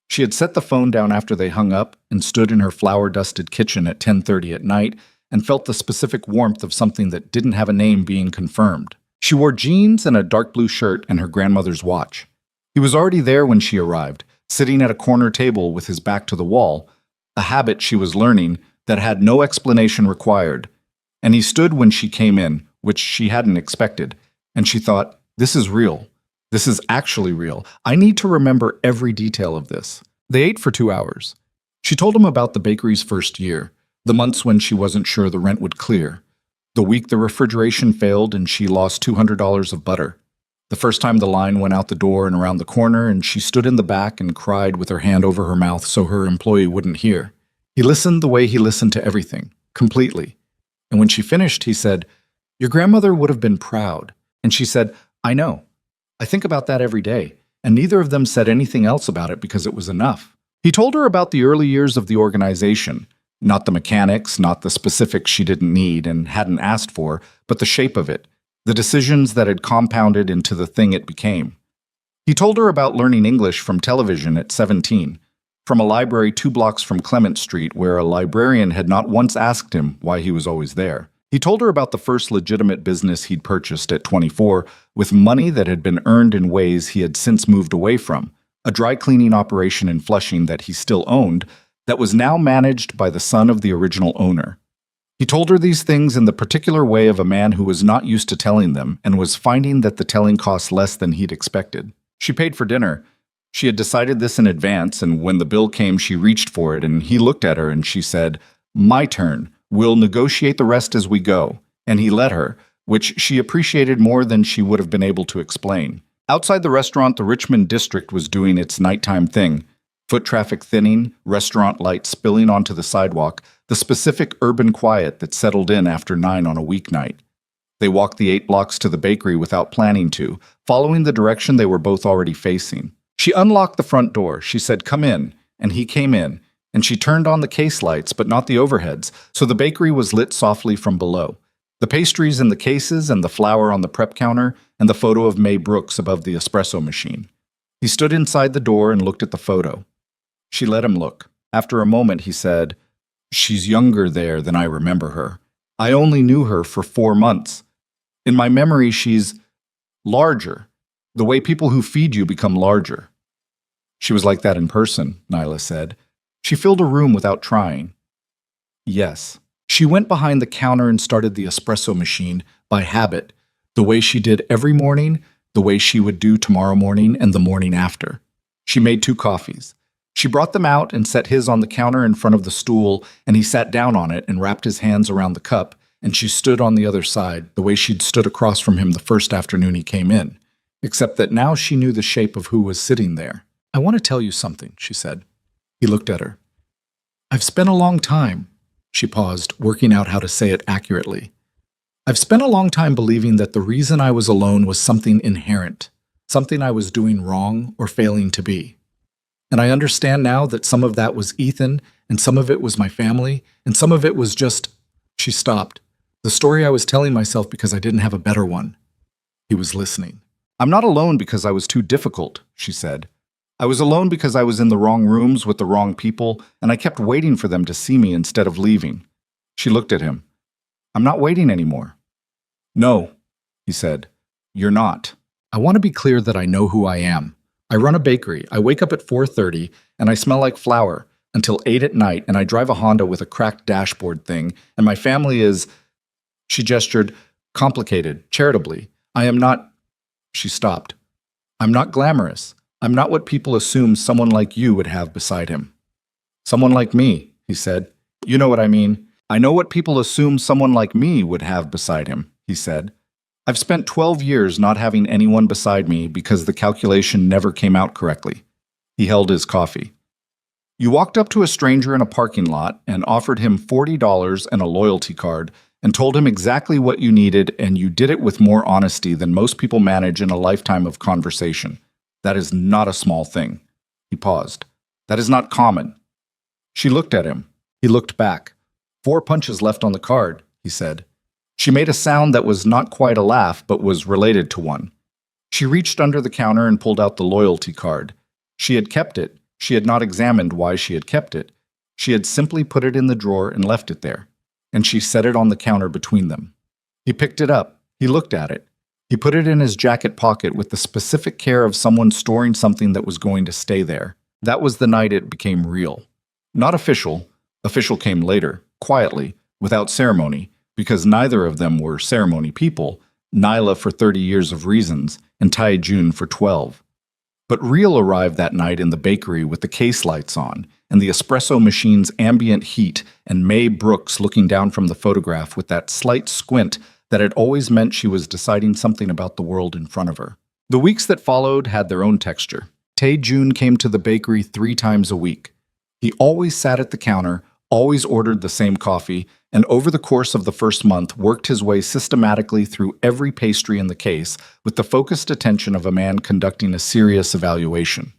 She had set the phone down after they hung up and stood in her flour-dusted kitchen at 10:30 at night and felt the specific warmth of something that didn't have a name being confirmed. She wore jeans and a dark blue shirt and her grandmother's watch. He was already there when she arrived, sitting at a corner table with his back to the wall, a habit she was learning that had no explanation required. And he stood when she came in, which she hadn't expected, and she thought, this is real. This is actually real. I need to remember every detail of this. They ate for 2 hours. She told him about the bakery's first year, the months when she wasn't sure the rent would clear, the week the refrigeration failed and she lost $200 of butter, the first time the line went out the door and around the corner and she stood in the back and cried with her hand over her mouth so her employee wouldn't hear. He listened the way he listened to everything, completely. And when she finished, he said, Your grandmother would have been proud. And she said, I know. I think about that every day. And neither of them said anything else about it because it was enough. He told her about the early years of the organization, not the mechanics, not the specifics she didn't need and hadn't asked for, but the shape of it, the decisions that had compounded into the thing it became. He told her about learning English from television at 17, from a library 2 blocks from Clement Street where a librarian had not once asked him why he was always there. He told her about the first legitimate business he'd purchased at 24 with money that had been earned in ways he had since moved away from, a dry cleaning operation in Flushing that he still owned that was now managed by the son of the original owner. He told her these things in the particular way of a man who was not used to telling them and was finding that the telling cost less than he'd expected. She paid for dinner. She had decided this in advance, and when the bill came, she reached for it, and he looked at her and she said, "My turn. We'll negotiate the rest as we go." And he let her, which she appreciated more than she would have been able to explain. Outside the restaurant, the Richmond district was doing its nighttime thing. Foot traffic thinning, restaurant lights spilling onto the sidewalk, the specific urban quiet that settled in after 9 on a weeknight. They walked the 8 blocks to the bakery without planning to, following the direction they were both already facing. She unlocked the front door. She said, "Come in," and he came in, and she turned on the case lights, but not the overheads, so the bakery was lit softly from below. The pastries in the cases and the flour on the prep counter and the photo of May Brooks above the espresso machine. He stood inside the door and looked at the photo. She let him look. After a moment, he said, "She's younger there than I remember her. I only knew her for 4 months. In my memory, she's larger, the way people who feed you become larger." "She was like that in person," Nyla said. "She filled a room without trying." "Yes." She went behind the counter and started the espresso machine by habit, the way she did every morning, the way she would do tomorrow morning and the morning after. She made 2 coffees. She brought them out and set his on the counter in front of the stool, and he sat down on it and wrapped his hands around the cup, and she stood on the other side, the way she'd stood across from him the first afternoon he came in, except that now she knew the shape of who was sitting there. "I want to tell you something," she said. He looked at her. "I've spent a long time," she paused, working out how to say it accurately. "I've spent a long time believing that the reason I was alone was something inherent, something I was doing wrong or failing to be. And I understand now that some of that was Ethan, and some of it was my family, and some of it was just—" She stopped. "The story I was telling myself because I didn't have a better one." He was listening. "I'm not alone because I was too difficult," she said. "I was alone because I was in the wrong rooms with the wrong people, and I kept waiting for them to see me instead of leaving." She looked at him. "I'm not waiting anymore." "No," he said. "You're not. I want to be clear that I know who I am. I run a bakery. I wake up at 4:30, and I smell like flour until 8 at night, and I drive a Honda with a cracked dashboard thing, and my family is—" She gestured, complicated, charitably. "I am not—" She stopped. "I'm not glamorous. I'm not what people assume someone like you would have beside him." "Someone like me," he said. "You know what I mean. I know what people assume someone like me would have beside him," he said. "I've spent 12 years not having anyone beside me because the calculation never came out correctly." He held his coffee. "You walked up to a stranger in a parking lot and offered him $40 and a loyalty card and told him exactly what you needed, and you did it with more honesty than most people manage in a lifetime of conversation. That is not a small thing." He paused. "That is not common." She looked at him. He looked back. "4 punches left on the card," he said. She made a sound that was not quite a laugh, but was related to one. She reached under the counter and pulled out the loyalty card. She had kept it. She had not examined why she had kept it. She had simply put it in the drawer and left it there. And she set it on the counter between them. He picked it up. He looked at it. He put it in his jacket pocket with the specific care of someone storing something that was going to stay there. That was the night it became real. Not official. Official came later, quietly, without ceremony, because neither of them were ceremony people, Nyla for 30 years of reasons, and Tai Jun for 12. But real arrived that night in the bakery with the case lights on, and the espresso machine's ambient heat, and May Brooks looking down from the photograph with that slight squint that had always meant she was deciding something about the world in front of her. The weeks that followed had their own texture. Tai Jun came to the bakery 3 times a week. He always sat at the counter, always ordered the same coffee, and over the course of the first month worked his way systematically through every pastry in the case with the focused attention of a man conducting a serious evaluation.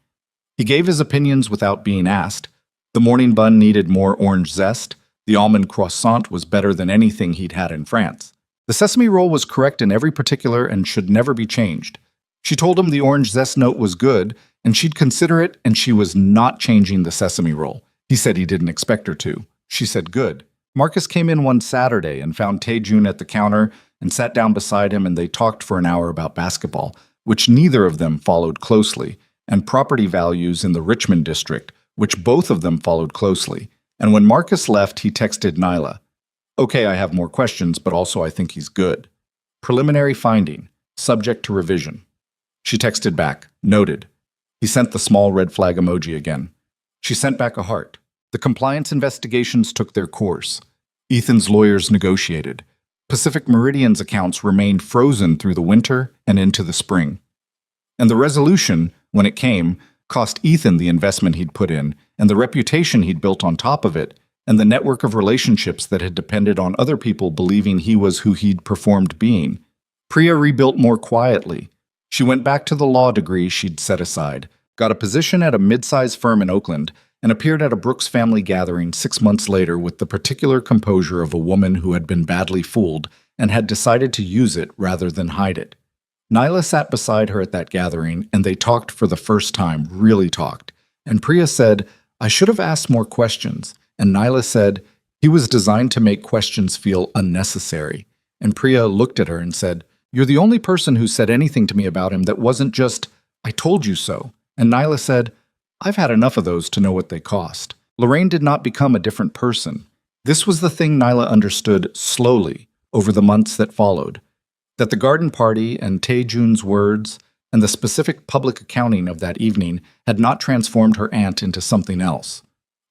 He gave his opinions without being asked. The morning bun needed more orange zest. The almond croissant was better than anything he'd had in France. The sesame roll was correct in every particular and should never be changed. She told him the orange zest note was good, and she'd consider it, and she was not changing the sesame roll. He said he didn't expect her to. She said good. Marcus came in one Saturday and found Tae-jun at the counter and sat down beside him, and they talked for an hour about basketball, which neither of them followed closely, and property values in the Richmond district, which both of them followed closely. And when Marcus left, he texted Nyla, "Okay, I have more questions, but also I think he's good. Preliminary finding, subject to revision." She texted back, "Noted." He sent the small red flag emoji again. She sent back a heart. The compliance investigations took their course. Ethan's lawyers negotiated. Pacific Meridian's accounts remained frozen through the winter and into the spring. And the resolution, when it came, cost Ethan the investment he'd put in, and the reputation he'd built on top of it, and the network of relationships that had depended on other people believing he was who he'd performed being. Priya rebuilt more quietly. She went back to the law degree she'd set aside, got a position at a mid-sized firm in Oakland, and appeared at a Brooks family gathering 6 months later with the particular composure of a woman who had been badly fooled and had decided to use it rather than hide it. Nyla sat beside her at that gathering, and they talked for the first time, really talked. And Priya said, "I should have asked more questions." And Nyla said, "He was designed to make questions feel unnecessary." And Priya looked at her and said, "You're the only person who said anything to me about him that wasn't just, 'I told you so.'" And Nyla said, "I've had enough of those to know what they cost." Lorraine did not become a different person. This was the thing Nyla understood slowly over the months that followed. That the garden party and Tae-jun's words and the specific public accounting of that evening had not transformed her aunt into something else.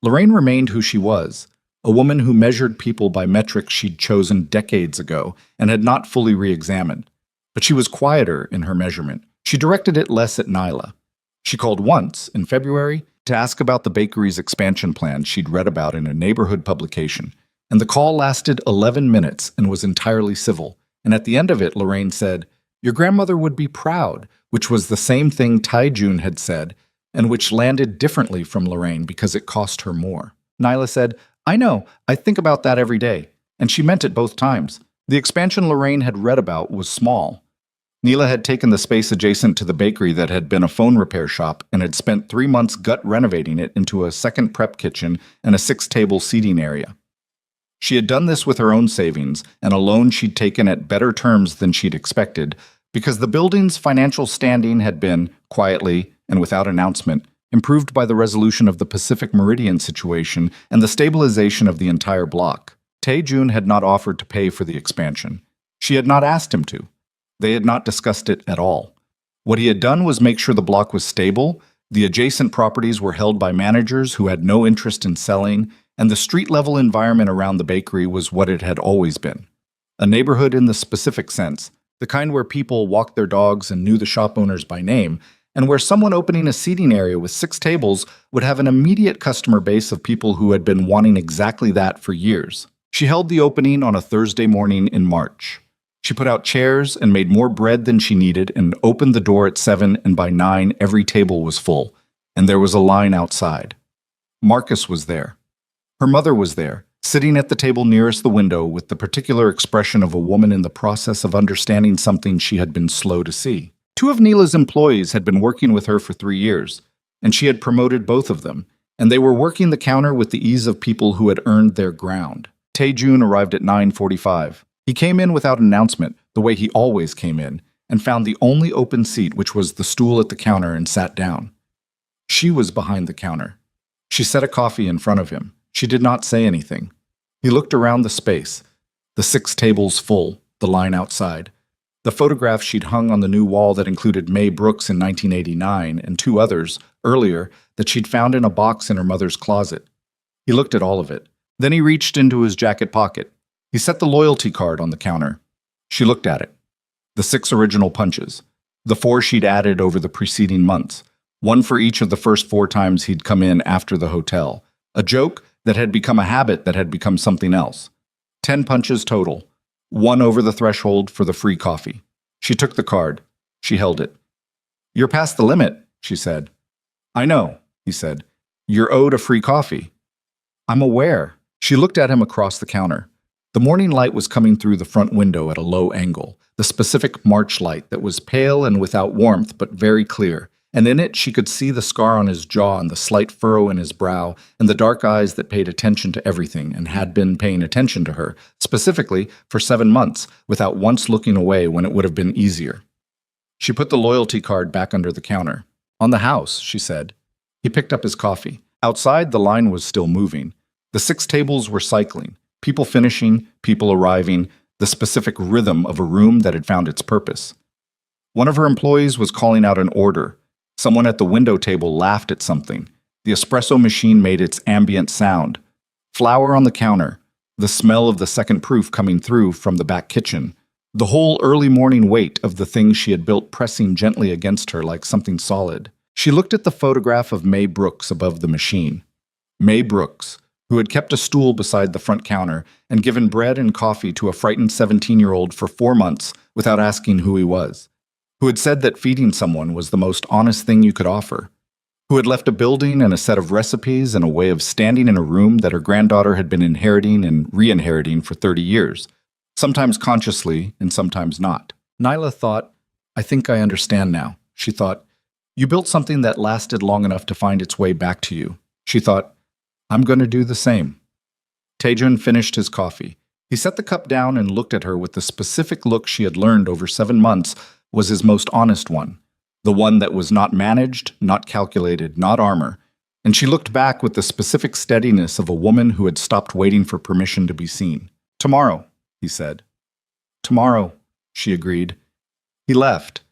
Lorraine remained who she was, a woman who measured people by metrics she'd chosen decades ago and had not fully re-examined. But she was quieter in her measurement. She directed it less at Nyla. She called once, in February, to ask about the bakery's expansion plan she'd read about in a neighborhood publication, and the call lasted 11 minutes and was entirely civil. And at the end of it, Lorraine said, "Your grandmother would be proud," which was the same thing Tae-jun had said, and which landed differently from Lorraine because it cost her more. Nyla said, "I know, I think about that every day." And she meant it both times. The expansion Lorraine had read about was small. Neela had taken the space adjacent to the bakery that had been a phone repair shop and had spent 3 months gut renovating it into a second prep kitchen and a 6-table seating area. She had done this with her own savings and a loan she'd taken at better terms than she'd expected, because the building's financial standing had been, quietly and without announcement, improved by the resolution of the Pacific Meridian situation and the stabilization of the entire block. Tae-jun had not offered to pay for the expansion. She had not asked him to. They had not discussed it at all. What he had done was make sure the block was stable, the adjacent properties were held by managers who had no interest in selling, and the street-level environment around the bakery was what it had always been. A neighborhood in the specific sense, the kind where people walked their dogs and knew the shop owners by name, and where someone opening a seating area with 6 tables would have an immediate customer base of people who had been wanting exactly that for years. She held the opening on a Thursday morning in March. She put out chairs and made more bread than she needed and opened the door at 7, and by 9 every table was full, and there was a line outside. Marcus was there. Her mother was there, sitting at the table nearest the window with the particular expression of a woman in the process of understanding something she had been slow to see. 2 of Neela's employees had been working with her for 3 years, and she had promoted both of them, and they were working the counter with the ease of people who had earned their ground. Tae-jun arrived at 9:45. He came in without announcement, the way he always came in, and found the only open seat, which was the stool at the counter, and sat down. She was behind the counter. She set a coffee in front of him. She did not say anything. He looked around the space, the 6 tables full, the line outside, the photograph she'd hung on the new wall that included May Brooks in 1989 and 2 others, earlier, that she'd found in a box in her mother's closet. He looked at all of it. Then he reached into his jacket pocket. He set the loyalty card on the counter. She looked at it. The 6 original punches, the 4 she'd added over the preceding months, 1 for each of the first 4 times he'd come in after the hotel. A joke that had become a habit that had become something else. 10 punches total, 1 over the threshold for the free coffee. She took the card. She held it. "You're past the limit," she said. "I know," he said. "You're owed a free coffee." "I'm aware." She looked at him across the counter. The morning light was coming through the front window at a low angle. the specific March light that was pale and without warmth but very clear, and in it she could see the scar on his jaw and the slight furrow in his brow and the dark eyes that paid attention to everything and had been paying attention to her, specifically for 7 months, without once looking away when it would have been easier. She put the loyalty card back under the counter. "On the house," she said. He picked up his coffee. Outside, the line was still moving. The 6 tables were cycling, people finishing, people arriving, the specific rhythm of a room that had found its purpose. One of her employees was calling out an order. Someone at the window table laughed at something. The espresso machine made its ambient sound. Flour on the counter. The smell of the second proof coming through from the back kitchen. The whole early morning weight of the things she had built pressing gently against her like something solid. She looked at the photograph of May Brooks above the machine. May Brooks, who had kept a stool beside the front counter and given bread and coffee to a frightened 17-year-old for 4 months without asking who he was. Who had said that feeding someone was the most honest thing you could offer. Who had left a building and a set of recipes and a way of standing in a room that her granddaughter had been inheriting and re-inheriting for 30 years. Sometimes consciously and sometimes not. Nyla thought, "I think I understand now." She thought, "You built something that lasted long enough to find its way back to you." She thought, "I'm going to do the same." Taejun finished his coffee. He set the cup down and looked at her with the specific look she had learned over 7 months was his most honest one. The one that was not managed, not calculated, not armor. And she looked back with the specific steadiness of a woman who had stopped waiting for permission to be seen. "Tomorrow," he said. "Tomorrow," she agreed. He left.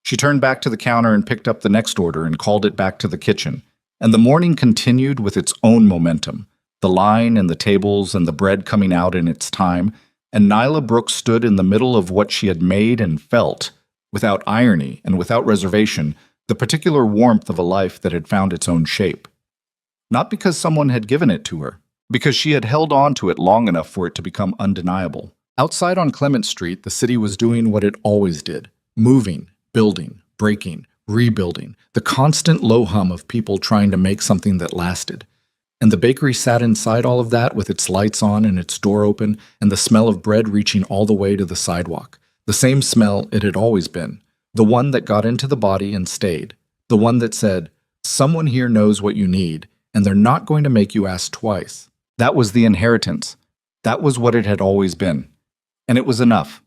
She turned back to the counter and picked up the next order and called it back to the kitchen. And the morning continued with its own momentum, the line and the tables and the bread coming out in its time, and Nyla Brooks stood in the middle of what she had made and felt, without irony and without reservation, the particular warmth of a life that had found its own shape. Not because someone had given it to her, because she had held on to it long enough for it to become undeniable. Outside on Clement Street, the city was doing what it always did, moving, building, breaking, rebuilding, the constant low hum of people trying to make something that lasted. And the bakery sat inside all of that with its lights on and its door open and the smell of bread reaching all the way to the sidewalk. The same smell it had always been, the one that got into the body and stayed, the one that said, "Someone here knows what you need, and they're not going to make you ask twice." That was the inheritance. That was what it had always been. And it was enough.